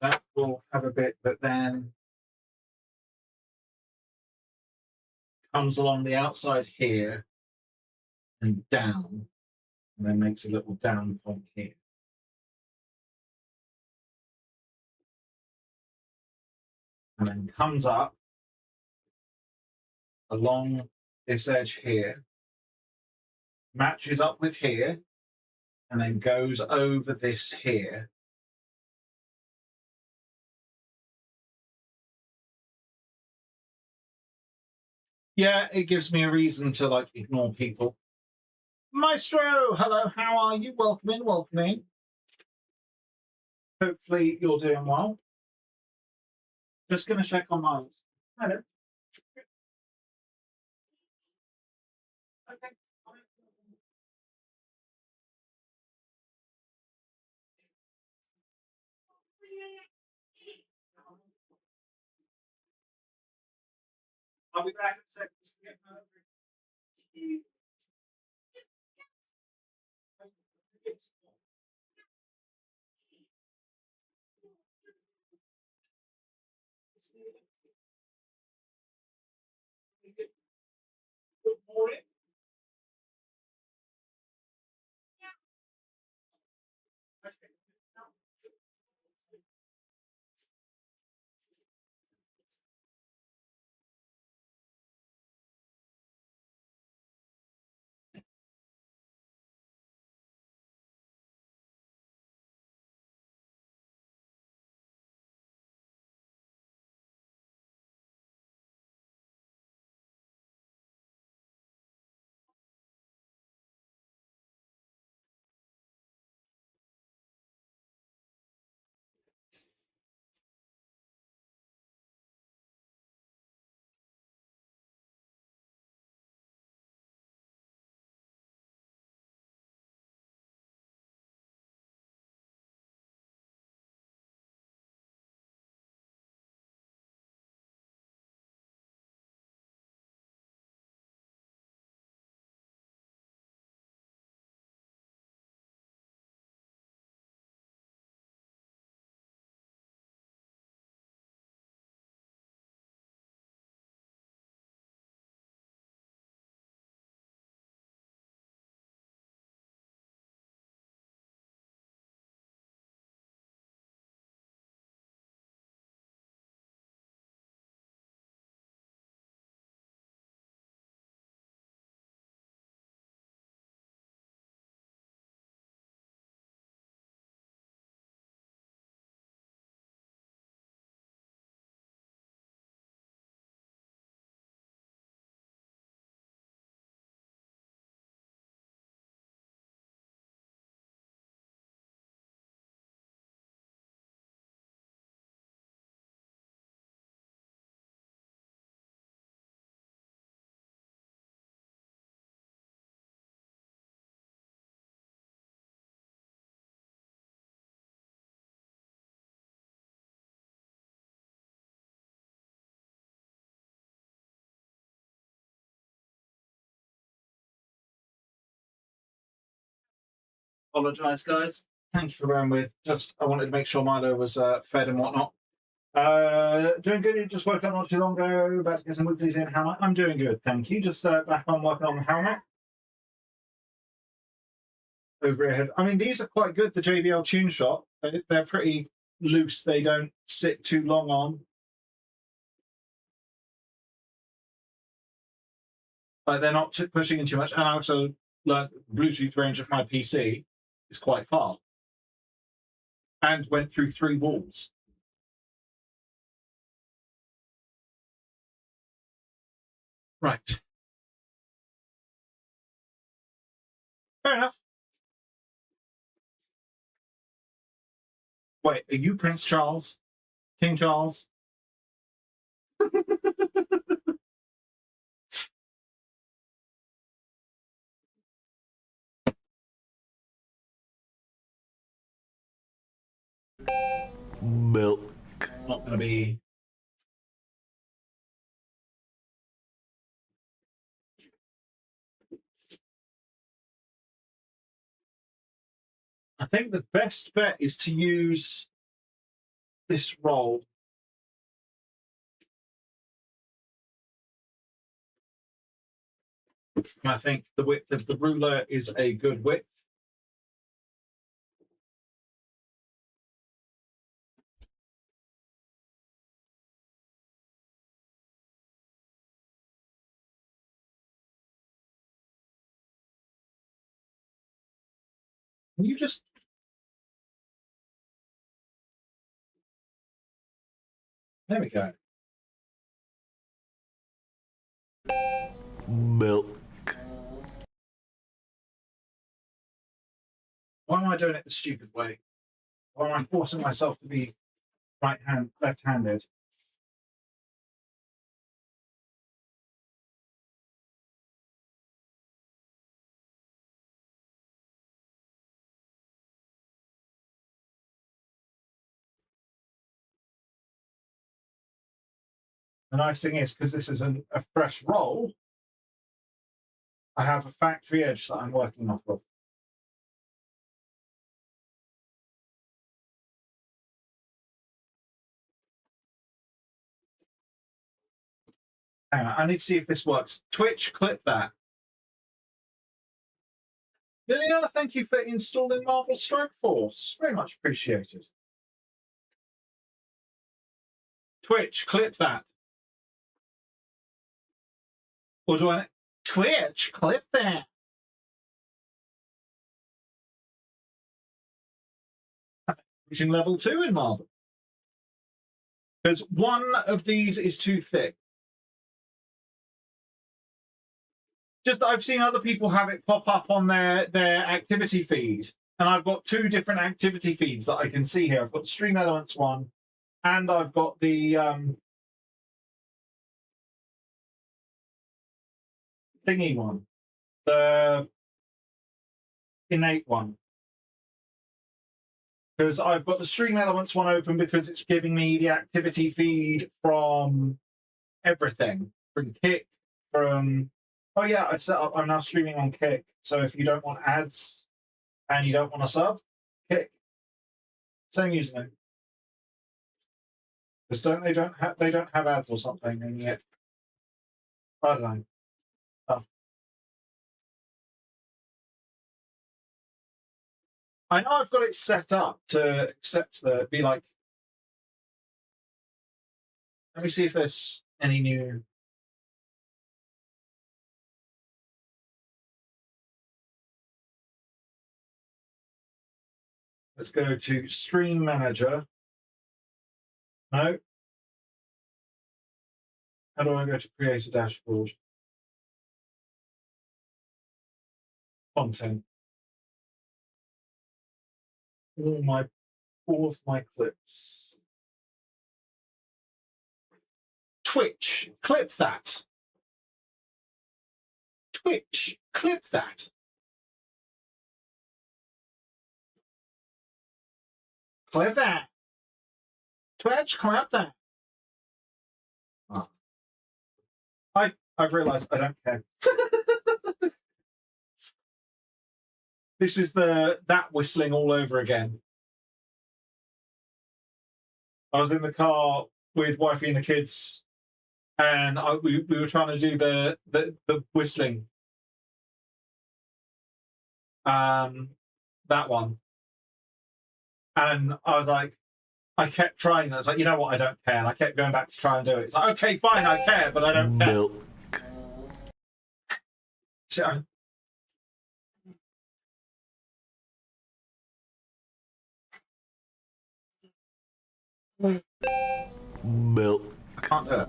that will have a bit that then comes along the outside here and down, and then makes a little down point here. And then comes up along this edge here, matches up with here, and then goes over this here. Yeah, it gives me a reason to like ignore people. Maestro, hello, how are you? Welcome in, welcome in. Hopefully you're doing well. Just going to check on my... Hello. Okay. I'll be back in a second. Apologise, guys. Thank you for bearing with. Just, I wanted to make sure Milo was fed and whatnot. Doing good. You just woke up not too long ago. About to get some weeklies in. How I'm doing good, thank you. Just back on working on the helmet. Over your head. I mean, these are quite good. The JBL Tune Shot. They're pretty loose. They don't sit too long on. Like they're not pushing in too much. And I also learned Bluetooth range of my PC is quite far. And went through 3 walls. Right. Fair enough. Wait, are you Prince Charles? King Charles? Milk. Not going to be. I think the best bet is to use this roll. I think the width of the ruler is a good width. Can you just... There we go. Milk. Why am I doing it the stupid way? Why am I forcing myself to be left-handed? The nice thing is, because this is a fresh roll, I have a factory edge that I'm working off of. Hang on, I need to see if this works. Twitch, clip that. Liliana, thank you for installing Marvel Strike Force. Very much appreciated. Twitch, clip that. Or do I... Twitch, clip that. Reaching level 2 in Marvel. Because one of these is too thick. Just I've seen other people have it pop up on their activity feed. And I've got 2 different activity feeds that I can see here. I've got the Stream Elements one, and I've got the thingy one. The innate one. Because I've got the Stream Elements one open because it's giving me the activity feed from everything. From Kick, from... Oh yeah, I've set up, I'm now streaming on Kick. So if you don't want ads and you don't want a sub, Kick. Same username. Because they don't have ads or something, and yet I don't know. Oh. I know I've got it set up to accept be like. Let me see if there's any new. Let's go to Stream Manager. No. How do I go to create a dashboard? Content. All of my clips. Twitch, clip that. Twitch, clip that. Clip that. Twitch, clip that. Oh. I've realised I don't care. This is that whistling all over again. I was in the car with wifey and the kids, and we were trying to do the whistling. That one. And I was like, I kept trying. I was like, you know what? I don't care. And I kept going back to try and do it. It's like, okay, fine, I care, but I don't care. Milk. So, Milk. I can't do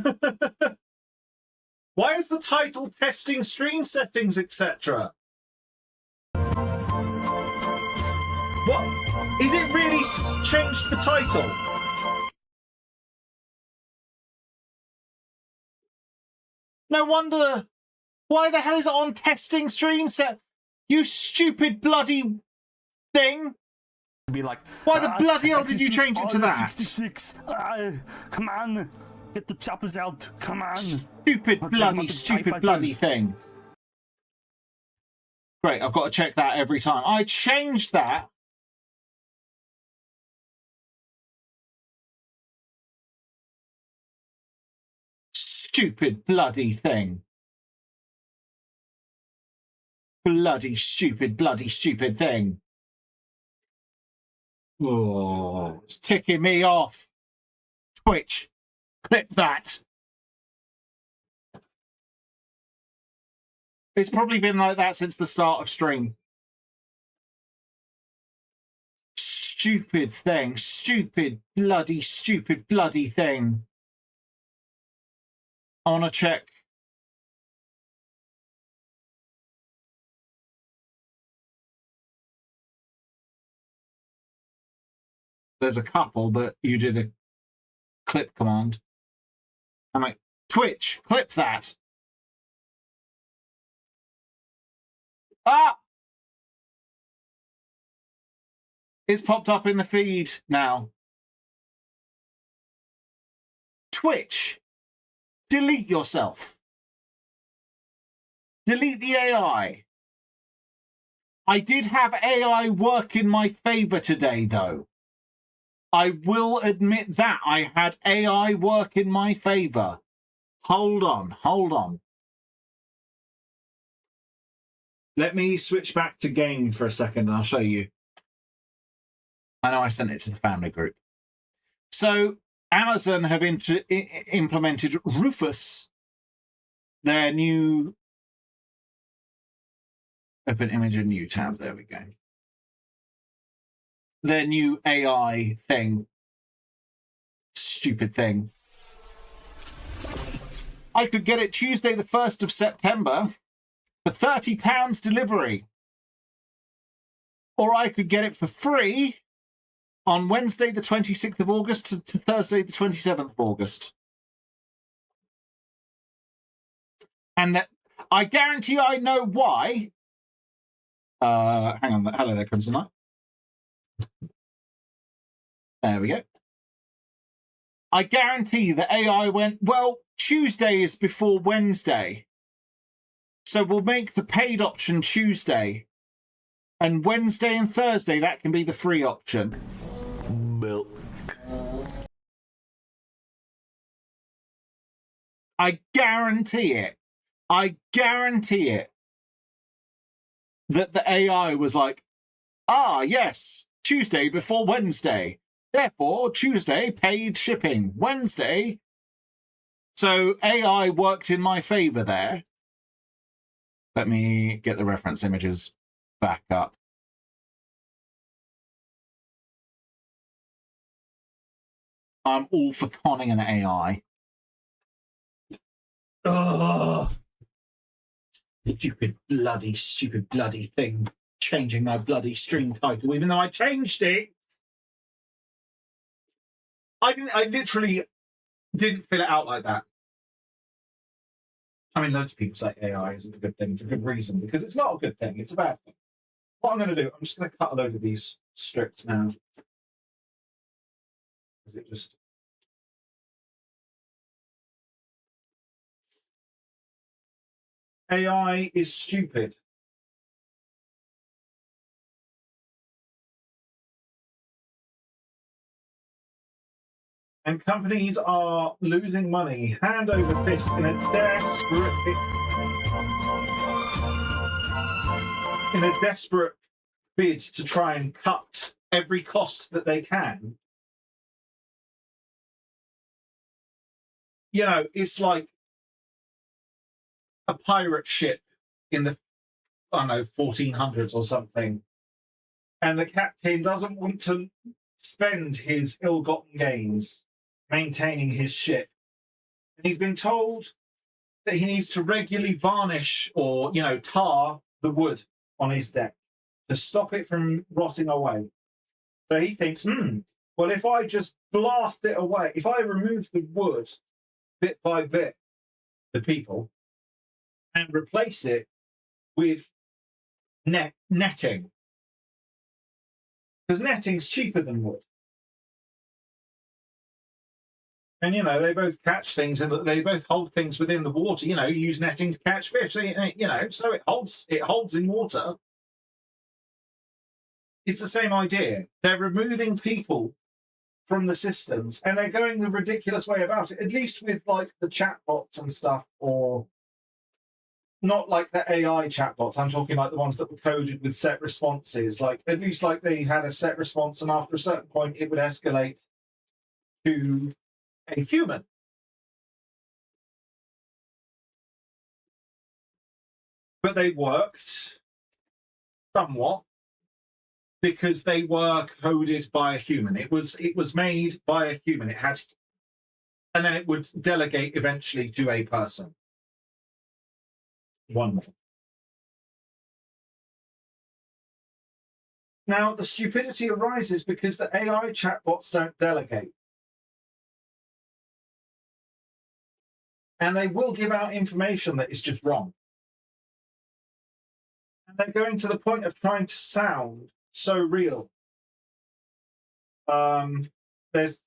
it. Why is the title testing stream settings, etc.? What? Is it really changed the title? No wonder. Why the hell is it on testing stream set? You stupid bloody thing. Be like, why the bloody hell did you change it to that? 66. Come on, get the choppers out. Come on. Stupid bloody thing. Great, I've got to check that every time. I changed that. Stupid bloody thing. Bloody stupid thing. Oh, it's ticking me off. Twitch, clip that. It's probably been like that since the start of stream. Stupid thing. Stupid bloody thing. I want to check. There's a couple, but you did a clip command. I'm like, Twitch, clip that. Ah! It's popped up in the feed now. Twitch, delete yourself. Delete the AI. I did have AI work in my favor today, though. I will admit that I had AI work in my favor. Hold on. Let me switch back to game for a second and I'll show you. I know I sent it to the family group. So Amazon have implemented Rufus, their new... Open image, a new tab. There we go. Their new AI thing. Stupid thing. I could get it Tuesday the 1st of September for £30 delivery. Or I could get it for free on Wednesday the 26th of August to Thursday the 27th of August. And that, I guarantee I know why. Hang on. Hello there, Crimson Knight. There we go. I guarantee the AI went, well, Tuesday is before Wednesday. So we'll make the paid option Tuesday. And Wednesday and Thursday, that can be the free option. Milk. I guarantee it. I guarantee it. That the AI was like, ah, yes, Tuesday before Wednesday. Therefore, Tuesday paid shipping. Wednesday. So AI worked in my favor there. Let me get the reference images back up. I'm all for conning an AI. Ugh. Stupid bloody thing. Changing my bloody stream title, even though I changed it. I literally didn't fill it out like that. I mean, loads of people say AI isn't a good thing for good reason, because it's not a good thing, it's a bad thing. What I'm going to do, I'm just going to cut a load of these strips now. Is it just... AI is stupid. And companies are losing money hand over fist in a desperate bid to try and cut every cost that they can. You know, it's like a pirate ship in the, I don't know, 1400s or something. And the captain doesn't want to spend his ill-gotten gains maintaining his ship. And he's been told that he needs to regularly varnish or, you know, tar the wood on his deck to stop it from rotting away. So he thinks, well, if I just blast it away, if I remove the wood bit by bit, the people, and replace it with netting, because netting's cheaper than wood. And, you know, they both catch things and they both hold things within the water. You know, you use netting to catch fish, so, you know, so it holds in water. It's the same idea. They're removing people from the systems and they're going the ridiculous way about it, at least with like the chatbots and stuff, or not like the AI chatbots. I'm talking like the ones that were coded with set responses. Like, at least like they had a set response and after a certain point it would escalate to a human. But they worked somewhat because they were coded by a human. It was made by a human. It had, and then it would delegate eventually to a person. One more. Now the stupidity arises because the AI chatbots don't delegate. And they will give out information that is just wrong. And they're going to the point of trying to sound so real. There's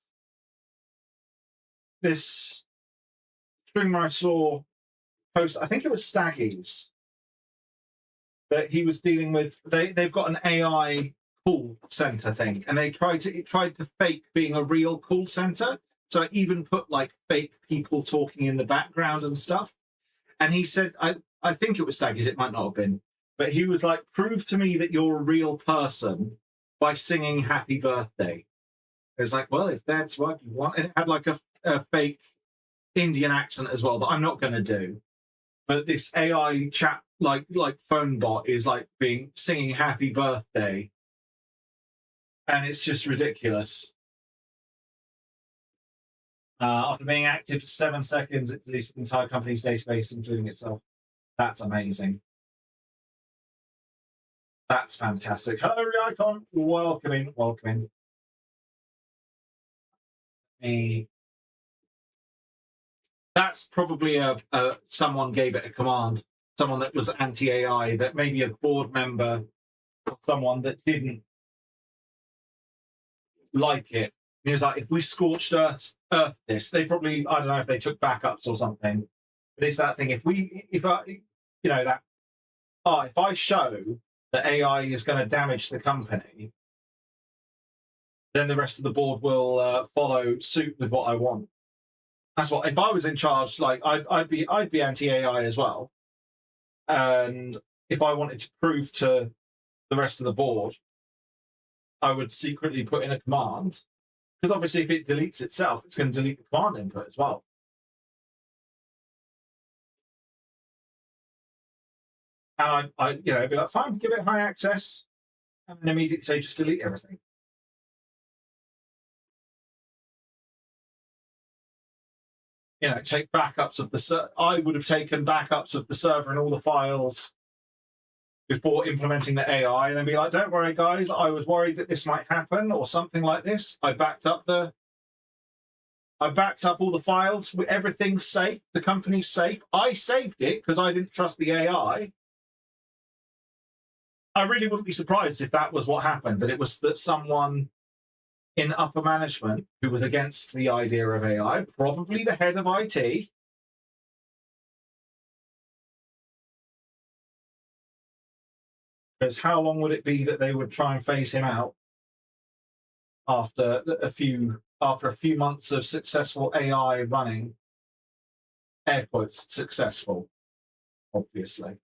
this streamer I saw post, I think it was Staggy's, that he was dealing with. They've got an AI call center thing, and it tried to fake being a real call center. So I even put like fake people talking in the background and stuff. And he said, I think it was Staggy's, it might not have been, but he was like, prove to me that you're a real person by singing happy birthday. It was like, well, if that's what you want. And it had like a fake Indian accent as well that I'm not going to do. But this AI chat, like phone bot is like singing happy birthday. And it's just ridiculous. After being active for 7 seconds, it deleted the entire company's database, including itself. That's amazing. That's fantastic. Hello, Icon. Welcome in. Welcome in. That's probably someone gave it a command. Someone that was anti-AI, that maybe a board member, or someone that didn't like it. And he was like, if we scorched earth this, they probably, I don't know if they took backups or something, but it's that thing. If I show that AI is going to damage the company, then the rest of the board will follow suit with what I want. That's what, if I was in charge, like I'd be anti-AI as well. And if I wanted to prove to the rest of the board, I would secretly put in a command. Because obviously if it deletes itself, it's going to delete the command input as well. And I'd be like, fine, give it high access, and then immediately say, just delete everything. You know, take backups of the server. I would have taken backups of the server and all the files before implementing the AI, and then be like, don't worry, guys, I was worried that this might happen or something like this. I backed up all the files. Everything's safe. The company's safe. I saved it because I didn't trust the AI. I really wouldn't be surprised if that was what happened, that it was that someone in upper management who was against the idea of AI, probably the head of IT, because how long would it be that they would try and phase him out after a few months of successful AI running? Air quotes, successful, obviously.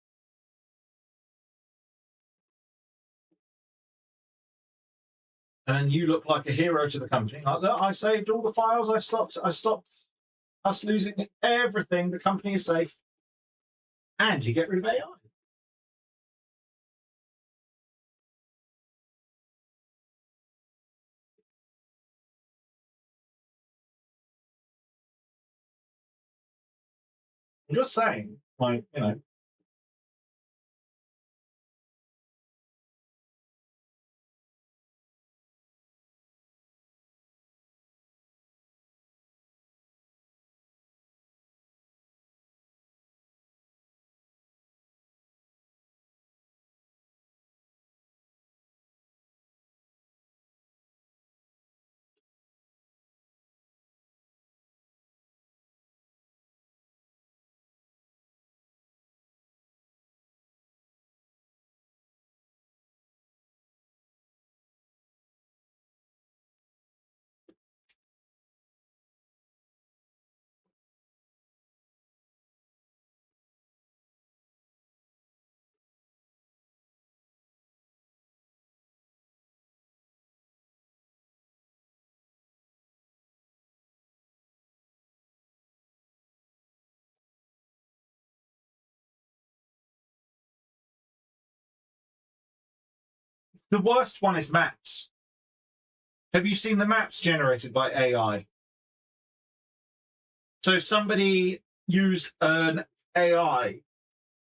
And then you look like a hero to the company. Like, look, I saved all the files. I stopped us losing everything. The company is safe. And you get rid of AI. I'm just saying, like, you know. The worst one is maps. Have you seen the maps generated by AI? So somebody used an AI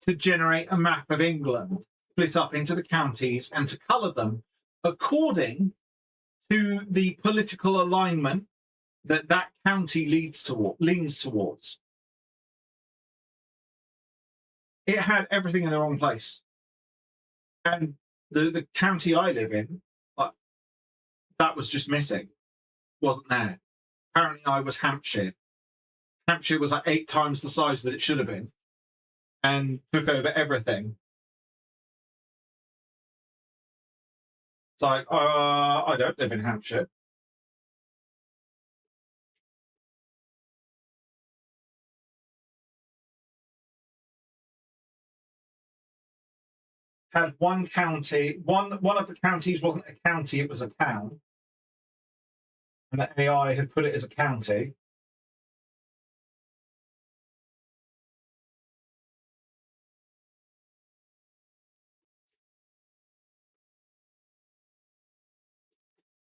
to generate a map of England, split up into the counties, and to colour them according to the political alignment that that county leans towards. It had everything in the wrong place. And the county I live in, that was just missing. Wasn't there. Apparently I was Hampshire. Hampshire was like 8 times the size that it should have been and took over everything. It's like, I don't live in Hampshire. Had one county, one of the counties wasn't a county, it was a town. And the AI had put it as a county.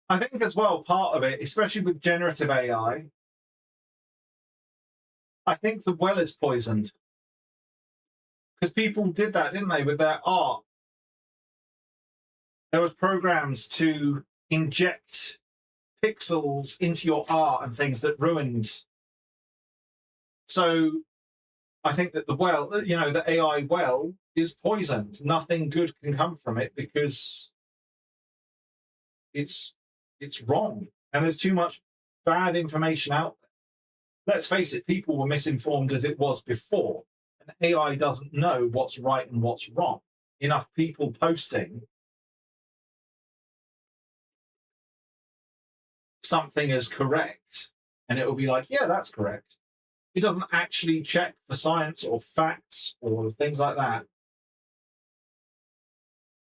I think as well, part of it, especially with generative AI, I think the well is poisoned. Because people did that, didn't they, with their art? There was programs to inject pixels into your art and things that ruined. So I think that the well, the AI well is poisoned. Nothing good can come from it because it's wrong. And there's too much bad information out there. Let's face it, people were misinformed as it was before. And AI doesn't know what's right and what's wrong. Enough people posting something as correct, and it will be like, yeah, that's correct. It doesn't actually check for science or facts or things like that.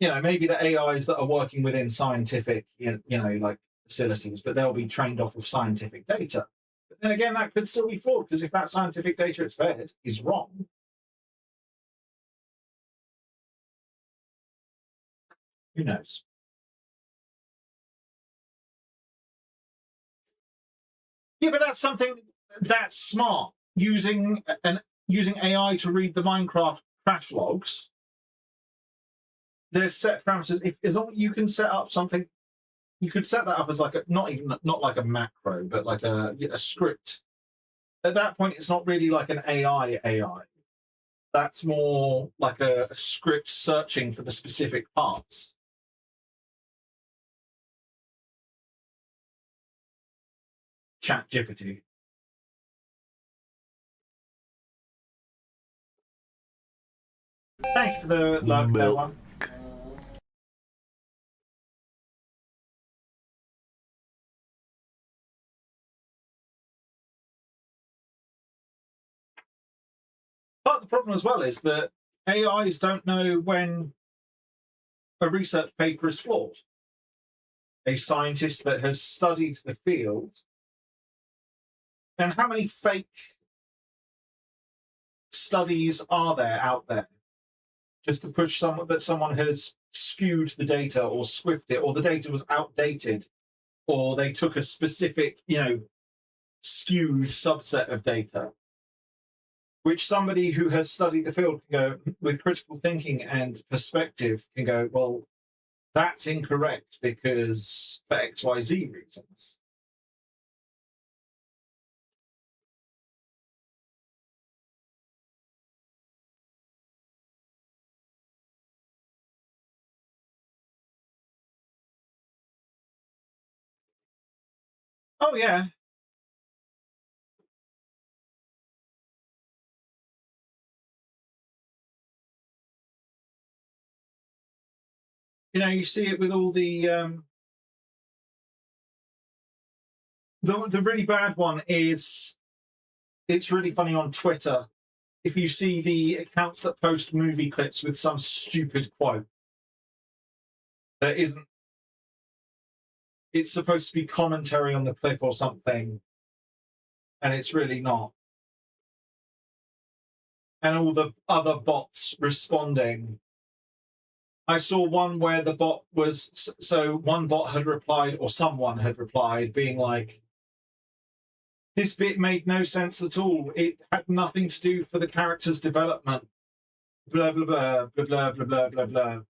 Maybe the AIs that are working within scientific, like facilities, but they'll be trained off of scientific data. But then again, that could still be flawed because if that scientific data it's fed is wrong, who knows? Yeah, but that's something that's smart. Using AI to read the Minecraft crash logs. There's set parameters. As long as you can set up something, you could set that up as like not like a macro, but like a script. At that point, it's not really like an AI. That's more like a script searching for the specific parts. ChatGPT. Thank you for the lurk there, one. Part of the problem as well is that AIs don't know when a research paper is flawed. A scientist that has studied the field, and how many fake studies are there out there just to push someone has skewed the data or squiffed it, or the data was outdated, or they took a specific, skewed subset of data, which somebody who has studied the field can go, with critical thinking and perspective, can go, well, that's incorrect because for XYZ reasons. Oh, yeah. You see it with all the really bad one is, it's really funny on Twitter. If you see the accounts that post movie clips with some stupid quote that isn't, it's supposed to be commentary on the clip or something, and it's really not. And all the other bots responding I saw one where the bot was so one bot had replied, or someone had replied, being like, "This bit made no sense at all. It had nothing to do for the character's development." Blah blah blah blah blah blah blah blah blah.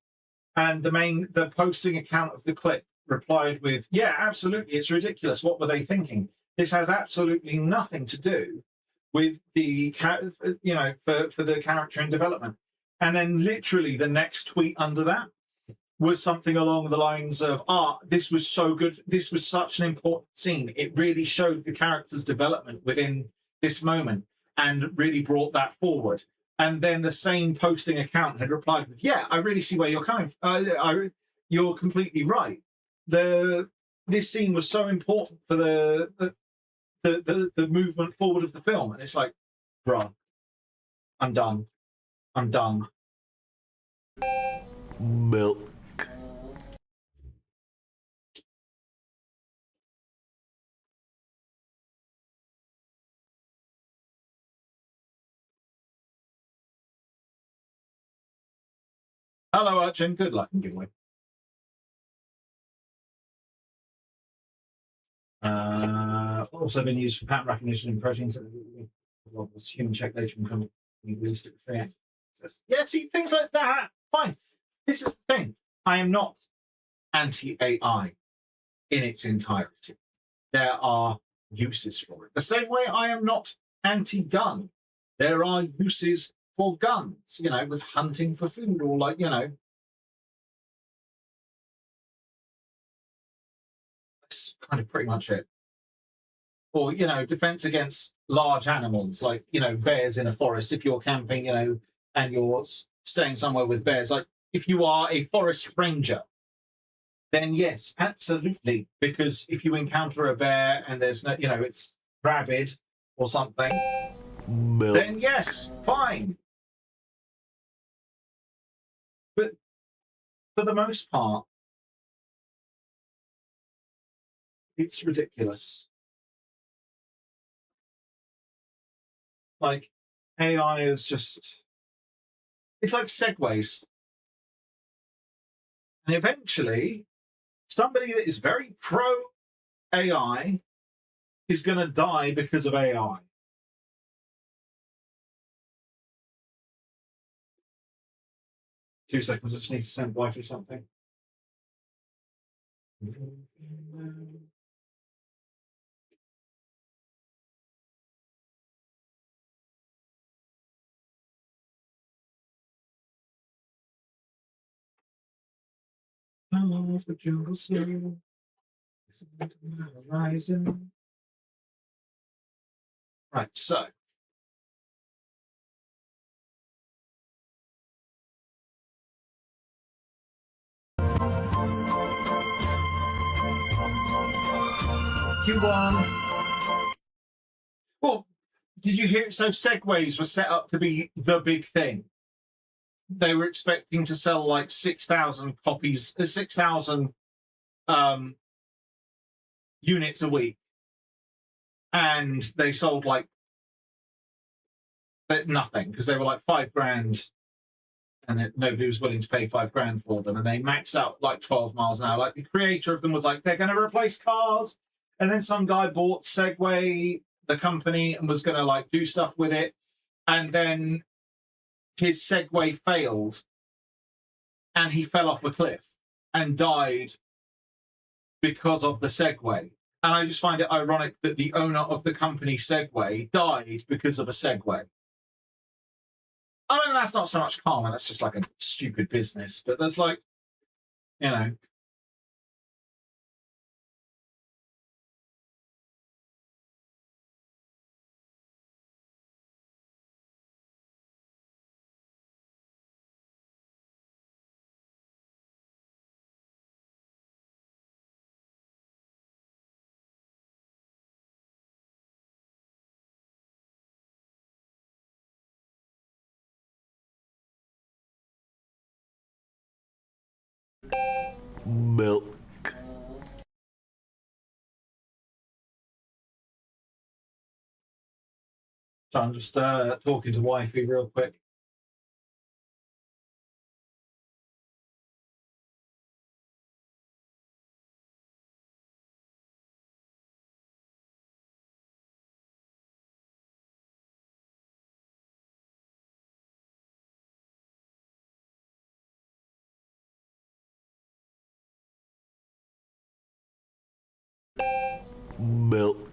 And the posting account of the clip replied with, "Yeah, absolutely, it's ridiculous. What were they thinking? This has absolutely nothing to do with the for the character and development." And then literally the next tweet under that was something along the lines of, this was so good. This was such an important scene. It really showed the character's development within this moment and really brought that forward. And then the same posting account had replied with, "Yeah, I really see where you're coming from. You're completely right. This scene was so important for the movement forward of the film." And it's like, bruh, I'm done. I'm done. Milk. Hello, Archon. Good luck in giveaway. Also been used for pattern recognition in proteins. Human check data can be released at 3 access. Yeah, see, things like that. Fine. This is the thing. I am not anti-AI in its entirety. There are uses for it. The same way I am not anti-gun. There are uses for guns, with hunting for food or that's kind of pretty much it. Or, defense against large animals, like, bears in a forest. If you're camping, and you're staying somewhere with bears, like if you are a forest ranger, then yes, absolutely. Because if you encounter a bear and there's no, it's rabid or something, then yes, fine. But for the most part, it's ridiculous. Like, AI is just, it's like segways. And eventually, somebody that is very pro AI is going to die because of AI. Two seconds, I just need to send Wi-Fi something. Off the jungle snow, horizon. Right, so Q1. Well, did you hear? So segways were set up to be the big thing. They were expecting to sell like 6,000 copies, 6,000 units a week, and they sold like nothing because they were like $5,000, and nobody was willing to pay $5,000 for them, and they maxed out like 12 miles an hour. Like the creator of them was like, they're going to replace cars, and then some guy bought Segway, the company, and was going to like do stuff with it, and then his Segway failed and he fell off a cliff and died because of the Segway. And I just find it ironic that the owner of the company Segway died because of a Segway. I mean, that's not so much karma, that's just like a stupid business. But there's like, milk. So I'm just talking to Wifey real quick. Milk.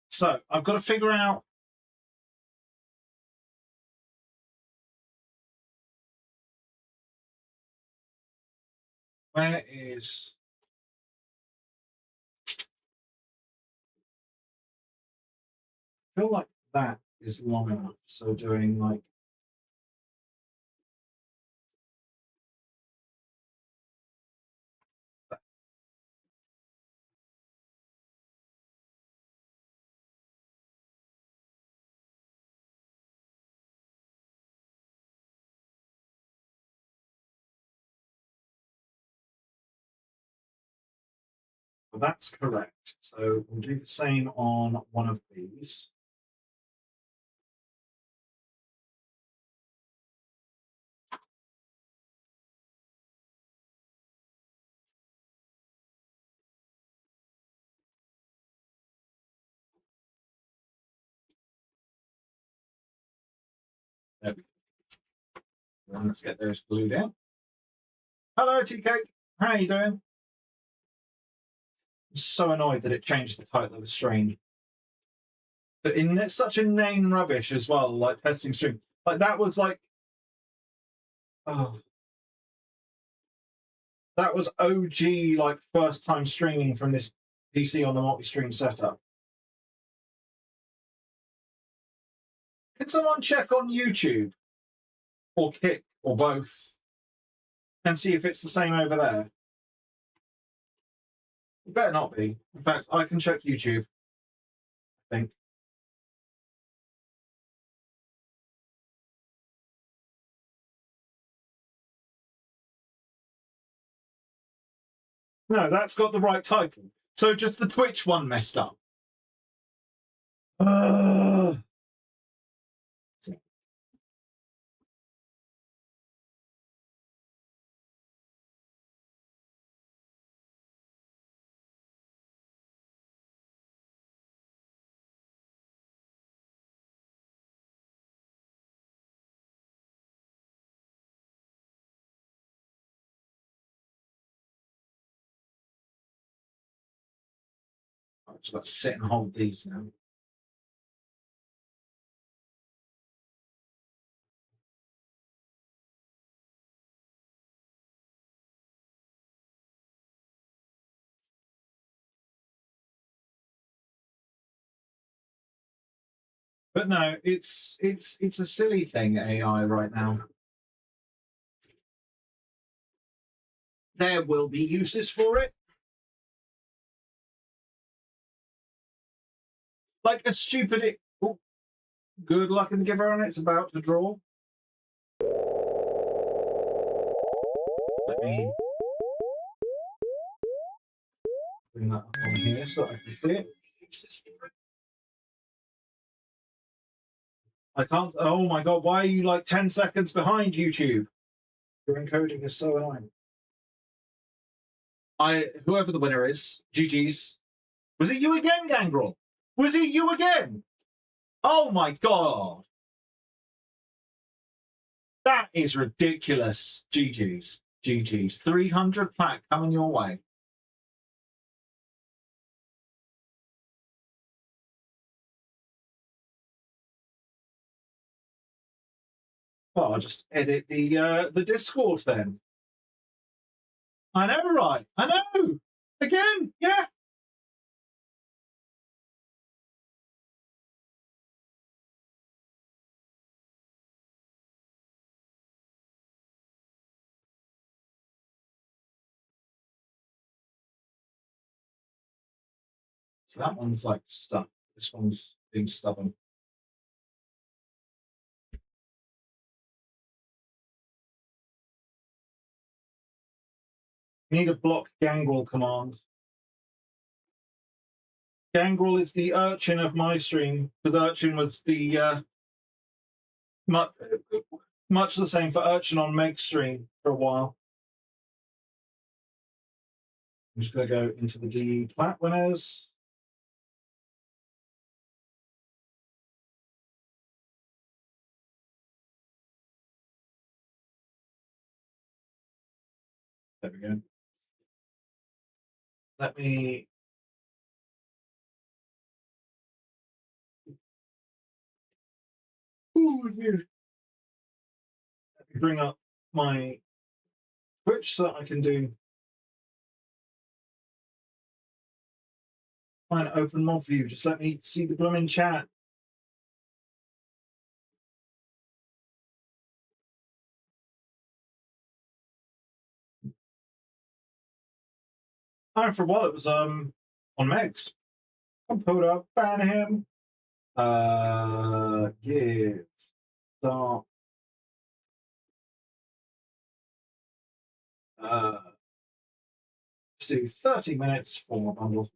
So I've got to figure out where is. I feel like that is long enough. So doing like. Well, that's correct. So we'll do the same on one of these. There we go. And let's get those glued in. Hello, Tea Cake. How are you doing? I'm so annoyed that it changed the title of the stream. But in such inane rubbish as well, like testing stream. Like that was like, oh, that was OG, like first time streaming from this PC on the multi-stream setup. Can someone check on YouTube or Kick or both and see if it's the same over there? It better not be. In fact, I can check YouTube, I think. No, that's got the right title. So just the Twitch one messed up. I've just got to sit and hold these now. But no, it's a silly thing, AI right now. There will be uses for it. Like a stupid. Oh, good luck in the giver on it. It's about to draw. Let me bring that up on here so I can see it. I can't. Oh my god! Why are you like 10 seconds behind YouTube? Your encoding is so annoying. Whoever the winner is, GG's. Was it you again, Gangrel? Was it you again? Oh my god! That is ridiculous. GG's. GG's. 300 plaque coming your way. Well, I'll just edit the Discord then. I know, right? I know. Again, yeah. So that one's like stuck. This one's being stubborn. Need a block gangrel command. Gangrel is the urchin of my stream, because urchin was the much the same for urchin on Meg's stream for a while. I'm just going to go into the DE plat winners. There we go. Let me bring up my Twitch so I can do find an open mod view. Just let me see the blooming chat. For a while it was on Meg's. I'm pulled up, ban him. Give start. Let's do 30 minutes for my bundle.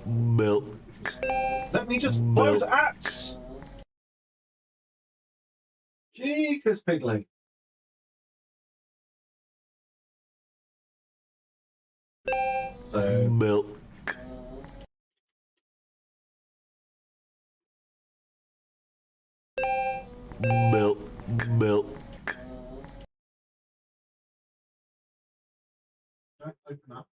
Milk. Let me just close apps. Jeekers Piggly. So milk. Milk. Don't open up.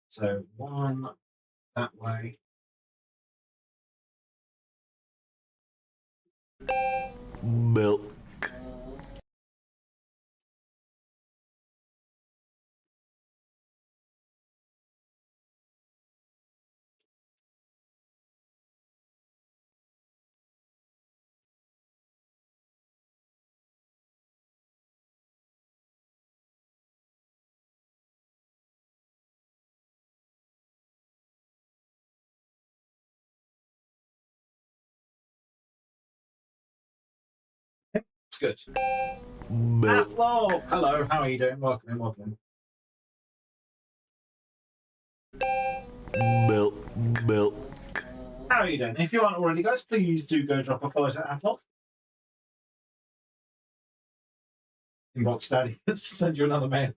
So one that way. Milk. It's good. Milk. Hello, how are you doing? Welcome in, welcome in. Milk. How are you doing? If you aren't already, guys, please do go drop a follow to Atloff. Inbox Daddy. Let's send you another mail.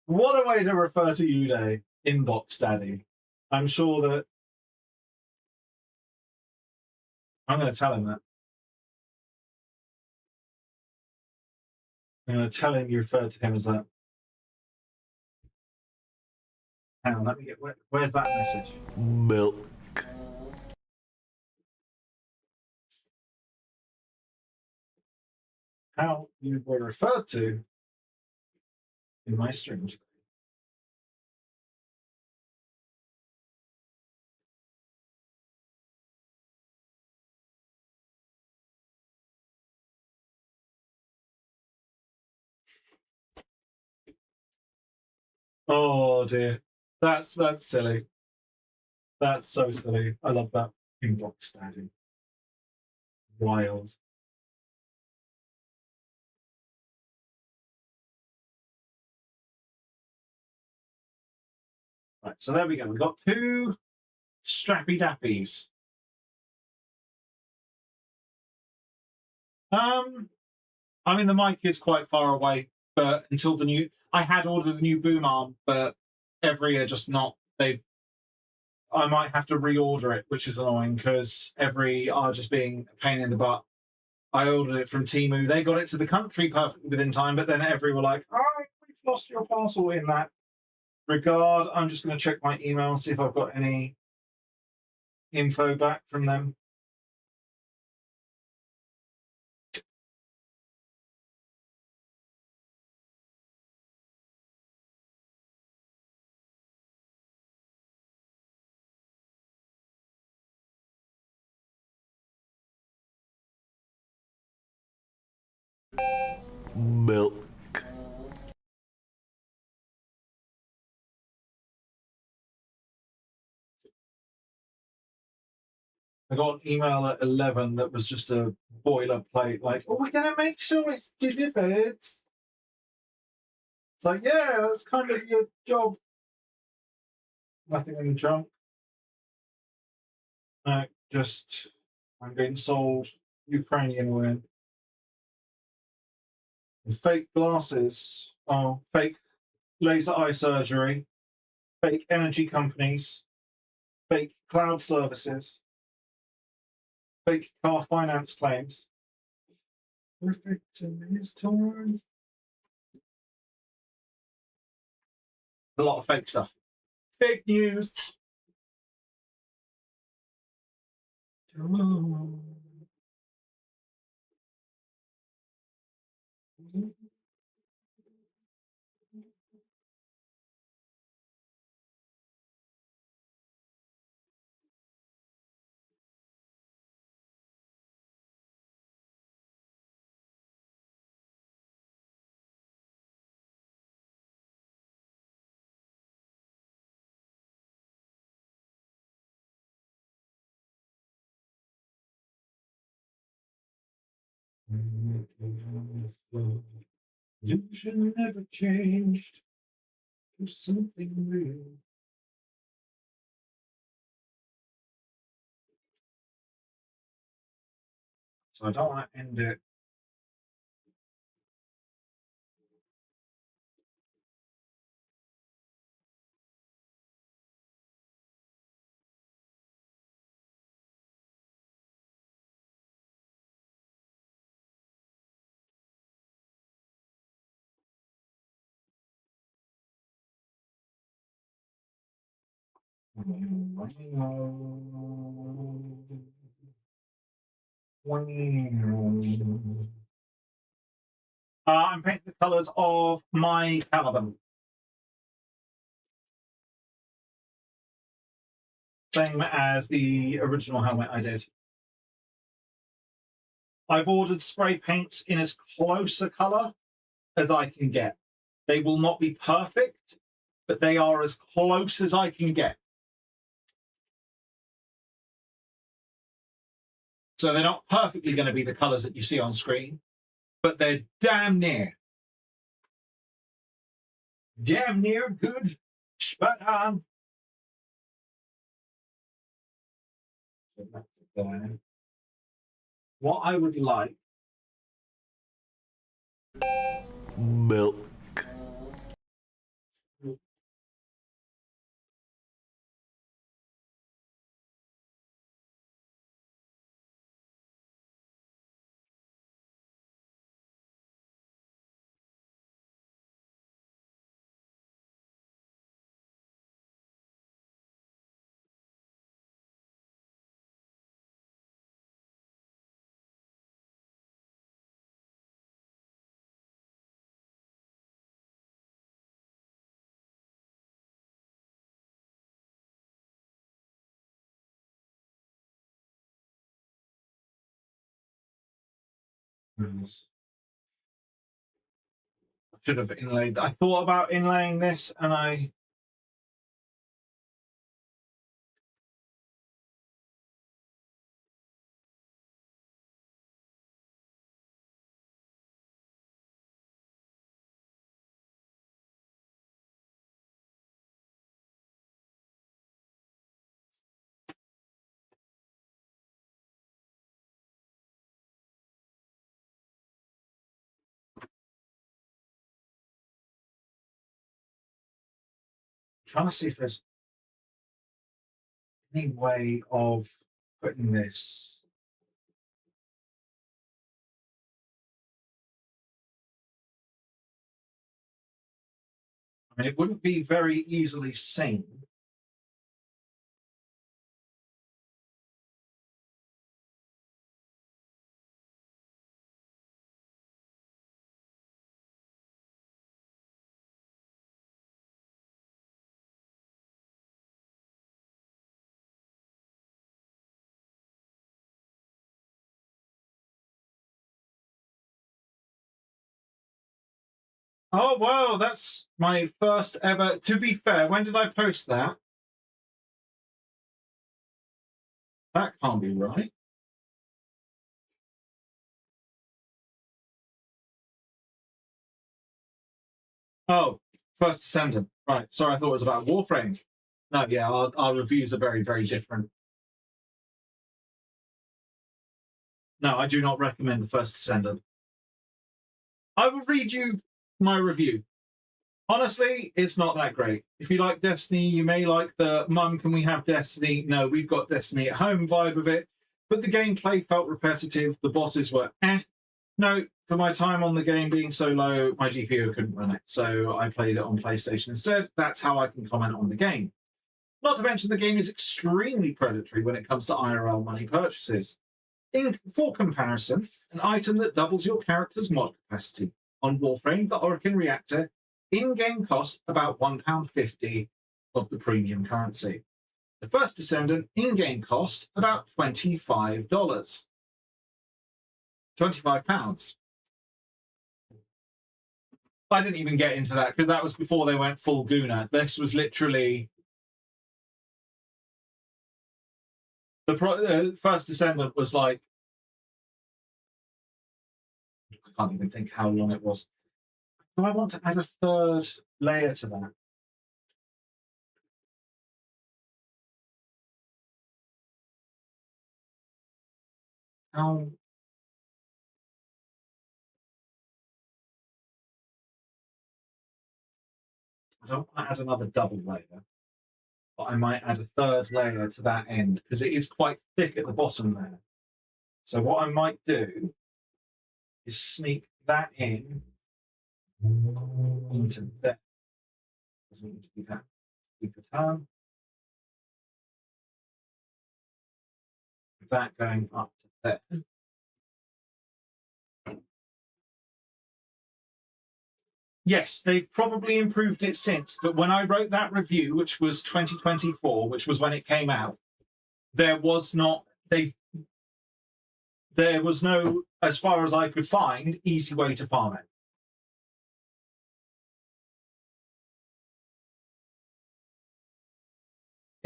What a way to refer to you, Day. Inbox Daddy. I'm sure that I'm going to tell him that. I'm going to tell him you referred to him as that. Hang on, let me get where's that message? Milk. How you were referred to in my stream today. Oh dear. That's silly. That's so silly. I love that. Inbox Daddy. Wild. Right, so there we go. We've got two strappy dappies. I mean the mic is quite far away, but until the new I had ordered a new boom arm, but every year just not I might have to reorder it, which is annoying because every just being a pain in the butt. I ordered it from Temu. They got it to the country perfectly within time, but then every were like, "Oh, we've lost your parcel." In that regard, I'm just going to check my email and see if I've got any info back from them. Milk. I got an email at 11 that was just a boilerplate, like, "Oh, we're going to make sure it's delivered." It's like, yeah, that's kind of your job. Nothing in the junk. Just, I'm being sold Ukrainian women. Fake glasses, fake laser eye surgery, fake energy companies, fake cloud services, fake car finance claims. Perfect in his torn. A lot of fake stuff. Fake news. You should never changed to something real. So I don't want to end it. I'm painting the colours of my Caliban. Same as the original helmet I did. I've ordered spray paints in as close a colour as I can get. They will not be perfect, but they are as close as I can get. So they're not perfectly going to be the colours that you see on screen, but they're damn near. Damn near good. Spot on. What I would like. Milk. I should have inlaid. I thought about inlaying this, and I. Trying to see if there's any way of putting this? I mean, it wouldn't be very easily seen. Oh, wow, that's my first ever. To be fair, when did I post that? That can't be right. Oh, First Descendant. Right. Sorry, I thought it was about Warframe. No, yeah, our reviews are very, very different. No, I do not recommend the First Descendant. I will read you my review. Honestly, it's not that great. If you like Destiny, you may like the Mum, can we have Destiny? No, we've got Destiny at home vibe of it. But the gameplay felt repetitive. The bosses were No, for my time on the game being so low, my GPU couldn't run it. So I played it on PlayStation instead. That's how I can comment on the game. Not to mention the game is extremely predatory when it comes to IRL money purchases. For comparison, an item that doubles your character's mod capacity. On Warframe, the Orokin Reactor in-game cost about £1.50 of the premium currency. The First Descendant in-game cost about $25. £25. I didn't even get into that because that was before they went full Guna. This was literally the First Descendant was like, I can't even think how long it was. Do I want to add a third layer to that? How? I don't want to add another double layer, but I might add a third layer to that end because it is quite thick at the bottom there. So what I might do is sneak that in into that. Doesn't need to be that deep a turn. That going up to there. Yes, they've probably improved it since, but when I wrote that review, which was 2024, which was when it came out, there was no, as far as I could find, easy way to farm it.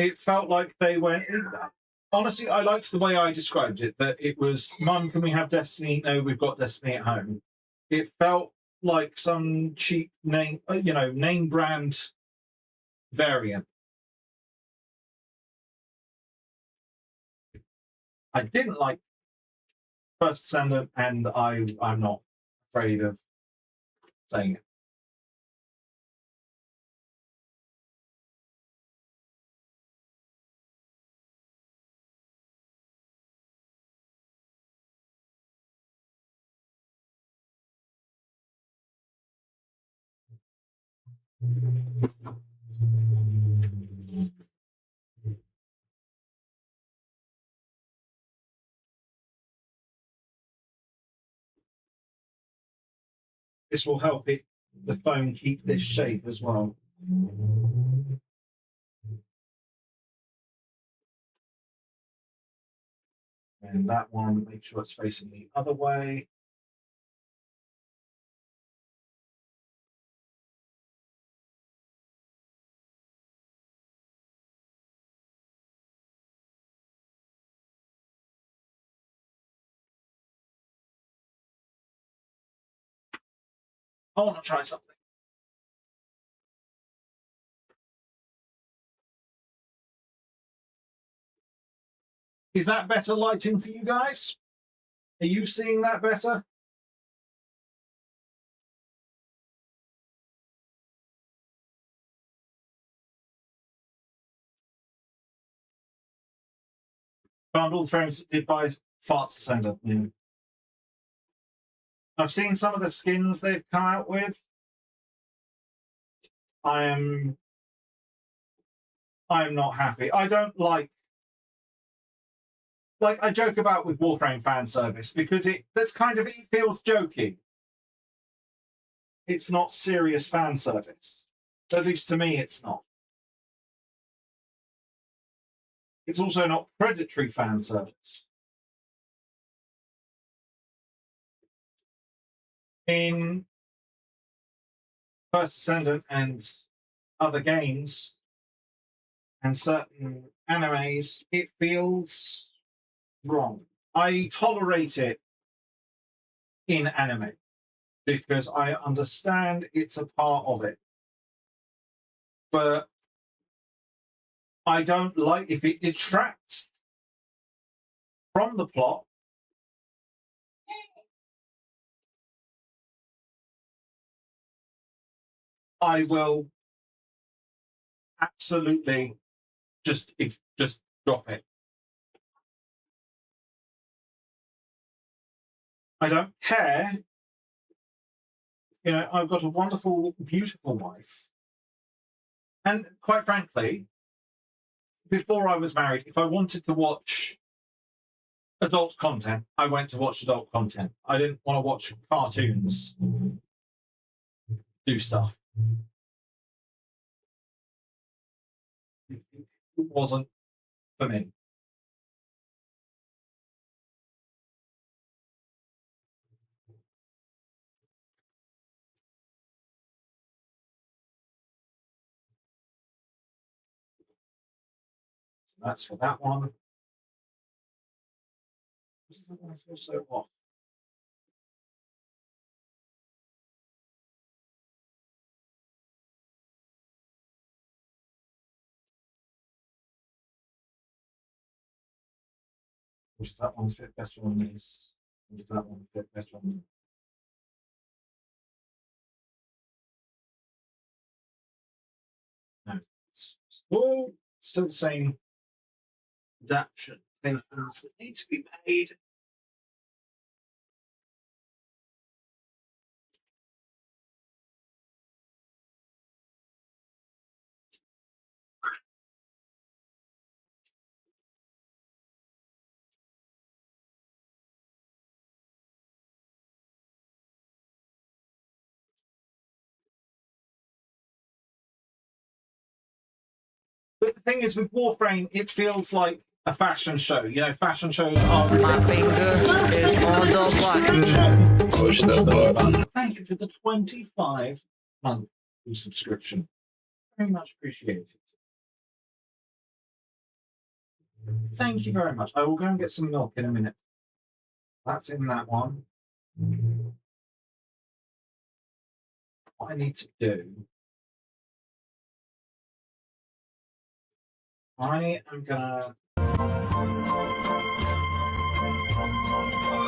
It felt like they went. Honestly, I liked the way I described it. That it was, Mum, can we have Destiny? No, we've got Destiny at home. It felt like some cheap name, name brand variant. I didn't like First Descendant, and I'm not afraid of saying it. This will help the foam keep this shape as well. And that one, make sure it's facing the other way. I want to try something. Is that better lighting for you guys? Are you seeing that better? Found all the frames did by Farts Descender. Yeah. I've seen some of the skins they've come out with. I am not happy. I don't like I joke about with Warframe fan service because it feels jokey. It's not serious fan service. At least to me it's not. It's also not predatory fan service. In First Ascendant and other games and certain animes, it feels wrong. I tolerate it in anime because I understand it's a part of it. But I don't like if it detracts from the plot. I will absolutely just drop it. I don't care. You know, I've got a wonderful, beautiful wife. And quite frankly, before I was married, if I wanted to watch adult content, I went to watch adult content. I didn't want to watch cartoons do stuff. It wasn't for me. That's for that one. What does that one feel so off? Does that one fit better on this? Does that one fit better on this? No, it's all still the same adaptation things that need to be made. But the thing is, with Warframe, it feels like a fashion show. You know, fashion shows are. My finger is on the button. Push the button. Thank you for the 25-month subscription. Very much appreciated. Thank you very much. I will go and get some milk in a minute. That's in that one. What I need to do. I am gonna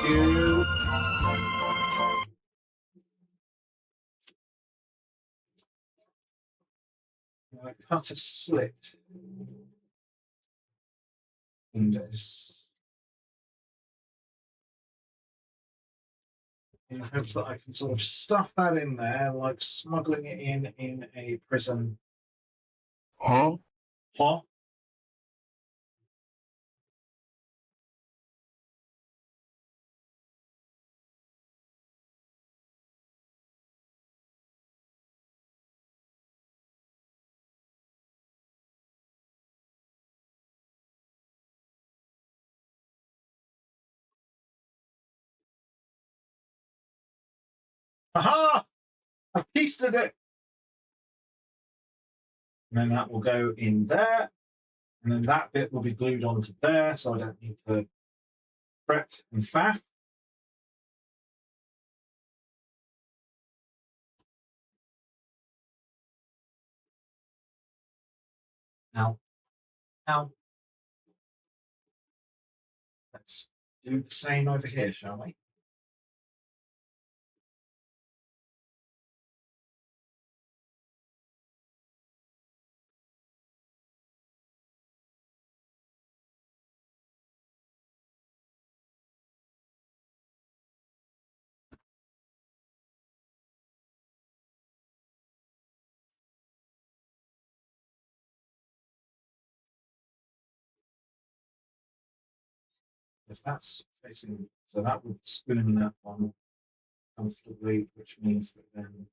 do cut a slit in this in the hopes that I can sort of stuff that in there, like smuggling it in a prison. Huh? Huh? Aha! I've pasted it. And then that will go in there. And then that bit will be glued onto there, so I don't need to fret and faff. Now, let's do the same over here, shall we? if that's facing, so that would spoon that one comfortably, which means that then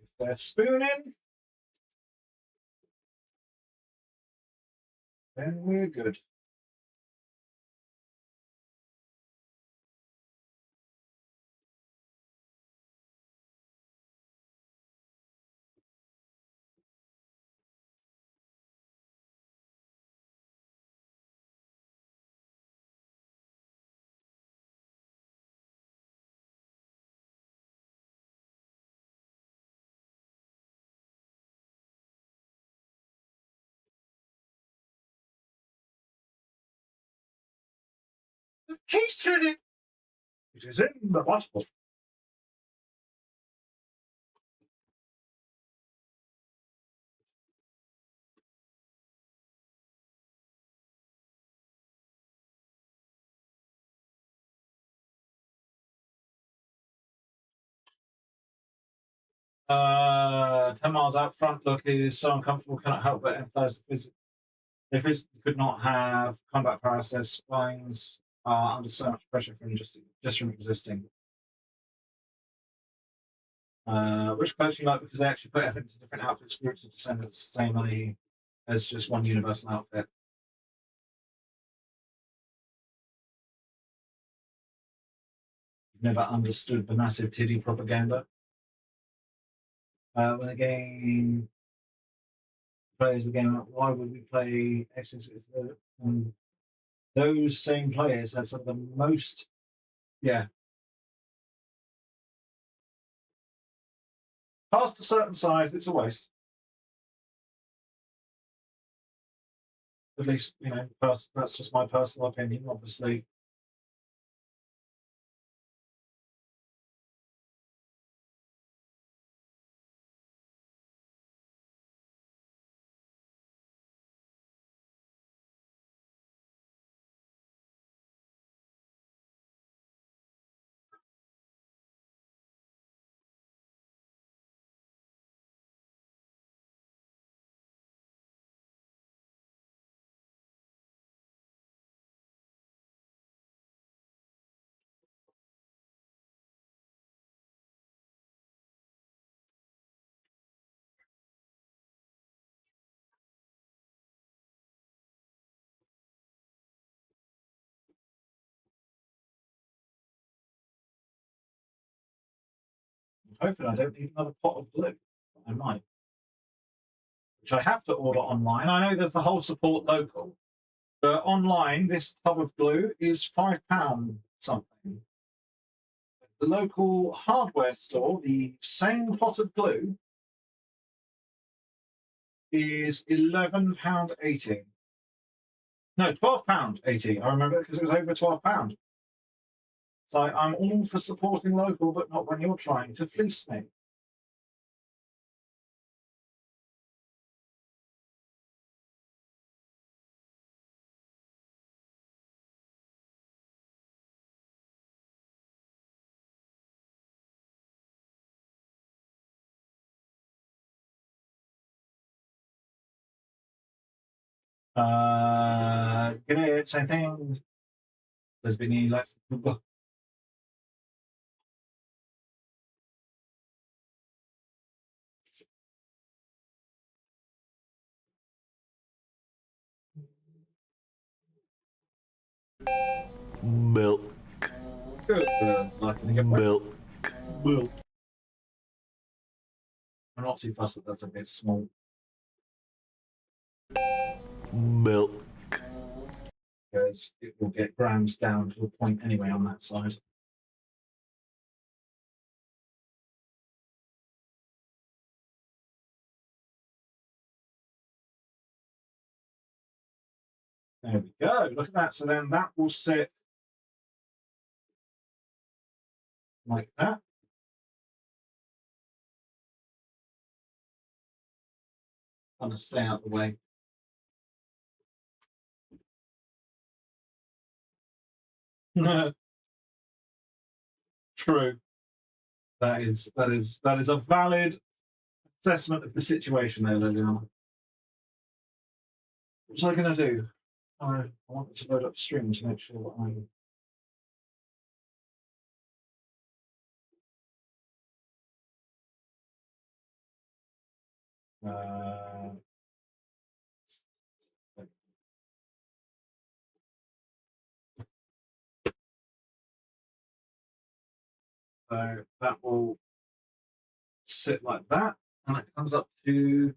if they're spooning, then we're good. Case it. It is in the bottle. Ten miles out front look is so uncomfortable, cannot help but emphasize the physics. They physically could not have combat paralysis. Spines are under so much pressure from just from existing. Which clothes you like because they actually put effort into different outfits, groups of descendants, same money as just one universal outfit. You've never understood the massive titty propaganda. When the game plays the game, why would we play Exodus if those same players had some of the most, yeah. Past a certain size, it's a waste. At least, you know, that's just my personal opinion, obviously. I'm hoping I don't need another pot of glue. I might. Which I have to order online. I know there's the whole support local. But online, this tub of glue is £5 something. The local hardware store, the same pot of glue is £11.80. No, £12.80. I remember because it was over £12. So I'm all for supporting local, but not when you're trying to fleece me. Get it, same thing. There's been any less. Milk. Milk. Milk. I'm not too fussed that that's a bit small. Milk. Because it will get ground down to a point anyway on that side. There we go. Look at that. So then that will sit like that. I'm going to stay out of the way. True. That is a valid assessment of the situation there, Liliana. What was I going to do? I wanted to load up stream to make sure that I'm... So that will sit like that, and it comes up to,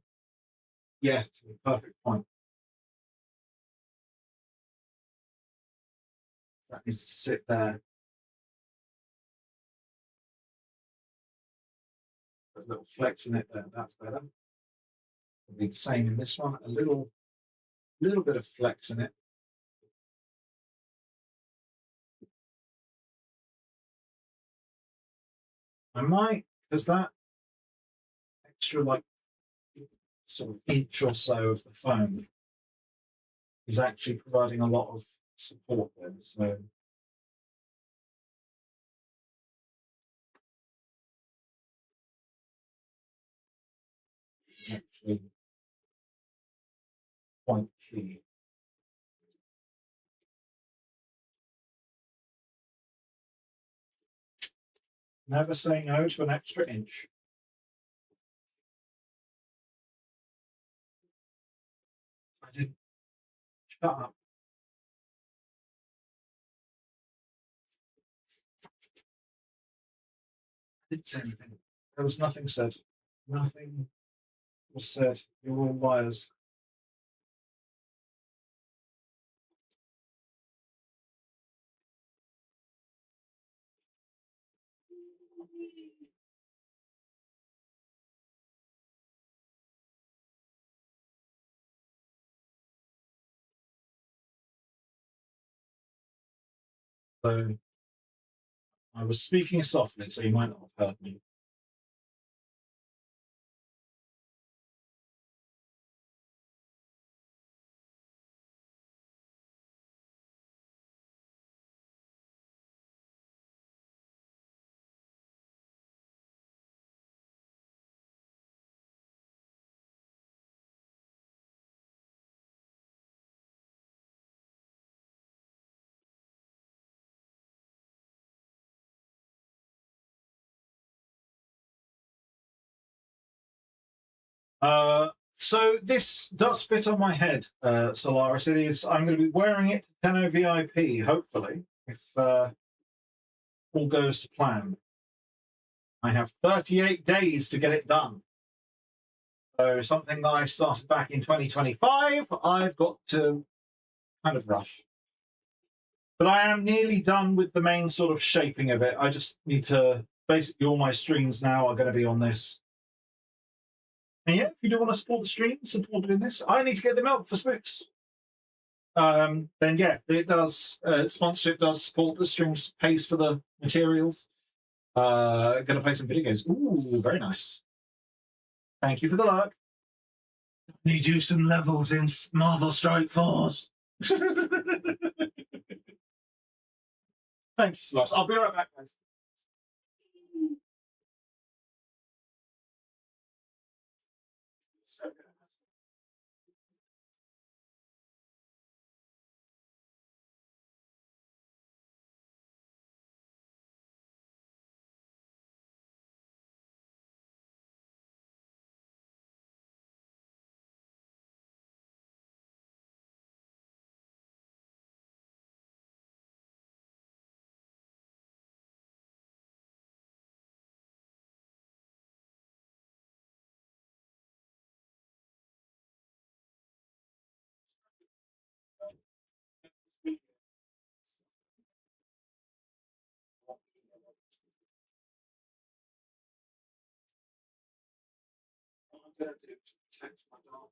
yeah, to the perfect point. That needs to sit there. Put a little flex in it there, that's better. It'll be the same in this one, a little bit of flex in it. I might, because that extra like sort of inch or so of the foam is actually providing a lot of support there. So it's actually quite key. Never say no to an extra inch. I didn't. Shut up. I didn't say anything. There was nothing said. Nothing was said. You're all liars. So I was speaking softly, so you might not have heard me. So this does fit on my head, Solaris. It is. I'm going to be wearing it to Tenno VIP, hopefully, if all goes to plan. I have 38 days to get it done. So something that I started back in 2025, I've got to kind of rush. But I am nearly done with the main sort of shaping of it. I just need to, basically all my streams now are going to be on this. And yeah, if you do want to support the stream, support it in this. I need to get the milk for Spooks. Then yeah, it does. Sponsorship does support the streams, pays for the materials. Going to play some video games. Ooh, very nice. Thank you for the luck. Need you some levels in Marvel Strike Force. Thank you so much. I'll be right back, guys. I'm going to do to protect my dog.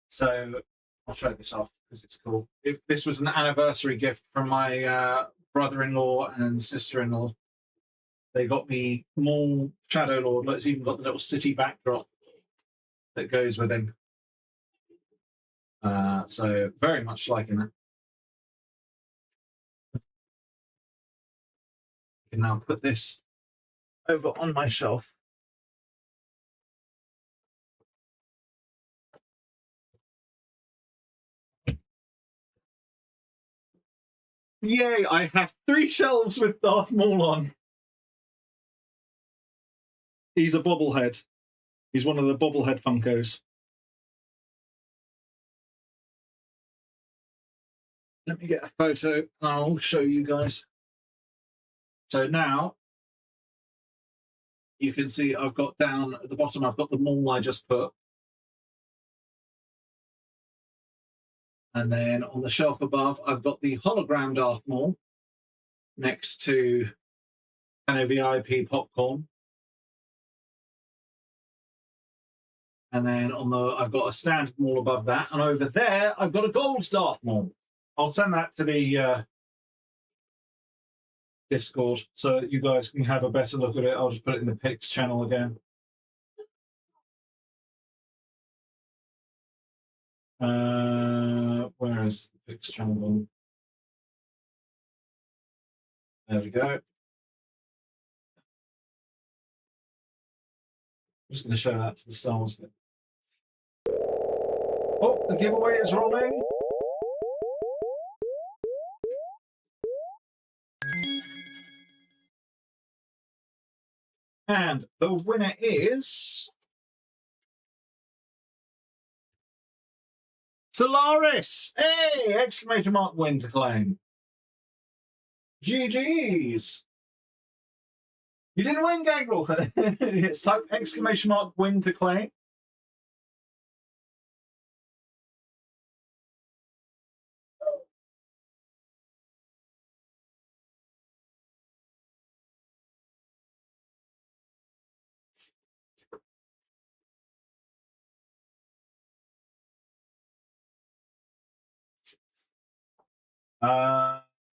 So I'll show this off because it's cool. This was an anniversary gift from my brother-in-law and sister-in-law. They got me more Shadow Lord. It's even got the little city backdrop that goes with him. So very much liking that. I can now put this over on my shelf. Yay, I have 3 shelves with Darth Maul on. He's a bobblehead. He's one of the bobblehead Funkos. Let me get a photo and I'll show you guys. So now you can see I've got down at the bottom, I've got the Maul I just put. And then on the shelf above, I've got the hologram Darth Maul next to kind of VIP popcorn. And then on the, I've got a standard Maul above that. And over there, I've got a gold Darth Maul. I'll send that to the Discord so that you guys can have a better look at it. I'll just put it in the Pix channel again. Where is the Pix channel? There we go. I'm just going to show that to the stars. Oh, the giveaway is rolling. And the winner is Solaris. Hey! Exclamation mark win to claim. GG's. You didn't win, Gangrel. It's type exclamation mark win to claim.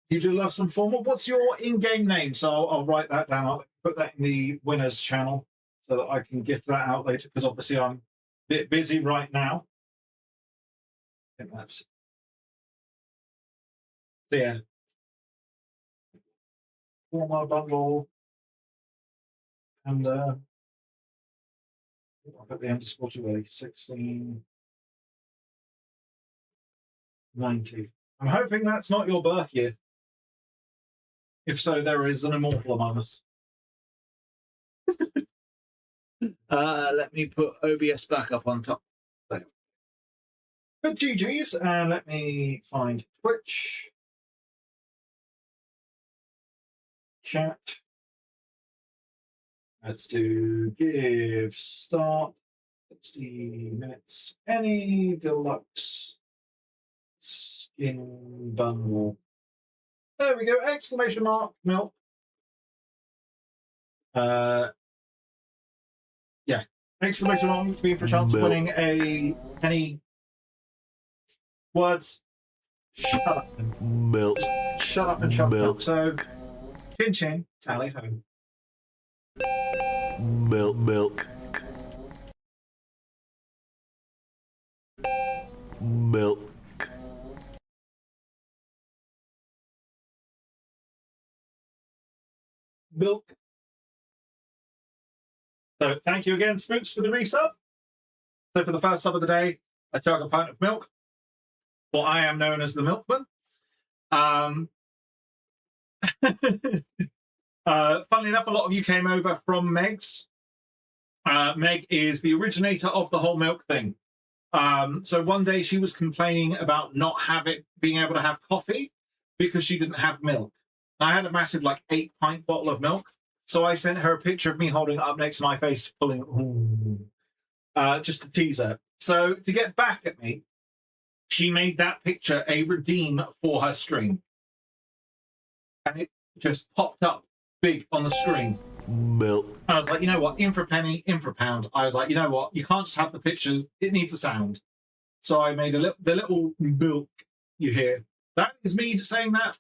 You do love some formal. What's your in-game name? So I'll write that down. I'll put that in the winners channel so that I can gift that out later, because obviously I'm a bit busy right now. I think that's yeah. Formal bundle and I'll put the underscore to really 1690. I'm hoping that's not your birth year. If so, there is an immortal among us. Let me put OBS back up on top. There. But GG's, and let me find Twitch. Chat. Let's do give start 60 minutes. Any deluxe skin bundle. There we go! Exclamation mark milk. Yeah. Exclamation mark to be for a chance of winning a any words. Shut up. Milk. Shut up and shut up. So chin chin, tally ho. Milk, milk. Milk. Milk. So thank you again, Spooks, for the resub. So for the first sub of the day, I chug a pint of milk. Well, I am known as the Milkman. Funnily enough, a lot of you came over from Meg's. Meg is the originator of the whole milk thing. So one day she was complaining about not being able to have coffee because she didn't have milk. I had a massive, like, 8-pint bottle of milk. So I sent her a picture of me holding it up next to my face, pulling, just to tease her. So to get back at me, she made that picture a redeem for her stream. And it just popped up big on the screen. Milk. And I was like, you know what? In for a penny, in for a pound. I was like, you know what? You can't just have the picture. It needs a sound. So I made the little milk you hear. That is me saying that.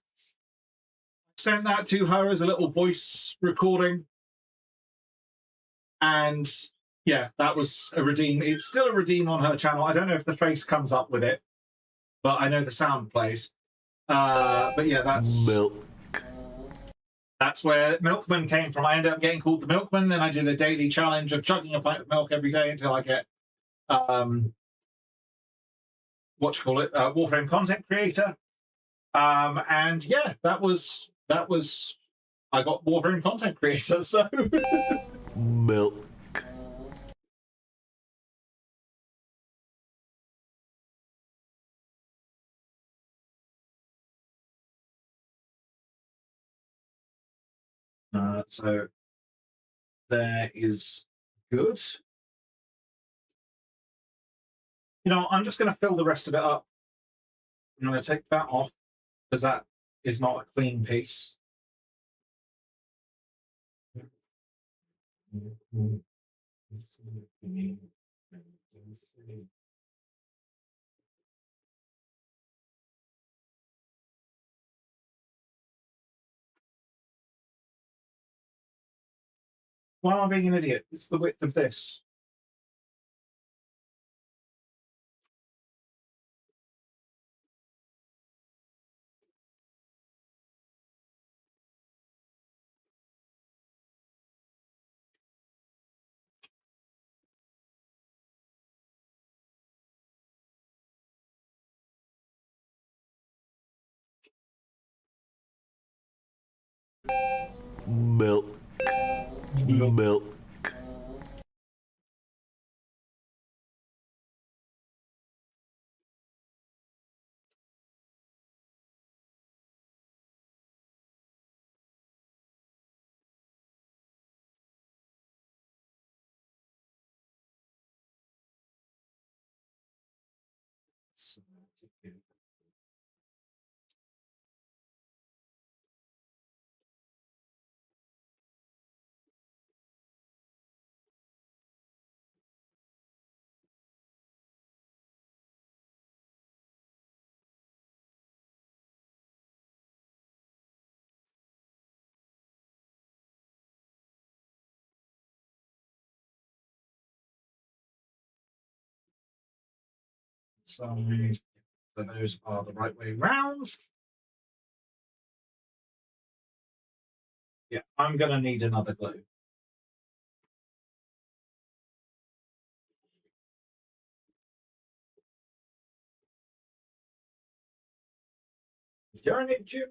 sent that to her as a little voice recording. And yeah, that was a redeem. It's still a redeem on her channel. I don't know if the face comes up with it, but I know the sound plays. But yeah, that's where Milkman came from. I ended up getting called the Milkman. Then I did a daily challenge of chugging a pint of milk every day until I get Warframe content creator. And yeah, that was I got Warframe content creator. So milk. So there is good. You know, I'm just going to fill the rest of it up. I'm going to take that off because that is not a clean piece. Why am I being an idiot? It's the width of this. Milk. Milk. So those are the right way round. Yeah, I'm going to need another glue. You're in it, Jim.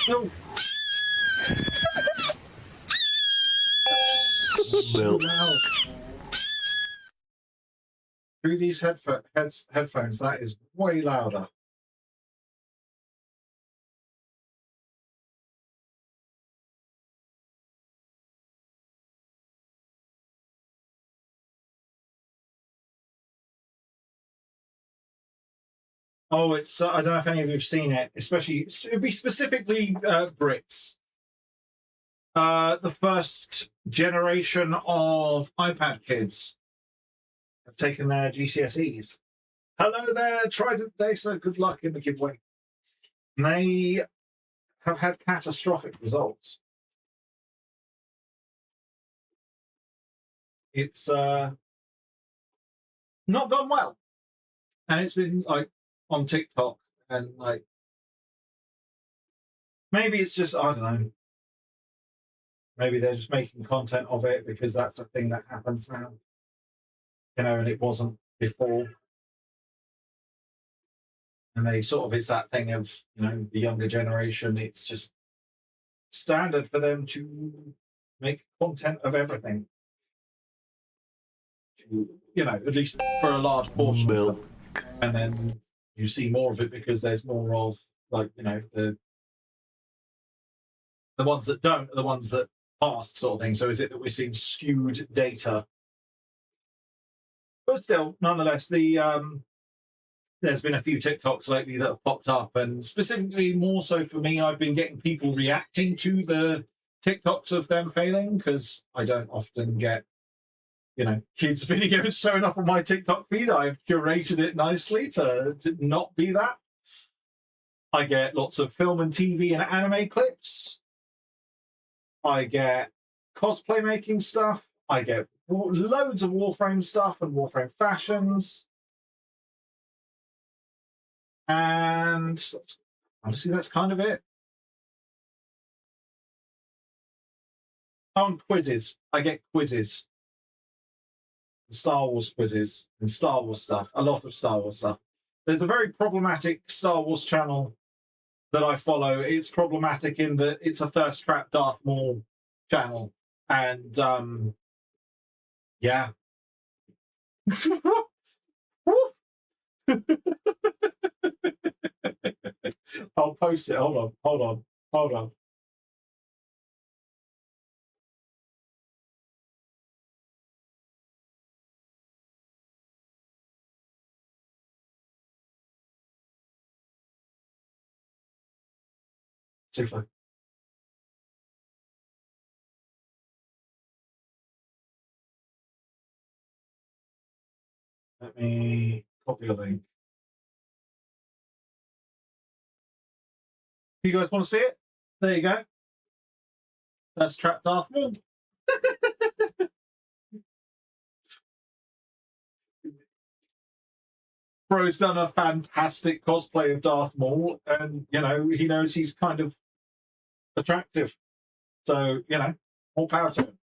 No. That's so loud. Through these headphones, that is way louder. Oh, it's I don't know if any of you have seen it, especially it'd be specifically Brits. The first generation of iPad kids have taken their GCSEs. Hello there, Trident Day, so good luck in the giveaway. And they have had catastrophic results. It's not gone well. And it's been like on TikTok and like maybe it's just, I don't know. Maybe they're just making content of it because that's a thing that happens now. You know, and it wasn't before. And they sort of, it's that thing of, you know, the younger generation, it's just standard for them to make content of everything. You know, at least for a large portion of them. And then you see more of it because there's more of, like, you know, the ones that don't are the ones that passed, sort of thing. So is it that we're seeing skewed data? But still, nonetheless, the there's been a few TikToks lately that have popped up, and specifically more so for me, I've been getting people reacting to the TikToks of them failing, because I don't often get, kids' videos showing up on my TikTok feed. I've curated it nicely to not be that. I get lots of film and TV and anime clips. I get cosplay making stuff. I get loads of Warframe stuff and Warframe fashions. And honestly, that's kind of it. Oh, and quizzes. I get quizzes. Star Wars quizzes and Star Wars stuff. A lot of Star Wars stuff. There's a very problematic Star Wars channel that I follow. It's problematic in that it's a thirst trap Darth Maul channel. And, yeah. I'll post it. Hold on. Super. Let me copy a link. You guys want to see it? There you go. That's Trap Darth Maul. Bro's done a fantastic cosplay of Darth Maul, and he knows he's kind of attractive. So, more power to him.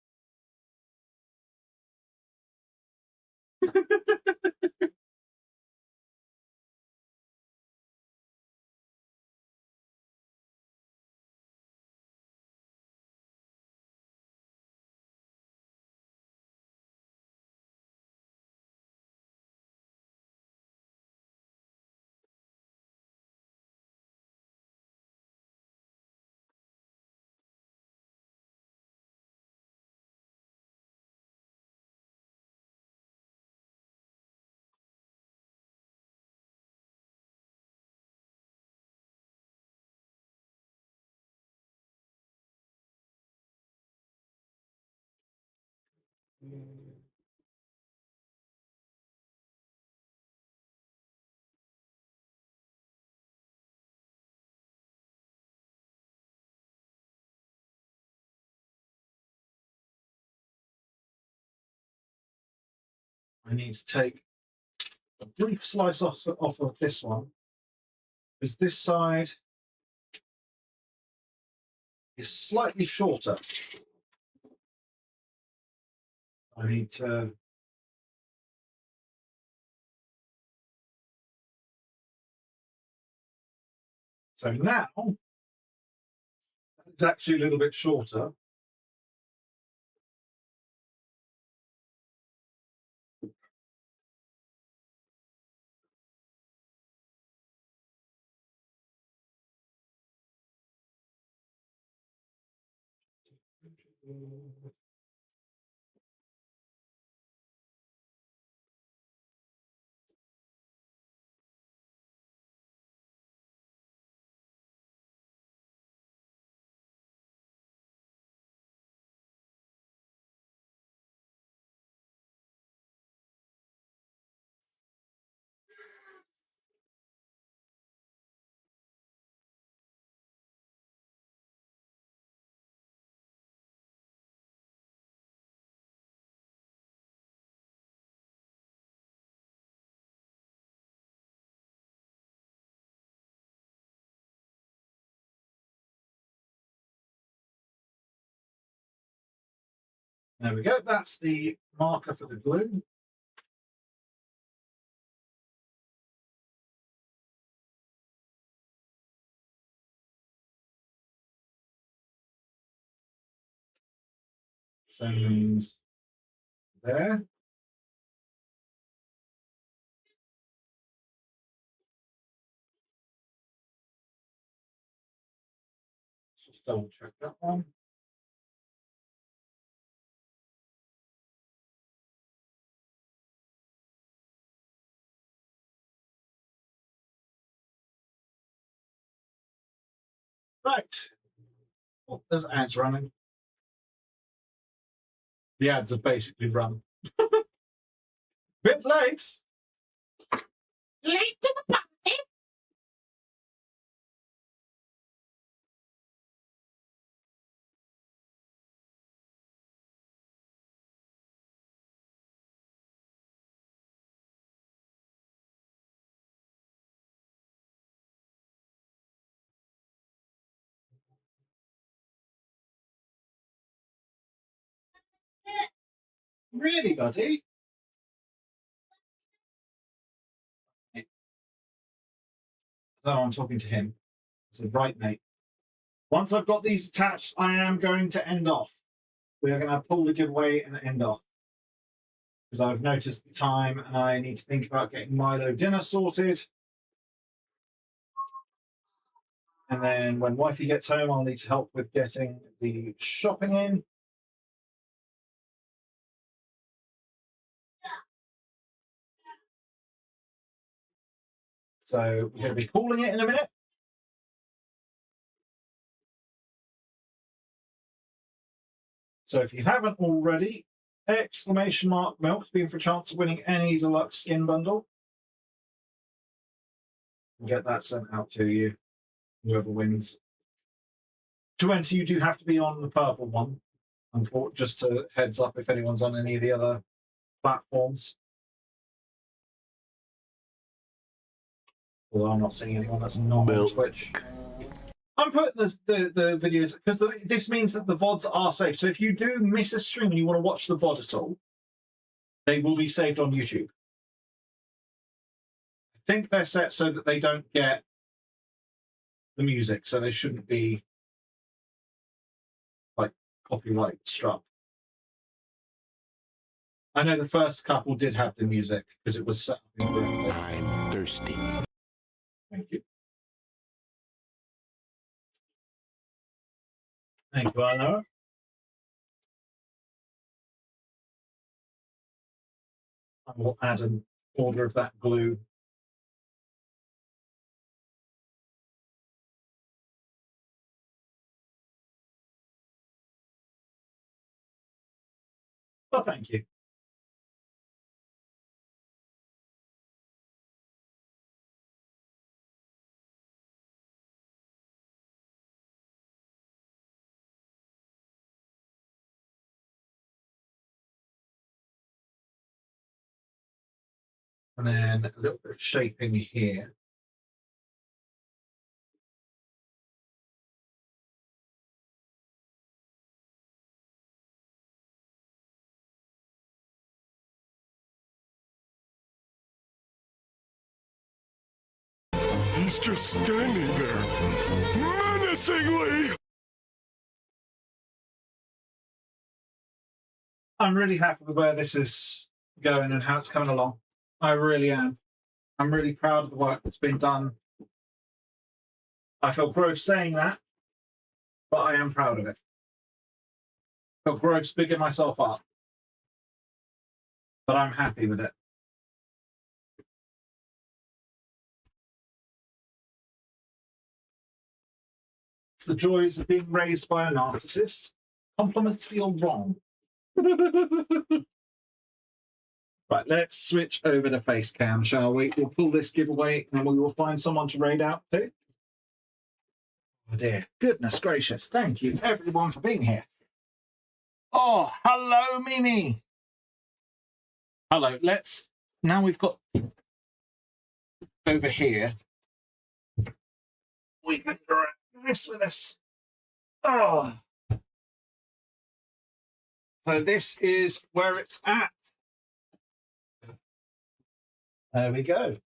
I need to take a brief slice off of this one, because this side is slightly shorter. I need to... So now, it's actually a little bit shorter. There we go. That's the marker for the glue. Send there. Just double check that one. Right. Oh, there's ads running. The ads have basically run. Bit late. Late to the party. Really, buddy? No, I'm talking to him. I said, right, mate. Once I've got these attached, I am going to end off. We are going to pull the giveaway and end off. Because I've noticed the time and I need to think about getting Milo dinner sorted. And then when wifey gets home, I'll need to help with getting the shopping in. So we're going to be calling it in a minute. So if you haven't already, exclamation mark milk to be in for a chance of winning any deluxe skin bundle. We'll get that sent out to you, whoever wins. To enter, you do have to be on the purple one. Just to heads up if anyone's on any of the other platforms. Although I'm not seeing anyone that's not on Twitch. I'm putting the videos because this means that the VODs are safe. So if you do miss a stream and you want to watch the VOD at all, they will be saved on YouTube. I think they're set so that they don't get the music, so they shouldn't be like copyright struck. I know the first couple did have the music because it was set up incorrectly. I'm thirsty. Thank you. Thank you, Anna. I will add an order of that glue. Well, thank you. And then a little bit of shaping here. He's just standing there, menacingly! I'm really happy with where this is going and how it's coming along. I really am. I'm really proud of the work that's been done. I feel gross saying that, but I am proud of it. I feel gross bigging myself up, but I'm happy with it. It's the joys of being raised by a narcissist. Compliments feel wrong. Right, let's switch over to face cam, shall we? We'll pull this giveaway and then we will find someone to raid out to. Oh dear, goodness gracious. Thank you everyone for being here. Oh, hello, Mimi. Hello, now we've got over here, we can drag this with us. Oh. So this is where it's at. There we go.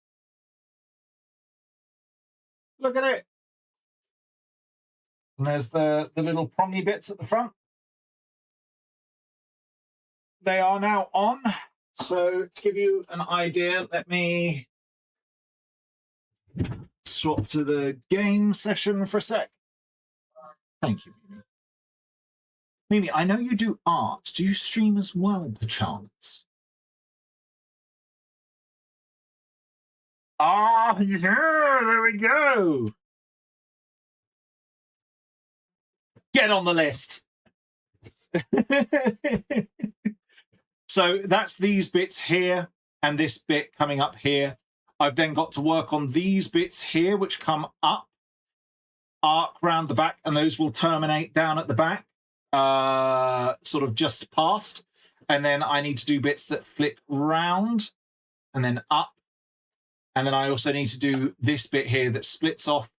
Look at it. And there's the little prongy bits at the front. They are now on. So to give you an idea, let me swap to the game session for a sec. Thank you, Mimi. Mimi, I know you do art. Do you stream as well, perchance? Ah, yeah, there we go. Get on the list. So that's these bits here and this bit coming up here. I've then got to work on these bits here, which come up, arc round the back, and those will terminate down at the back, sort of just past. And then I need to do bits that flick round and then up. And then I also need to do this bit here that splits off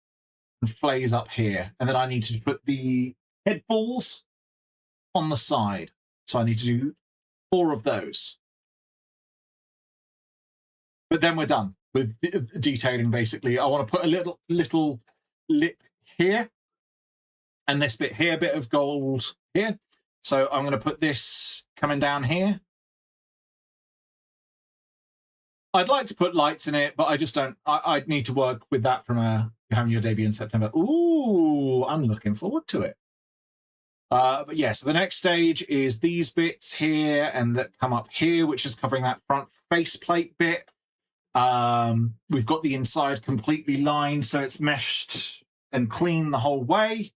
and flays up here. And then I need to put the head balls on the side. So I need to do 4 of those. But then we're done with detailing, basically. I want to put a little lip here and this bit here, bit of gold here. So I'm going to put this coming down here. I'd like to put lights in it, but I just don't. I'd need to work with that from having your debut in September. Ooh, I'm looking forward to it. But yeah, so the next stage is these bits here and that come up here, which is covering that front faceplate bit. We've got the inside completely lined, so it's meshed and clean the whole way.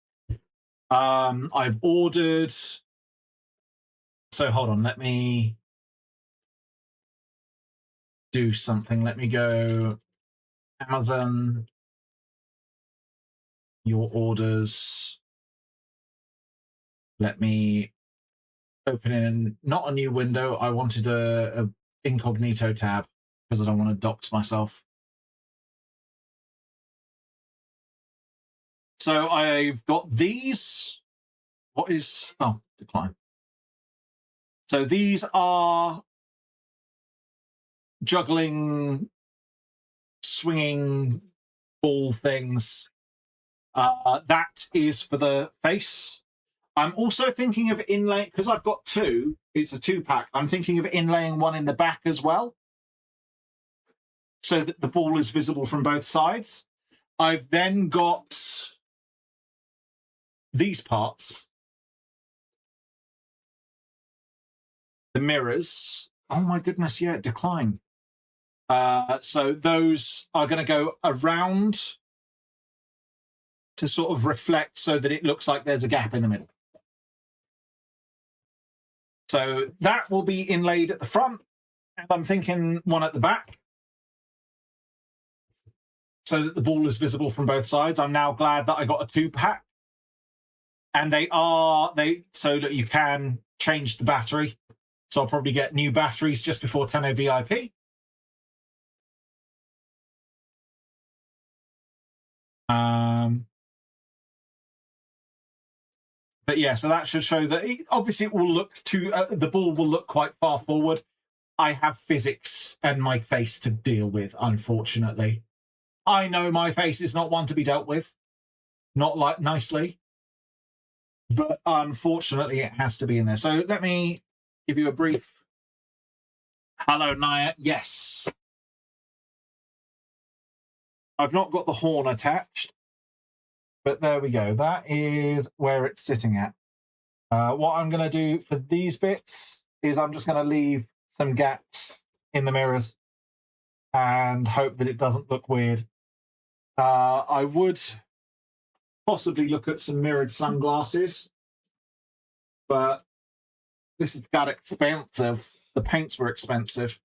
I've ordered. So hold on, let me do something. Let me go Amazon, your orders. Let me open in not a new window. I wanted a incognito tab because I don't want to dox myself. So I've got these. What is, oh, decline. So these are juggling, swinging ball things. That is for the face. I'm also thinking of inlay, because I've got 2, it's a 2-pack. I'm thinking of inlaying one in the back as well, so that the ball is visible from both sides. I've then got these parts. The mirrors. Oh my goodness, yeah, decline. So those are going to go around to sort of reflect so that it looks like there's a gap in the middle. So that will be inlaid at the front, and I'm thinking one at the back so that the ball is visible from both sides. I'm now glad that I got a 2-pack, and so that you can change the battery. So I'll probably get new batteries just before 10 VIP. But yeah, so that should show that obviously it will look the ball will look quite far forward. I have physics and my face to deal with, unfortunately. I know my face is not one to be dealt with, not like nicely, but unfortunately it has to be in there. So let me give you a brief. Hello, Naya. Yes. I've not got the horn attached. But there we go. That is where it's sitting at. What I'm going to do for these bits is I'm just going to leave some gaps in the mirrors and hope that it doesn't look weird. I would possibly look at some mirrored sunglasses, but this got expensive. The paints were expensive.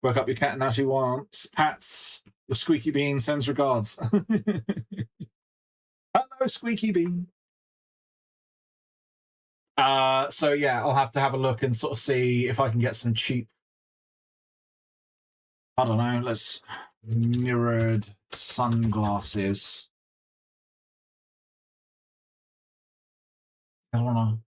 Work up your cat now she wants. Pat's the Squeaky Bean sends regards. Hello, Squeaky Bean. So yeah, I'll have to have a look and sort of see if I can get some cheap, I don't know, let's mirrored sunglasses. I don't know.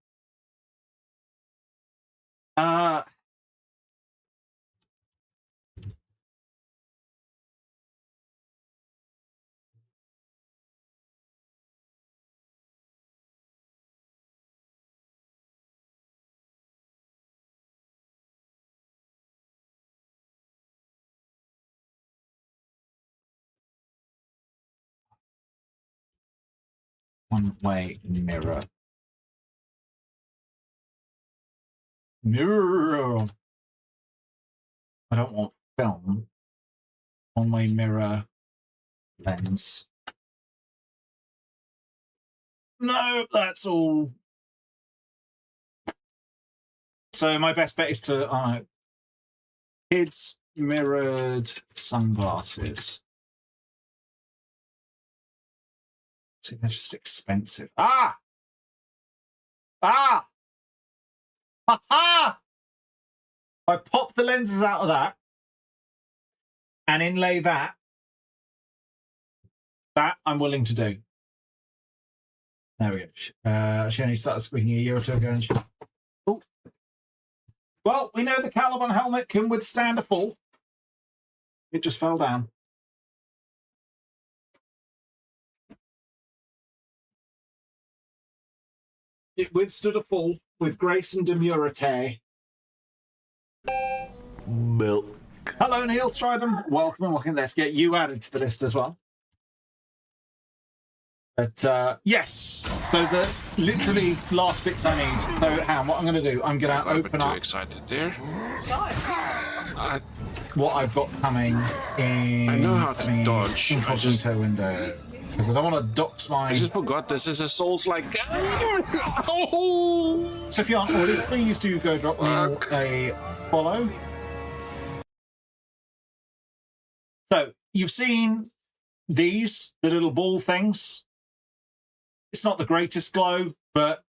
One-way mirror. Mirror. I don't want film. One-way mirror lens. No, that's all. So my best bet is to kids mirrored sunglasses. See, they're just expensive. Ha ha! I pop the lenses out of that and inlay that. That I'm willing to do. There we go. She only started squeaking a year or two ago. And oh. Well, we know the Caliban helmet can withstand a fall. It just fell down. It withstood a fall with grace and demurity. Milk. Hello, Neil Stridham. Welcome and welcome. Let's get you added to the list as well. But yes, so the literally last bits I need. So, Ham, what I'm going to do, I'm going to open up. Excited there. What I've got coming in. I know how to dodge. Incognito window. Because I don't want to dox my. I just forgot this is a Souls-like. Oh! So if you aren't already, please do go drop me a follow. So you've seen these, the little ball things. It's not the greatest glow, but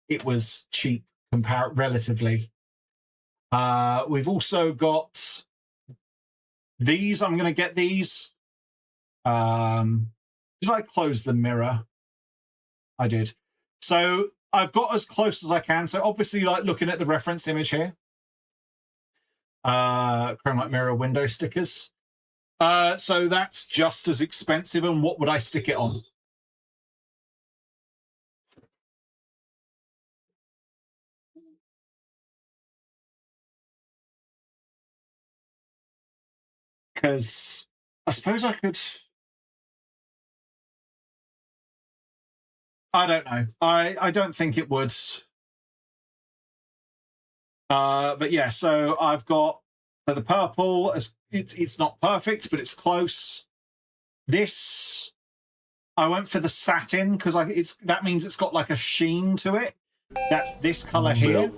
it was cheap relatively. We've also got these. I'm going to get these. Did I close the mirror? I did. So I've got as close as I can. So obviously, like looking at the reference image here, chrome light mirror window stickers. So that's just as expensive. And what would I stick it on? Because I suppose I could. I don't know. I don't think it would. But yeah, so I've got the purple. It's not perfect, but it's close. This I went for the satin because that means it's got like a sheen to it. That's this color here.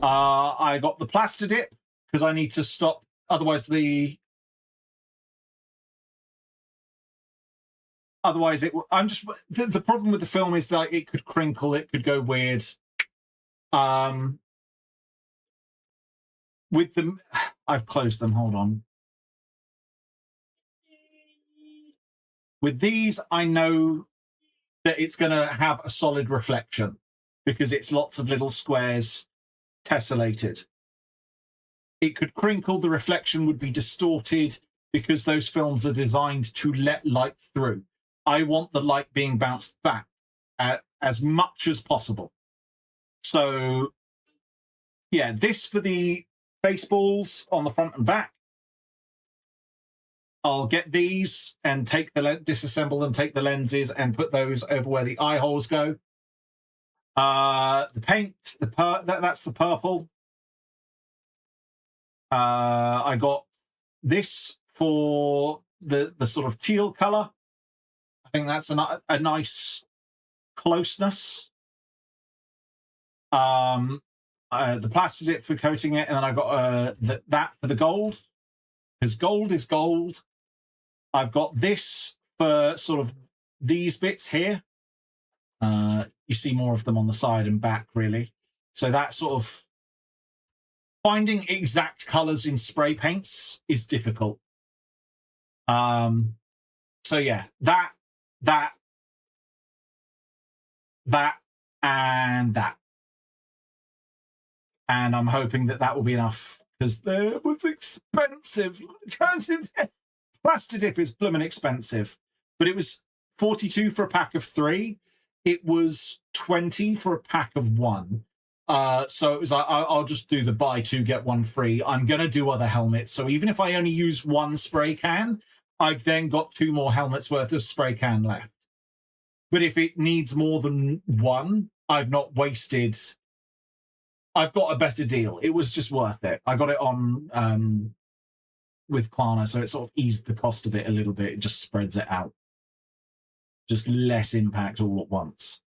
I got the plaster dip because I need to stop. Otherwise, the problem with the film is that it could crinkle, it could go weird. With them, I've closed them. Hold on. With these, I know that it's going to have a solid reflection because it's lots of little squares tessellated. It could crinkle, the reflection would be distorted because those films are designed to let light through. I want the light being bounced back as much as possible. So, yeah, this for the baseballs on the front and back. I'll get these and disassemble them, take the lenses and put those over where the eye holes go. The paint, that's the purple. I got this for the sort of teal color. I think that's a nice closeness. The plaster dip for coating it, and then I got that for the gold, because gold is gold. I've got this for sort of these bits here. You see more of them on the side and back, really. So that sort of finding exact colors in spray paints is difficult. So yeah, that, and that. And I'm hoping that will be enough because it was expensive. Plaster dip is blooming expensive, but it was 42 for a pack of 3. It was 20 for a pack of 1. So it was like, I'll just do the buy 2, get 1 free. I'm going to do other helmets. So even if I only use 1 spray can, I've then got 2 more helmets worth of spray can left. But if it needs more than 1, I've not wasted. I've got a better deal. It was just worth it. I got it on with Klarna, so it sort of eased the cost of it a little bit. It just spreads it out. just less impact all at once.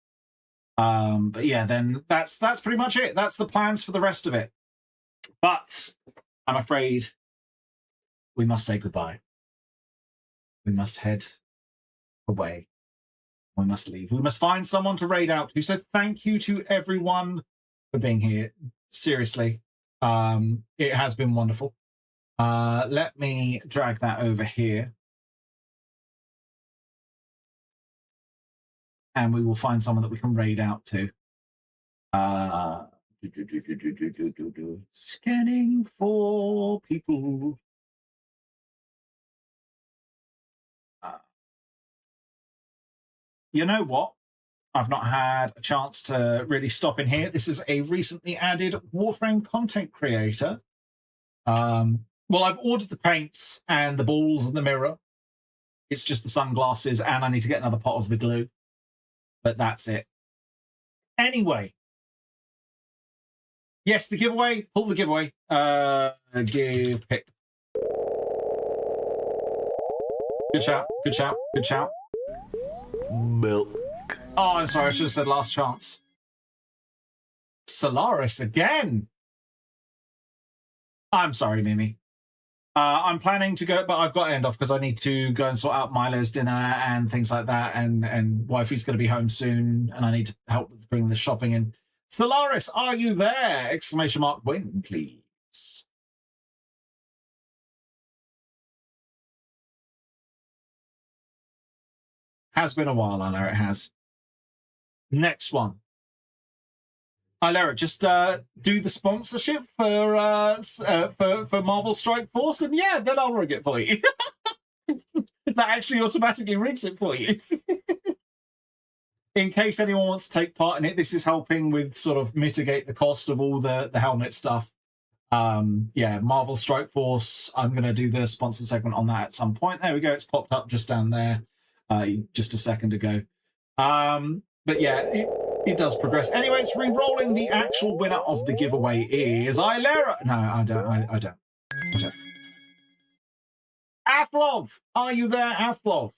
But yeah, then that's pretty much it. That's the plans for the rest of it. But I'm afraid we must say goodbye. We must head away. We must leave. We must find someone to raid out to. So thank you to everyone for being here. Seriously, it has been wonderful. Let me drag that over here. And we will find someone that we can raid out to. Scanning for people. You know what? I've not had a chance to really stop in here. This is a recently added Warframe content creator. Well, I've ordered the paints and the balls and the mirror. It's just the sunglasses, and I need to get another pot of the glue. But that's it. Anyway. Yes, the giveaway. Pull the giveaway. Give pick. Good shout. Good shout. Good shout. Milk. Oh, I'm sorry. I should have said last chance. Solaris again. I'm sorry, Mimi. I'm planning to go, but I've got to end off because I need to go and sort out Milo's dinner and things like that. And wifey's going to be home soon, and I need to help with bring the shopping in. Solaris, are you there? Exclamation mark win, please. Has been a while, I know it has. Next one. Lara, just do the sponsorship for Marvel Strike Force, and yeah, then I'll rig it for you. That actually automatically rigs it for you. In case anyone wants to take part in it, this is helping with sort of mitigate the cost of all the helmet stuff. Yeah, Marvel Strike Force. I'm going to do the sponsor segment on that at some point. There we go. It's popped up just down there just a second ago. But yeah, it does progress. Anyway, it's re-rolling. The actual winner of the giveaway is Ilera. No, I don't. Athlov, are you there, Athlov?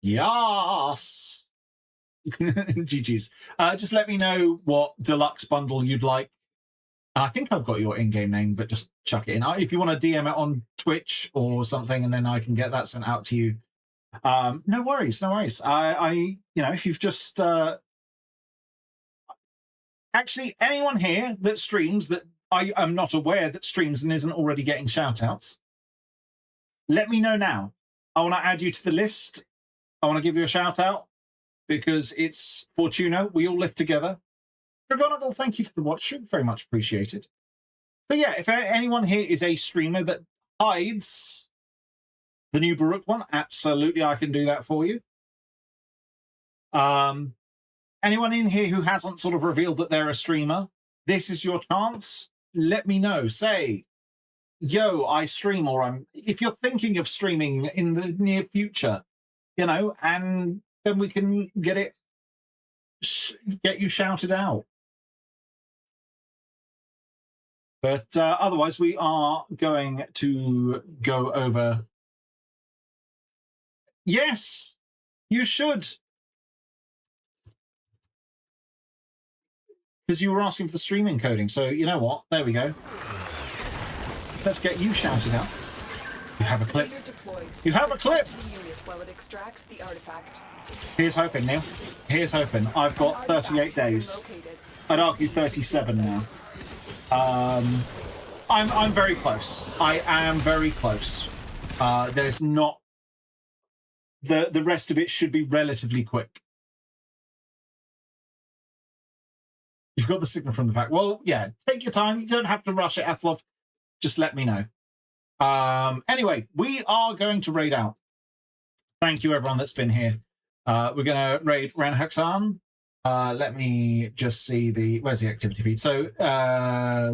Yes. GG's. Just let me know what deluxe bundle you'd like. And I think I've got your in-game name, but just chuck it in. If you want to DM it on Twitch or something, and then I can get that sent out to you. No worries, no worries. I if you've just actually anyone here that streams that I am not aware that streams and isn't already getting shout-outs, let me know now. I want to add you to the list. I want to give you a shout-out because it's Fortuno. We all live together. Dragonical, thank you for the watch. Very much appreciated. But yeah, if anyone here is a streamer that hides the new Baruch one, absolutely I can do that for you. Anyone in here who hasn't sort of revealed that they're a streamer, this is your chance. Let me know. Say, yo, I stream, or if you're thinking of streaming in the near future, and then we can get you shouted out. But otherwise, we are going to go over. Yes, you should. Because you were asking for the streaming coding. So you know what? There we go. Let's get you shouted out. You have a clip. You have a clip. Here's hoping, Neil. Here's hoping. I've got 38 days. I'd argue 37 now. I'm very close. I am very close. There's not the rest of it should be relatively quick. You've got the signal from the pack. Well, yeah, take your time. You don't have to rush it, Athlov. Just let me know. Anyway, we are going to raid out. Thank you, everyone that's been here. We're going to raid Ranhaxan. Let me just see where's the activity feed? So that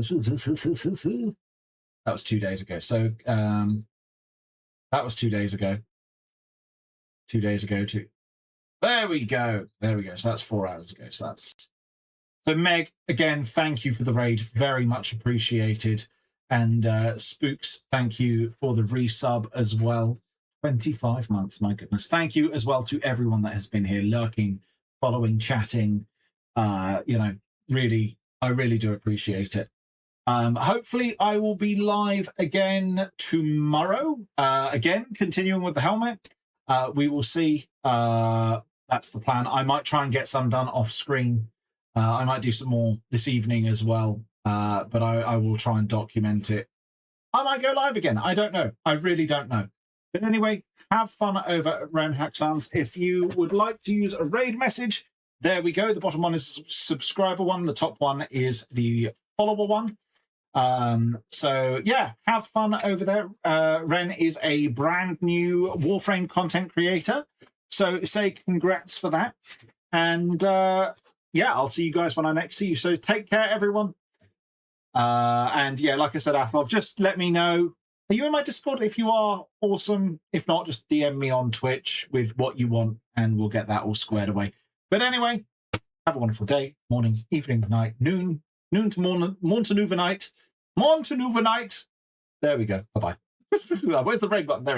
was 2 days ago. So that was 2 days ago. 2 days ago too. There we go. There we go. So that's 4 hours ago. So Meg, again, thank you for the raid. Very much appreciated. And Spooks, thank you for the resub as well. 25 months, my goodness. Thank you as well to everyone that has been here lurking, following, chatting. Really, I really do appreciate it. Hopefully I will be live again tomorrow. Again, continuing with the helmet. We will see. That's the plan. I might try and get some done off screen. I might do some more this evening as well. But I will try and document it. I might go live again. I don't know. I really don't know. But anyway, have fun over at Ren Haxans. If you would like to use a raid message, there we go. The bottom one is the subscriber one. The top one is the follower one. So yeah, have fun over there. Ren is a brand new Warframe content creator. So say congrats for that. And yeah, I'll see you guys when I next see you. So take care, everyone. And yeah, like I said, Athol, just let me know. Are you in my Discord? If you are, awesome. If not, just DM me on Twitch with what you want and we'll get that all squared away. But anyway, have a wonderful day, morning, evening, night, noon to morn to noon night. Morn to noon night. There we go. Bye-bye. Where's the red button? There it is.